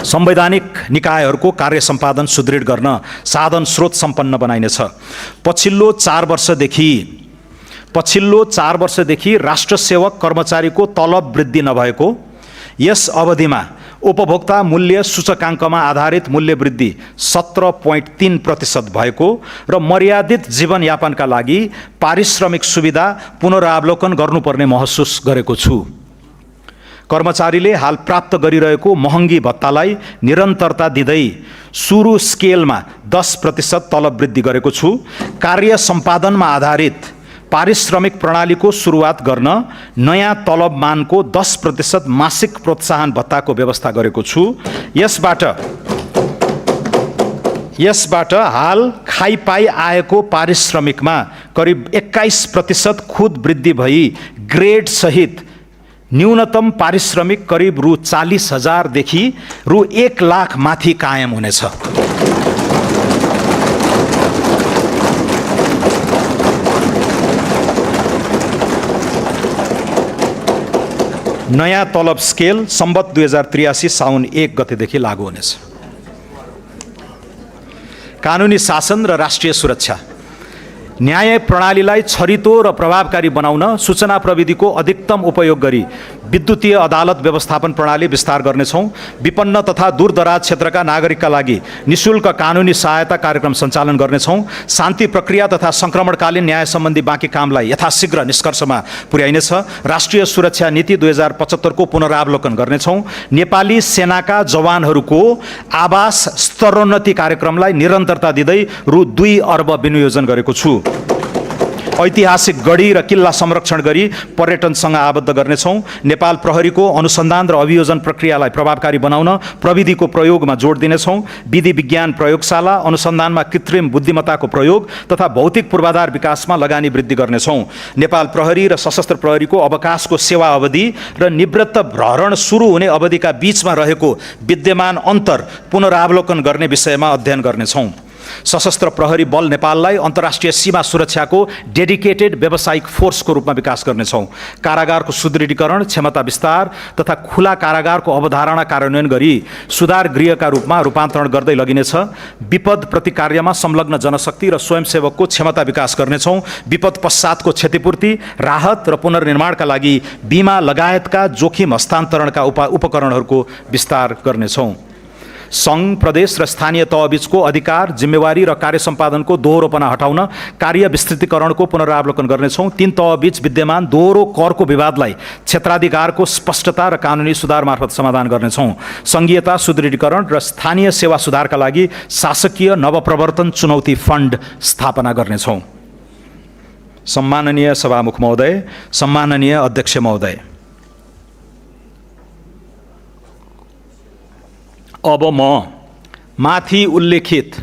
संवैधानिक निकायहरूको कार्य सम्पादन सुदृढ गर्न साधन स्रोत सम्पन्न बनाइनेछ। पछिल्लो 4 वर्षदेखि राष्ट्र सेवक कर्मचारीको तलब वृद्धि नभएको, यस अवधिमा उपभोक्ता मूल्य सूचकाङ्कमा आधारित मूल्य वृद्धि 17.3% भएको र मर्यादित जीवनयापनका लागि पारिश्रमिक सुविधा पुनरावलोकन गर्नुपर्ने महसुस गरेको छु। कर्मचारीले हाल प्राप्त गरिरहेको महँगी भत्तालाई निरन्तरता दिँदै सुरु स्केलमा 10% तलब वृद्धि गरेको छु। कार्य सम्पादनमा आधारित पारिश्रमिक प्रणालीको सुरुवात गर्न नयाँ तलब मानको 10% मासिक प्रोत्साहन भत्ताको व्यवस्था गरेको छु। यसबाट हाल खाइपाई आएको पारिश्रमिकमा करिब 21% खुद वृद्धि भई ग्रेड सहित न्यूनतम पारिश्रमिक करिब रु 40,000 देखि रु 1 लाख माथि कायम हुनेछ। नयाँ तलब स्केल सम्वत 2083 साउन 1 गतेदेखि लागू हुनेछ। कानुनी शासन र राष्ट्रिय सुरक्षा, न्याय प्रणालीलाई छरितो र प्रभावकारी बनाउन सूचना प्रविधिको अधिकतम उपयोग गरी विद्युतीय अदालत व्यवस्थापन प्रणाली विस्तार गर्नेछौँ। विपन्न तथा दूरदराज क्षेत्रका नागरिकका लागि निशुल्क कानुनी सहायता कार्यक्रम सञ्चालन गर्नेछौँ। शान्ति प्रक्रिया तथा सङ्क्रमणकालीन न्याय सम्बन्धी बाँकी कामलाई यथाशीघ्र निष्कर्षमा पुर्याइनेछ। राष्ट्रिय सुरक्षा नीति 2075 को पुनरावलोकन गर्नेछौँ। नेपाली सेनाका जवानहरूको आवास स्तरोन्नति कार्यक्रमलाई निरन्तरता दिँदै रु 2 अर्ब विनियोजन गरेको छु। ऐतिहासिक गढी र किल्ला संरक्षण गरी पर्यटनसँग आबद्ध गर्नेछौँ। नेपाल प्रहरीको अनुसन्धान र अभियोजन प्रक्रियालाई प्रभावकारी बनाउन प्रविधिको प्रयोगमा जोड दिनेछौँ। विधि विज्ञान प्रयोगशाला, अनुसन्धानमा कृत्रिम बुद्धिमत्ताको प्रयोग तथा भौतिक पूर्वाधार विकासमा लगानी वृद्धि गर्नेछौँ। नेपाल प्रहरी र सशस्त्र प्रहरीको अवकाशको सेवा अवधि र निवृत्त भरण सुरु हुने अवधिका बीचमा रहेको विद्यमान अन्तर पुनरावलोकन गर्ने विषयमा अध्ययन गर्नेछौँ। सशस्त्र प्रहरी बल नेपाललाई अन्तर्राष्ट्रिय सीमा सुरक्षाको डेडिकेटेड व्यावसायिक फोर्सको रूपमा विकास गर्नेछौँ। कारागारको सुदृढीकरण, क्षमता विस्तार तथा खुला कारागारको अवधारणा कार्यान्वयन गरी सुधार गृहका रूपमा रूपान्तरण गर्दै लगिनेछ। विपद प्रतिकार्यमा संलग्न जनशक्ति र स्वयंसेवकको क्षमता विकास गर्नेछौँ। विपद पश्चातको क्षतिपूर्ति, राहत र पुनर्निर्माणका लागि बिमा लगायतका जोखिम हस्तान्तरणका उपकरणहरूको विस्तार गर्नेछौँ। सङ्घ, प्रदेश र स्थानीय तहबीचको अधिकार, जिम्मेवारी र कार्य सम्पादनको दोहोरोपना हटाउन कार्य विस्तृतीकरणको पुनरावलोकन गर्नेछौँ। 3 तहबीच विद्यमान दोहोरो करको विवादलाई क्षेत्राधिकारको स्पष्टता र कानुनी सुधार मार्फत समाधान गर्नेछौँ। सङ्घीयता सुदृढीकरण र स्थानीय सेवा सुधारका लागि शासकीय नवप्रवर्तन चुनौती फन्ड स्थापना गर्नेछौँ। सम्माननीय सभामुख महोदय, सम्माननीय अध्यक्ष महोदय, अब म माथि उल्लेखित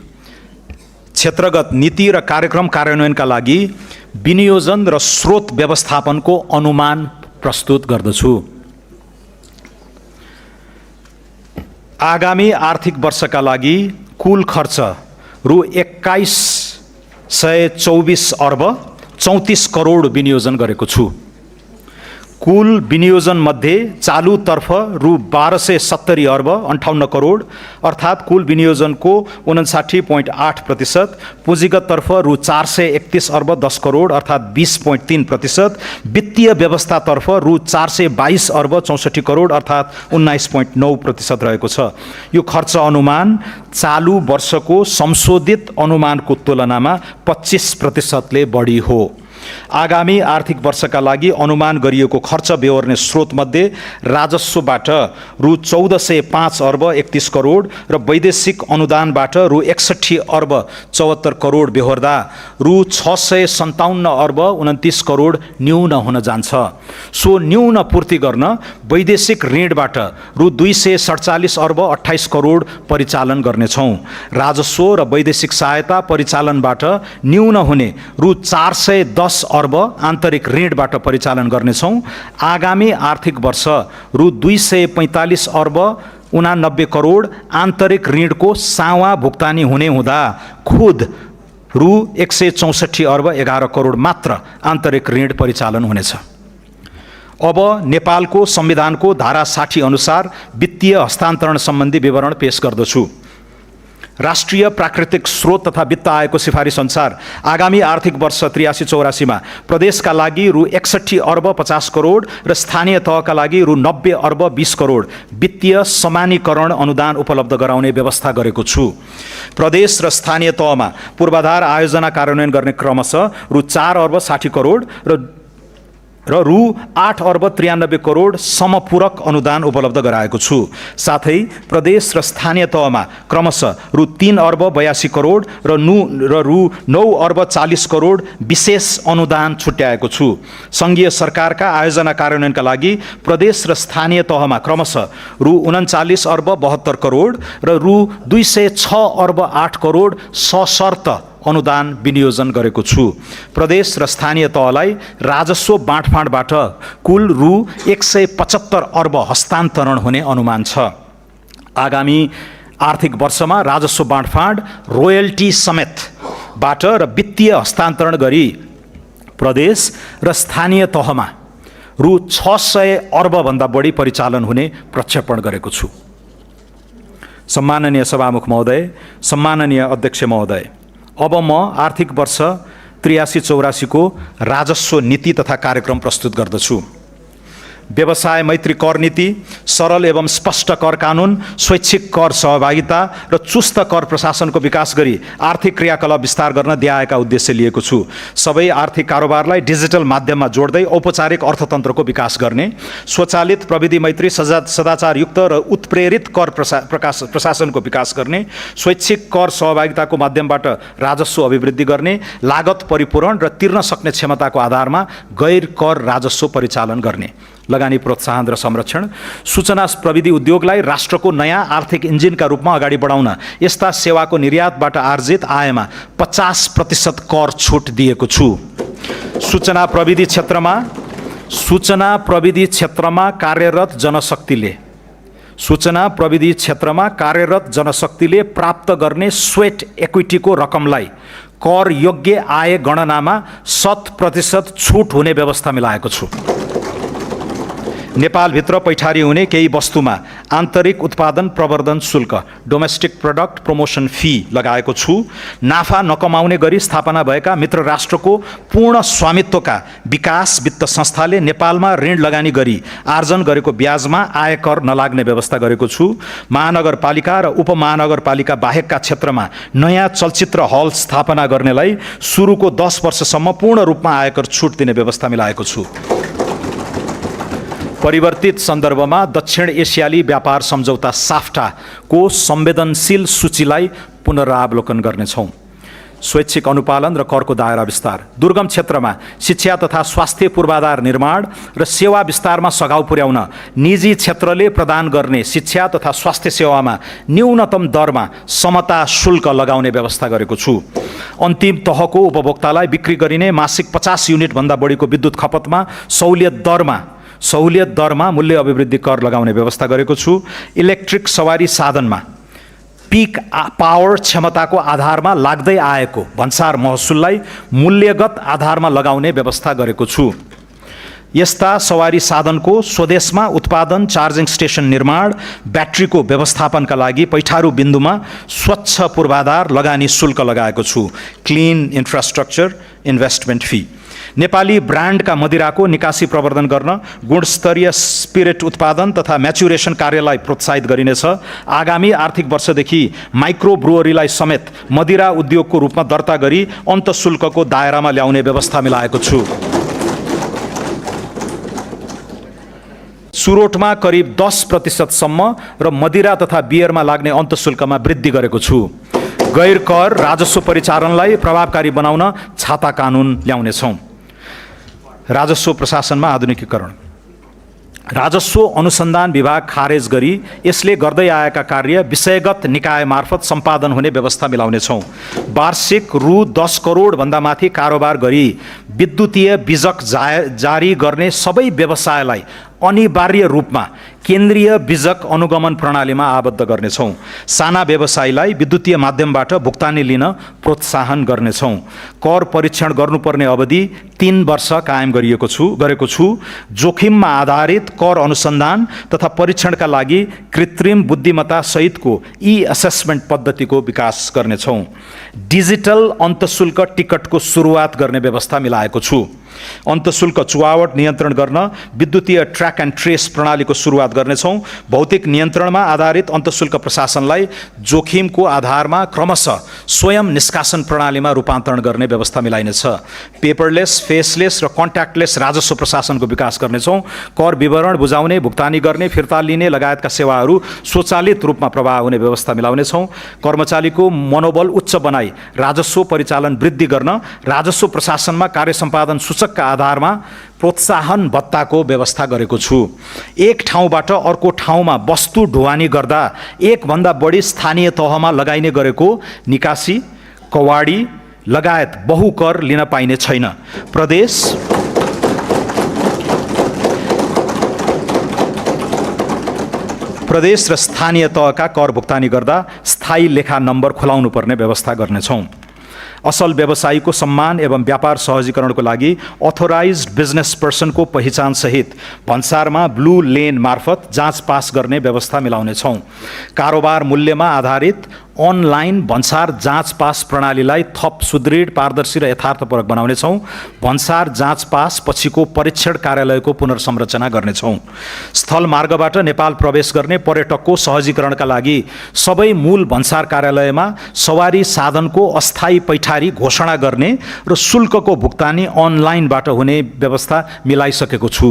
क्षेत्रगत नीति र कार्यक्रम कार्यान्वयनका लागि विनियोजन र स्रोत व्यवस्थापनको अनुमान प्रस्तुत गर्दछु। आगामी आर्थिक वर्षका लागि कुल खर्च रु 2124 अर्ब 34 करोड विनियोजन गरेको छु। कुल विनियोजन मध्ये चालुतर्फ रु 1270 अर्ब 58 करोड अर्थात् कुल विनियोजनको 59.8%, पुँजीगततर्फ रु 431 अर्ब 10 करोड अर्थात् 20.3%, वित्तीय व्यवस्थातर्फ रु 422 अर्ब 64 करोड अर्थात् 19.9% रहेको छ। यो खर्च अनुमान चालु वर्षको संशोधित अनुमानको तुलनामा 25%ले बढी हो। आगामी आर्थिक वर्षका लागि अनुमान गरिएको खर्च बेहोर्ने स्रोतमध्ये राजस्वबाट रु 1405 अर्ब 31 करोड र वैदेशिक अनुदानबाट रु 61 अर्ब 74 करोड बेहोर्दा रु 657 अर्ब 29 करोड न्यून हुन जान्छ। सो न्यून पूर्ति गर्न वैदेशिक ऋणबाट रु 247 अर्ब 28 करोड परिचालन गर्नेछौँ। राजस्व र वैदेशिक सहायता परिचालनबाट न्यून हुने रु 410 अर्ब आन्तरिक ऋणबाट परिचालन गर्नेछौँ। आगामी आर्थिक वर्ष रु 245 अर्ब 89 करोड आन्तरिक ऋणको सावा भुक्तानी हुने हुँदा खुद रु 164 अर्ब 11 करोड मात्र आन्तरिक ऋण परिचालन हुनेछ। अब नेपालको संविधानको धारा 60 अनुसार वित्तीय हस्तान्तरण सम्बन्धी विवरण पेश गर्दछु। राष्ट्रिय प्राकृतिक स्रोत तथा वित्त आयोगको सिफारिस अनुसार आगामी आर्थिक वर्ष 83-84 मा प्रदेशका लागि रु 61 अर्ब 50 करोड र स्थानीय तहका लागि रु 90 अर्ब 20 करोड वित्तीय समानीकरण अनुदान उपलब्ध गराउने व्यवस्था गरेको छु। प्रदेश र स्थानीय तहमा पूर्वाधार आयोजना कार्यान्वयन गर्ने क्रमशः रु 4 अर्ब 60 करोड र रु 8 अर्ब 93 करोड समपूरक अनुदान उपलब्ध गराएको छु। साथै प्रदेश र स्थानीय तहमा क्रमशः रु 3 अर्ब 82 करोड र रु 9 अर्ब 40 करोड विशेष अनुदान छुट्याएको छु। सङ्घीय सरकारका आयोजना कार्यान्वयनका लागि प्रदेश र स्थानीय तहमा क्रमशः रु 39 अर्ब 72 करोड र रु 206 अर्ब 8 करोड सशर्त अनुदान विनियोजन गरेको छु। प्रदेश र स्थानीय तहलाई राजस्व बाँडफाँडबाट कुल रु 175 अर्ब हस्तान्तरण हुने अनुमान छ। आगामी आर्थिक वर्षमा राजस्व बाँडफाँड रोयल्टी समेतबाट र वित्तीय हस्तान्तरण गरी प्रदेश र स्थानीय तहमा रु 600 अर्बभन्दा बढी परिचालन हुने प्रक्षेपण गरेको छु। सम्माननीय सभामुख महोदय, सम्माननीय अध्यक्ष महोदय, अब म आर्थिक वर्ष 83-84 को राजस्व नीति तथा कार्यक्रम प्रस्तुत गर्दछु। व्यवसाय मैत्री कर नीति, सरल एवं स्पष्ट कर कानुन, स्वैच्छिक कर सहभागिता र चुस्त कर प्रशासनको विकास गरी आर्थिक क्रियाकलाप विस्तार गर्न दिएका उद्देश्य लिएको छु। सबै आर्थिक कारोबारलाई डिजिटल माध्यममा जोड्दै औपचारिक अर्थतन्त्रको विकास गर्ने, स्वचालित प्रविधि मैत्री सदाचारयुक्त र उत्प्रेरित कर प्रशासनको विकास गर्ने, स्वैच्छिक कर सहभागिताको माध्यमबाट राजस्व अभिवृद्धि गर्ने, लागत परिपूरण र तिर्न सक्ने क्षमताको आधारमा गैर कर राजस्व परिचालन गर्ने, लगानी प्रोत्साहन र संरक्षण, सूचना प्रविधि उद्योगलाई राष्ट्रको नयाँ आर्थिक इन्जिनका रूपमा अगाडि बढाउन यस्ता सेवाको निर्यातबाट आर्जित आयमा 50% कर छुट दिएको छु। सूचना प्रविधि क्षेत्रमा कार्यरत जनशक्तिले प्राप्त गर्ने स्वेट इक्विटीको रकमलाई कर योग्य आय गणनामा 100% छुट हुने व्यवस्था मिलाएको छु। नेपालभित्र पैठारी हुने केही वस्तुमा आन्तरिक उत्पादन प्रवर्धन शुल्क डोमेस्टिक प्रोडक्ट प्रमोसन फी लगाएको छु। नाफा नकमाउने गरी स्थापना भएका मित्र राष्ट्रको पूर्ण स्वामित्वका विकास वित्त संस्थाले नेपालमा ऋण लगानी गरी आर्जन गरेको ब्याजमा आयकर नलाग्ने व्यवस्था गरेको छु। महानगरपालिका र उपमहानगरपालिका बाहेकका क्षेत्रमा नयाँ चलचित्र हल स्थापना गर्नेलाई सुरुको 10 वर्षसम्म पूर्ण रूपमा आयकर छुट दिने व्यवस्था मिलाएको छु। परिवर्तित सन्दर्भमा दक्षिण एसियाली व्यापार सम्झौता साफ्टाको संवेदनशील सूचीलाई पुनरावलोकन गर्नेछौँ। स्वैच्छिक अनुपालन र करको दायरा विस्तार, दुर्गम क्षेत्रमा शिक्षा तथा स्वास्थ्य पूर्वाधार निर्माण र सेवा विस्तारमा सघाउ पुर्याउन निजी क्षेत्रले प्रदान गर्ने शिक्षा तथा स्वास्थ्य सेवामा न्यूनतम दरमा समता शुल्क लगाउने व्यवस्था गरेको छु। अन्तिम तहको उपभोक्तालाई बिक्री गरिने मासिक 50 युनिटभन्दा बढीको विद्युत खपतमा सहुलियत दरमा मूल्य अभिवृद्धि कर लगाउने व्यवस्था गरेको छु। इलेक्ट्रिक सवारी साधनमा पिक पावर क्षमताको आधारमा लाग्दै आएको भन्सार महसुललाई मूल्यगत आधारमा लगाउने व्यवस्था गरेको छु। यस्ता सवारी साधनको स्वदेशमा उत्पादन, चार्जिङ स्टेसन निर्माण, ब्याट्रीको व्यवस्थापनका लागि पैठारू बिन्दुमा स्वच्छ पूर्वाधार लगानी शुल्क लगाएको छु। Clean infrastructure investment fee, Nepali ब्रान्डका मदिराको निकासी प्रवर्धन गर्न गुणस्तरीय स्पिरिट उत्पादन तथा म्याचुरेसन कार्यलाई प्रोत्साहित गरिनेछ। आगामी आर्थिक वर्षदेखि माइक्रो ब्रुअरीलाई समेत मदिरा उद्योगको रूपमा दर्ता गरी अन्तशुल्कको दायरामा ल्याउने व्यवस्था मिलाएको छु। सुरोटमा करिब 10% सम्म र मदिरा तथा बियरमा लाग्ने अन्तशुल्कमा वृद्धि गरेको छु। गैर कर राजस्व परिचालनलाई प्रभावकारी बनाउन छाता कानुन ल्याउनेछौँ। राजस्व प्रशासनमा आधुनिकीकरण, राजस्व अनुसन्धान विभाग खारेज गरी यसले गर्दै आएका कार्य विषयगत निकाय मार्फत सम्पादन हुने व्यवस्था मिलाउनेछौँ। वार्षिक रु 10 करोड भन्दा माथि कारोबार गरी विद्युतीय बिजक जारी गर्ने सबै व्यवसायलाई अनिवार्य रूपमा केन्द्रीय बिजक अनुगमन प्रणालीमा आबद्ध गर्नेछौँ। साना व्यवसायीलाई विद्युतीय माध्यमबाट भुक्तानी लिन प्रोत्साहन गर्नेछौँ। कर परीक्षण गर्नुपर्ने अवधि 3 वर्ष कायम गरेको छु। जोखिममा आधारित कर अनुसन्धान तथा परीक्षणका लागि कृत्रिम बुद्धिमत्ता सहितको ई-असेसमेन्ट पद्धतिको विकास गर्नेछौँ। डिजिटल अन्तशुल्क टिकटको सुरुवात गर्ने व्यवस्था मिलाएको छु। अन्तशुल्क चुहावट नियन्त्रण गर्न विद्युतीय ट्र्याक एन्ड ट्रेस प्रणालीको सुरुवात गर्नेछौँ। भौतिक नियन्त्रणमा आधारित अन्तशुल्क प्रशासनलाई जोखिमको आधारमा क्रमशः स्वयं निष्कासन प्रणालीमा रूपान्तरण गर्ने व्यवस्था मिलाइनेछ। पेपरलेस, फेसलेस र कन्ट्याक्टलेस राजस्व प्रशासनको विकास गर्नेछौँ। कर विवरण बुझाउने, भुक्तानी गर्ने, फिर्ता लिने लगायतका सेवाहरू स्वचालित रूपमा प्रवाह हुने व्यवस्था मिलाउनेछौँ। कर्मचारीको मनोबल उच्च बनाई राजस्व परिचालन वृद्धि गर्न राजस्व प्रशासनमा कार्य सम्पादन सूचकका आधारमा प्रोत्साहन भत्ताको व्यवस्था गरेको छु। एक ठाउँबाट अर्को ठाउँमा वस्तु ढुवानी गर्दा 1 भन्दा बढी स्थानीय तहमा लगाइने गरेको निकासी, कवाडी लगायत बहुकर लिन पाइने छैन। प्रदेश र स्थानीय तहका कर भुक्तानी गर्दा स्थायी लेखा नम्बर खुलाउनु पर्ने व्यवस्था गर्नेछौँ। असल व्यवसायीको सम्मान एवं व्यापार सहजीकरणको लागि अथोराइज्ड बिजनेस पर्सनको पहिचान सहित भन्सारमा ब्लू लेन मार्फत जाँच पास गर्ने व्यवस्था मिलाउनेछौँ। कारोबार मूल्यमा आधारित अनलाइन भन्सार जाँच पास प्रणालीलाई थप सुदृढ, पारदर्शी र यथार्थपरक बनाउनेछौँ। भन्सार जाँच पास पछिको परीक्षण कार्यालयको पुनर्संरचना गर्नेछौँ। स्थल मार्गबाट नेपाल प्रवेश गर्ने पर्यटकको सहजीकरणका लागि सबै मूल भन्सार कार्यालयमा सवारी साधनको अस्थायी पैठारी घोषणा गर्ने र शुल्कको भुक्तानी अनलाइनबाट हुने व्यवस्था मिलाइसकेको छु।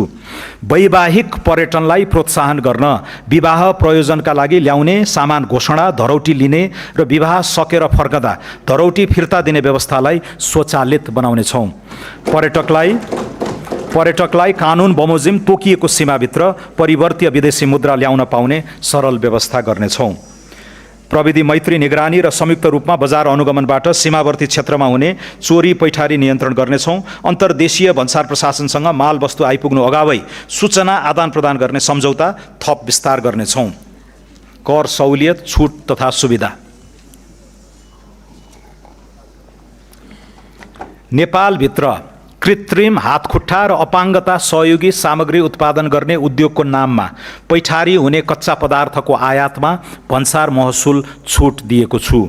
वैवाहिक पर्यटनलाई प्रोत्साहन गर्न विवाह प्रयोजनका लागि ल्याउने सामान घोषणा, धरौटी लिने र विवाह सकेर फर्कदा धरौटी फिर्ता दिने व्यवस्थालाई स्वचालित बनाउनेछौँ। पर्यटकलाई कानुन बमोजिम तोकिएको सीमाभित्र परिवर्तीय विदेशी मुद्रा ल्याउन पाउने सरल व्यवस्था गर्नेछौँ। प्रविधि मैत्री निगरानी र संयुक्त रूपमा बजार अनुगमनबाट सीमावर्ती क्षेत्रमा हुने चोरी पैठारी नियन्त्रण गर्नेछौँ। अन्तर्देशीय भन्सार प्रशासनसँग मालवस्तु आइपुग्नु अगावै सूचना आदान प्रदान गर्ने सम्झौता थप विस्तार गर्नेछौँ। कर सहुलियत, छुट तथा सुविधा। नेपालभित्र कृत्रिम हातखुट्टा र अपाङ्गता सहयोगी सामग्री उत्पादन गर्ने उद्योगको नाममा पैठारी हुने कच्चा पदार्थको आयातमा भन्सार महसुल छुट दिएको छु।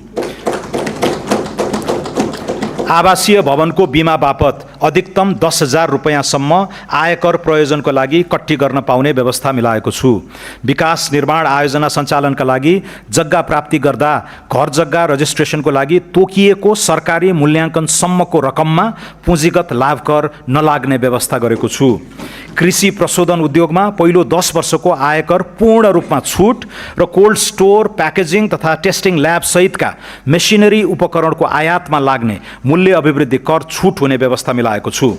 आवासीय भवनको बिमा बापत अधिकतम 10,000 रुपैयाँसम्म आयकर प्रयोजनको लागि कट्टी गर्न पाउने व्यवस्था मिलाएको छु। विकास निर्माण आयोजना सञ्चालनका लागि जग्गा प्राप्ति गर्दा घर जग्गा रजिस्ट्रेसनको लागि तोकिएको सरकारी मूल्याङ्कनसम्मको रकममा पुँजीगत लाभ कर नलाग्ने व्यवस्था गरेको छु। कृषि प्रशोधन उद्योगमा पहिलो 10 वर्षको आयकर पूर्ण रूपमा छुट र कोल्ड स्टोर, प्याकेजिङ तथा टेस्टिङ ल्याब सहितका मेसिनरी उपकरणको आयातमा लाग्ने मूल्य अभिवृद्धि कर छुट हुने व्यवस्था मिलाएको छु।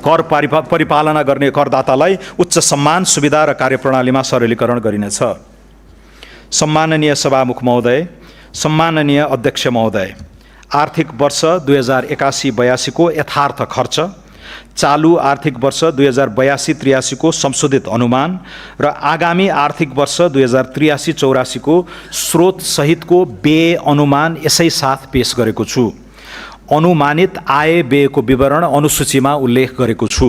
कर परिपालना गर्ने करदातालाई उच्च सम्मान, सुविधा र कार्यप्रणालीमा सरलीकरण गरिनेछ। सम्माननीय सभामुख महोदय, सम्माननीय अध्यक्ष महोदय, आर्थिक वर्ष 2081-82 को यथार्थ खर्च, चालू आर्थिक वर्ष 2082-83 को संशोधित अनुमान र आगामी आर्थिक वर्ष 2083-84 को स्रोत सहितको व्यय अनुमान यसै साथ पेश गरेको छु। अनुमानित आय व्ययको विवरण अनुसूचीमा उल्लेख गरेको छु।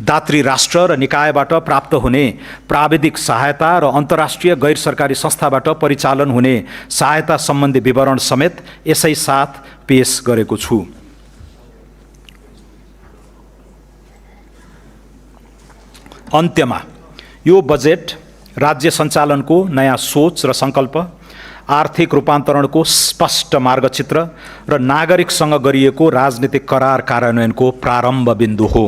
दात्री राष्ट्र र निकायबाट प्राप्त हुने प्राविधिक सहायता र अन्तर्राष्ट्रिय गैर सरकारी संस्थाबाट परिचालन हुने सहायता सम्बन्धी विवरण समेत यसै साथ पेश गरेको छु। अन्त्यमा यो बजेट राज्य सञ्चालनको नयाँ सोच र सङ्कल्प, आर्थिक रूपान्तरणको स्पष्ट मार्गचित्र र नागरिकसँग गरिएको राजनीतिक करार कार्यान्वयनको प्रारम्भ बिन्दु हो।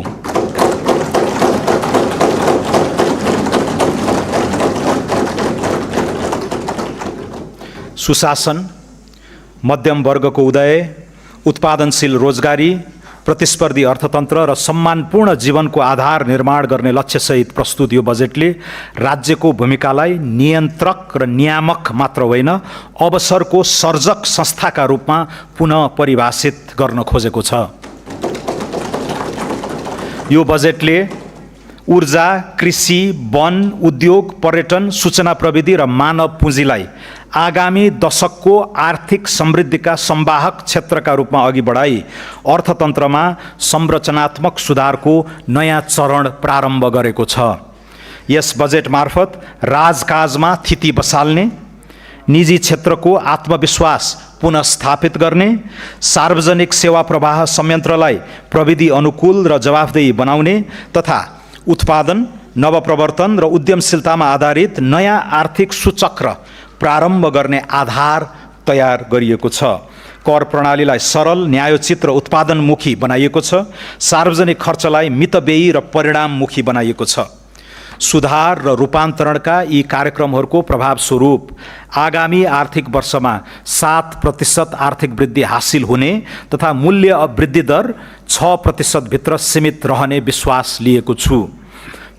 सुशासन, मध्यम वर्गको उदय, उत्पादनशील रोजगारी, प्रतिस्पर्धी अर्थतन्त्र र सम्मानपूर्ण जीवनको आधार निर्माण गर्ने लक्ष्यसहित प्रस्तुत यो बजेटले राज्यको भूमिकालाई नियन्त्रक र नियामक मात्र होइन, अवसरको सर्जक संस्थाका रूपमा पुनः परिभाषित गर्न खोजेको छ। यो बजेटले ऊर्जा, कृषि, वन, उद्योग, पर्यटन, सूचना प्रविधि र मानव पुँजीलाई आगामी दशकको आर्थिक समृद्धिका संवाहक क्षेत्रका रूपमा अघि बढाई अर्थतन्त्रमा संरचनात्मक सुधारको नयाँ चरण प्रारम्भ गरेको छ। यस बजेट मार्फत राजकाजमा थिति बसाल्ने, निजी क्षेत्रको आत्मविश्वास पुनःस्थापित गर्ने, सार्वजनिक सेवा प्रवाह संयन्त्रलाई प्रविधि अनुकूल र जवाफदेही बनाउने तथा उत्पादन, नवप्रवर्तन र उद्यमशीलतामा आधारित नयाँ आर्थिक सूचक्र प्रारम्भ गर्ने आधार तयार गरिएको छ। कर प्रणालीलाई सरल, न्यायोचित र उत्पादनमुखी बनाइएको छ। सार्वजनिक खर्चलाई मितव्ययी र परिणाममुखी बनाइएको छ। सुधार र रूपान्तरणका यी कार्यक्रमहरूको प्रभाव स्वरूप आगामी आर्थिक वर्षमा 7% आर्थिक वृद्धि हासिल हुने तथा मूल्य वृद्धि दर 6% भित्र सीमित रहने विश्वास लिएको छु।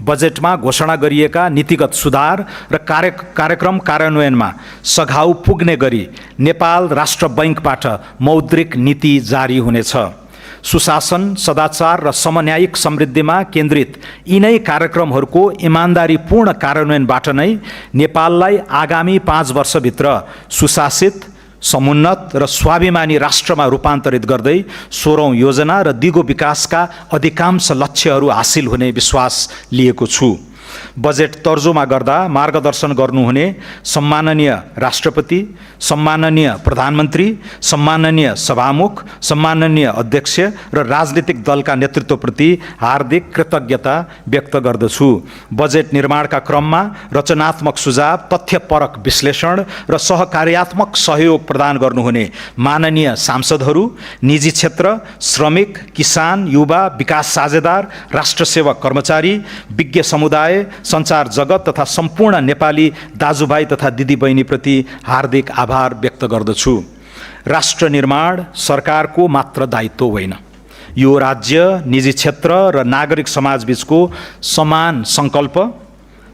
बजेटमा घोषणा गरिएका नीतिगत सुधार र कार्यक्रम कार्यान्वयनमा सघाउ पुग्ने गरी नेपाल राष्ट्र बैंकबाट मौद्रिक नीति जारी हुनेछ। सुशासन, सदाचार र समन्यायिक समृद्धिमा केन्द्रित यिनै कार्यक्रमहरूको इमान्दारीपूर्ण कार्यान्वयनबाट नै नेपाललाई आगामी 5 वर्षभित्र सुशासित, समुन्नत र स्वाभिमानी राष्ट्रमा रूपान्तरित गर्दै 16औं योजना र दिगो विकासका अधिकांश लक्ष्यहरू हासिल हुने विश्वास लिएको छु। बजेट तर्जुमा गर्दा मार्गदर्शन गर्नुहुने सम्माननीय राष्ट्रपति, सम्माननीय प्रधानमन्त्री, सम्माननीय सभामुख, सम्माननीय अध्यक्ष र राजनीतिक दलका नेतृत्वप्रति हार्दिक कृतज्ञता व्यक्त गर्दछु। बजेट निर्माणका क्रममा रचनात्मक सुझाव, तथ्यपरक विश्लेषण र सहकार्यात्मक सहयोग प्रदान गर्नुहुने माननीय सांसदहरू, निजी क्षेत्र, श्रमिक, किसान, युवा, विकास साझेदार, राष्ट्रसेवक कर्मचारी, विज्ञ समुदाय, सञ्चार जगत तथा सम्पूर्ण नेपाली दाजुभाइ तथा दिदीबहिनीप्रति हार्दिक आभार व्यक्त गर्दछु। राष्ट्र निर्माण सरकारको मात्र दायित्व होइन, यो राज्य, निजी क्षेत्र र नागरिक समाजबीचको समान सङ्कल्प,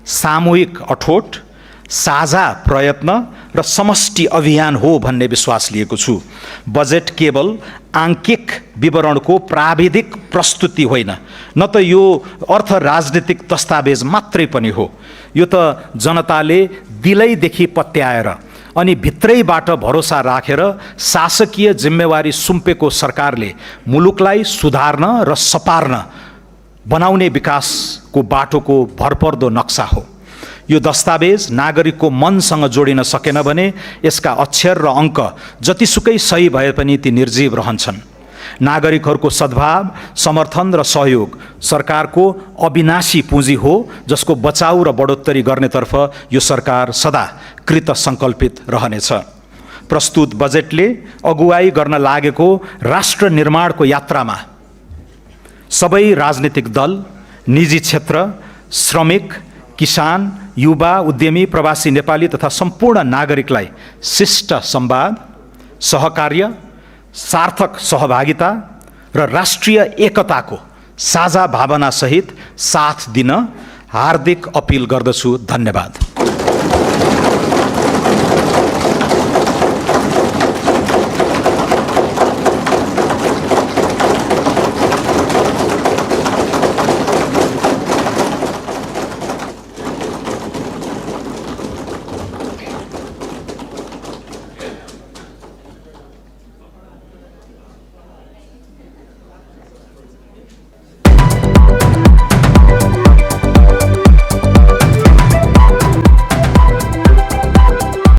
सामूहिक अठोट, साझा प्रयत्न र समष्टि अभियान हो भन्ने विश्वास लिएको छु। बजेट केवल आङ्किक विवरणको प्राविधिक प्रस्तुति होइन, न त यो अर्थ राजनीतिक दस्तावेज मात्रै पनि हो। यो त जनताले दिलैदेखि पत्याएर अनि भित्रैबाट भरोसा राखेर शासकीय जिम्मेवारी सुम्पेको सरकारले मुलुकलाई सुधार्न र सपार्न बनाउने विकासको बाटोको भरपर्दो नक्सा हो। यो दस्तावेज नागरिकको मनसँग जोडिन सकेन भने यसका अक्षर र अङ्क जतिसुकै सही भए पनि ती निर्जीव रहन्छन्। नागरिकहरूको सद्भाव, समर्थन र सहयोग सरकारको अविनाशी पुँजी हो, जसको बचाउ र बढोत्तरी गर्नेतर्फ यो सरकार सदा कृत सङ्कल्पित रहनेछ। प्रस्तुत बजेटले अगुवाई गर्न लागेको राष्ट्र निर्माणको यात्रामा सबै राजनीतिक दल, निजी क्षेत्र, श्रमिक, किसान, युवा, उद्यमी, प्रवासी नेपाली तथा सम्पूर्ण नागरिकलाई शिष्ट संवाद, सहकार्य, सार्थक सहभागिता र राष्ट्रिय एकताको साझा भावनासहित साथ दिन हार्दिक अपिल गर्दछु। धन्यवाद।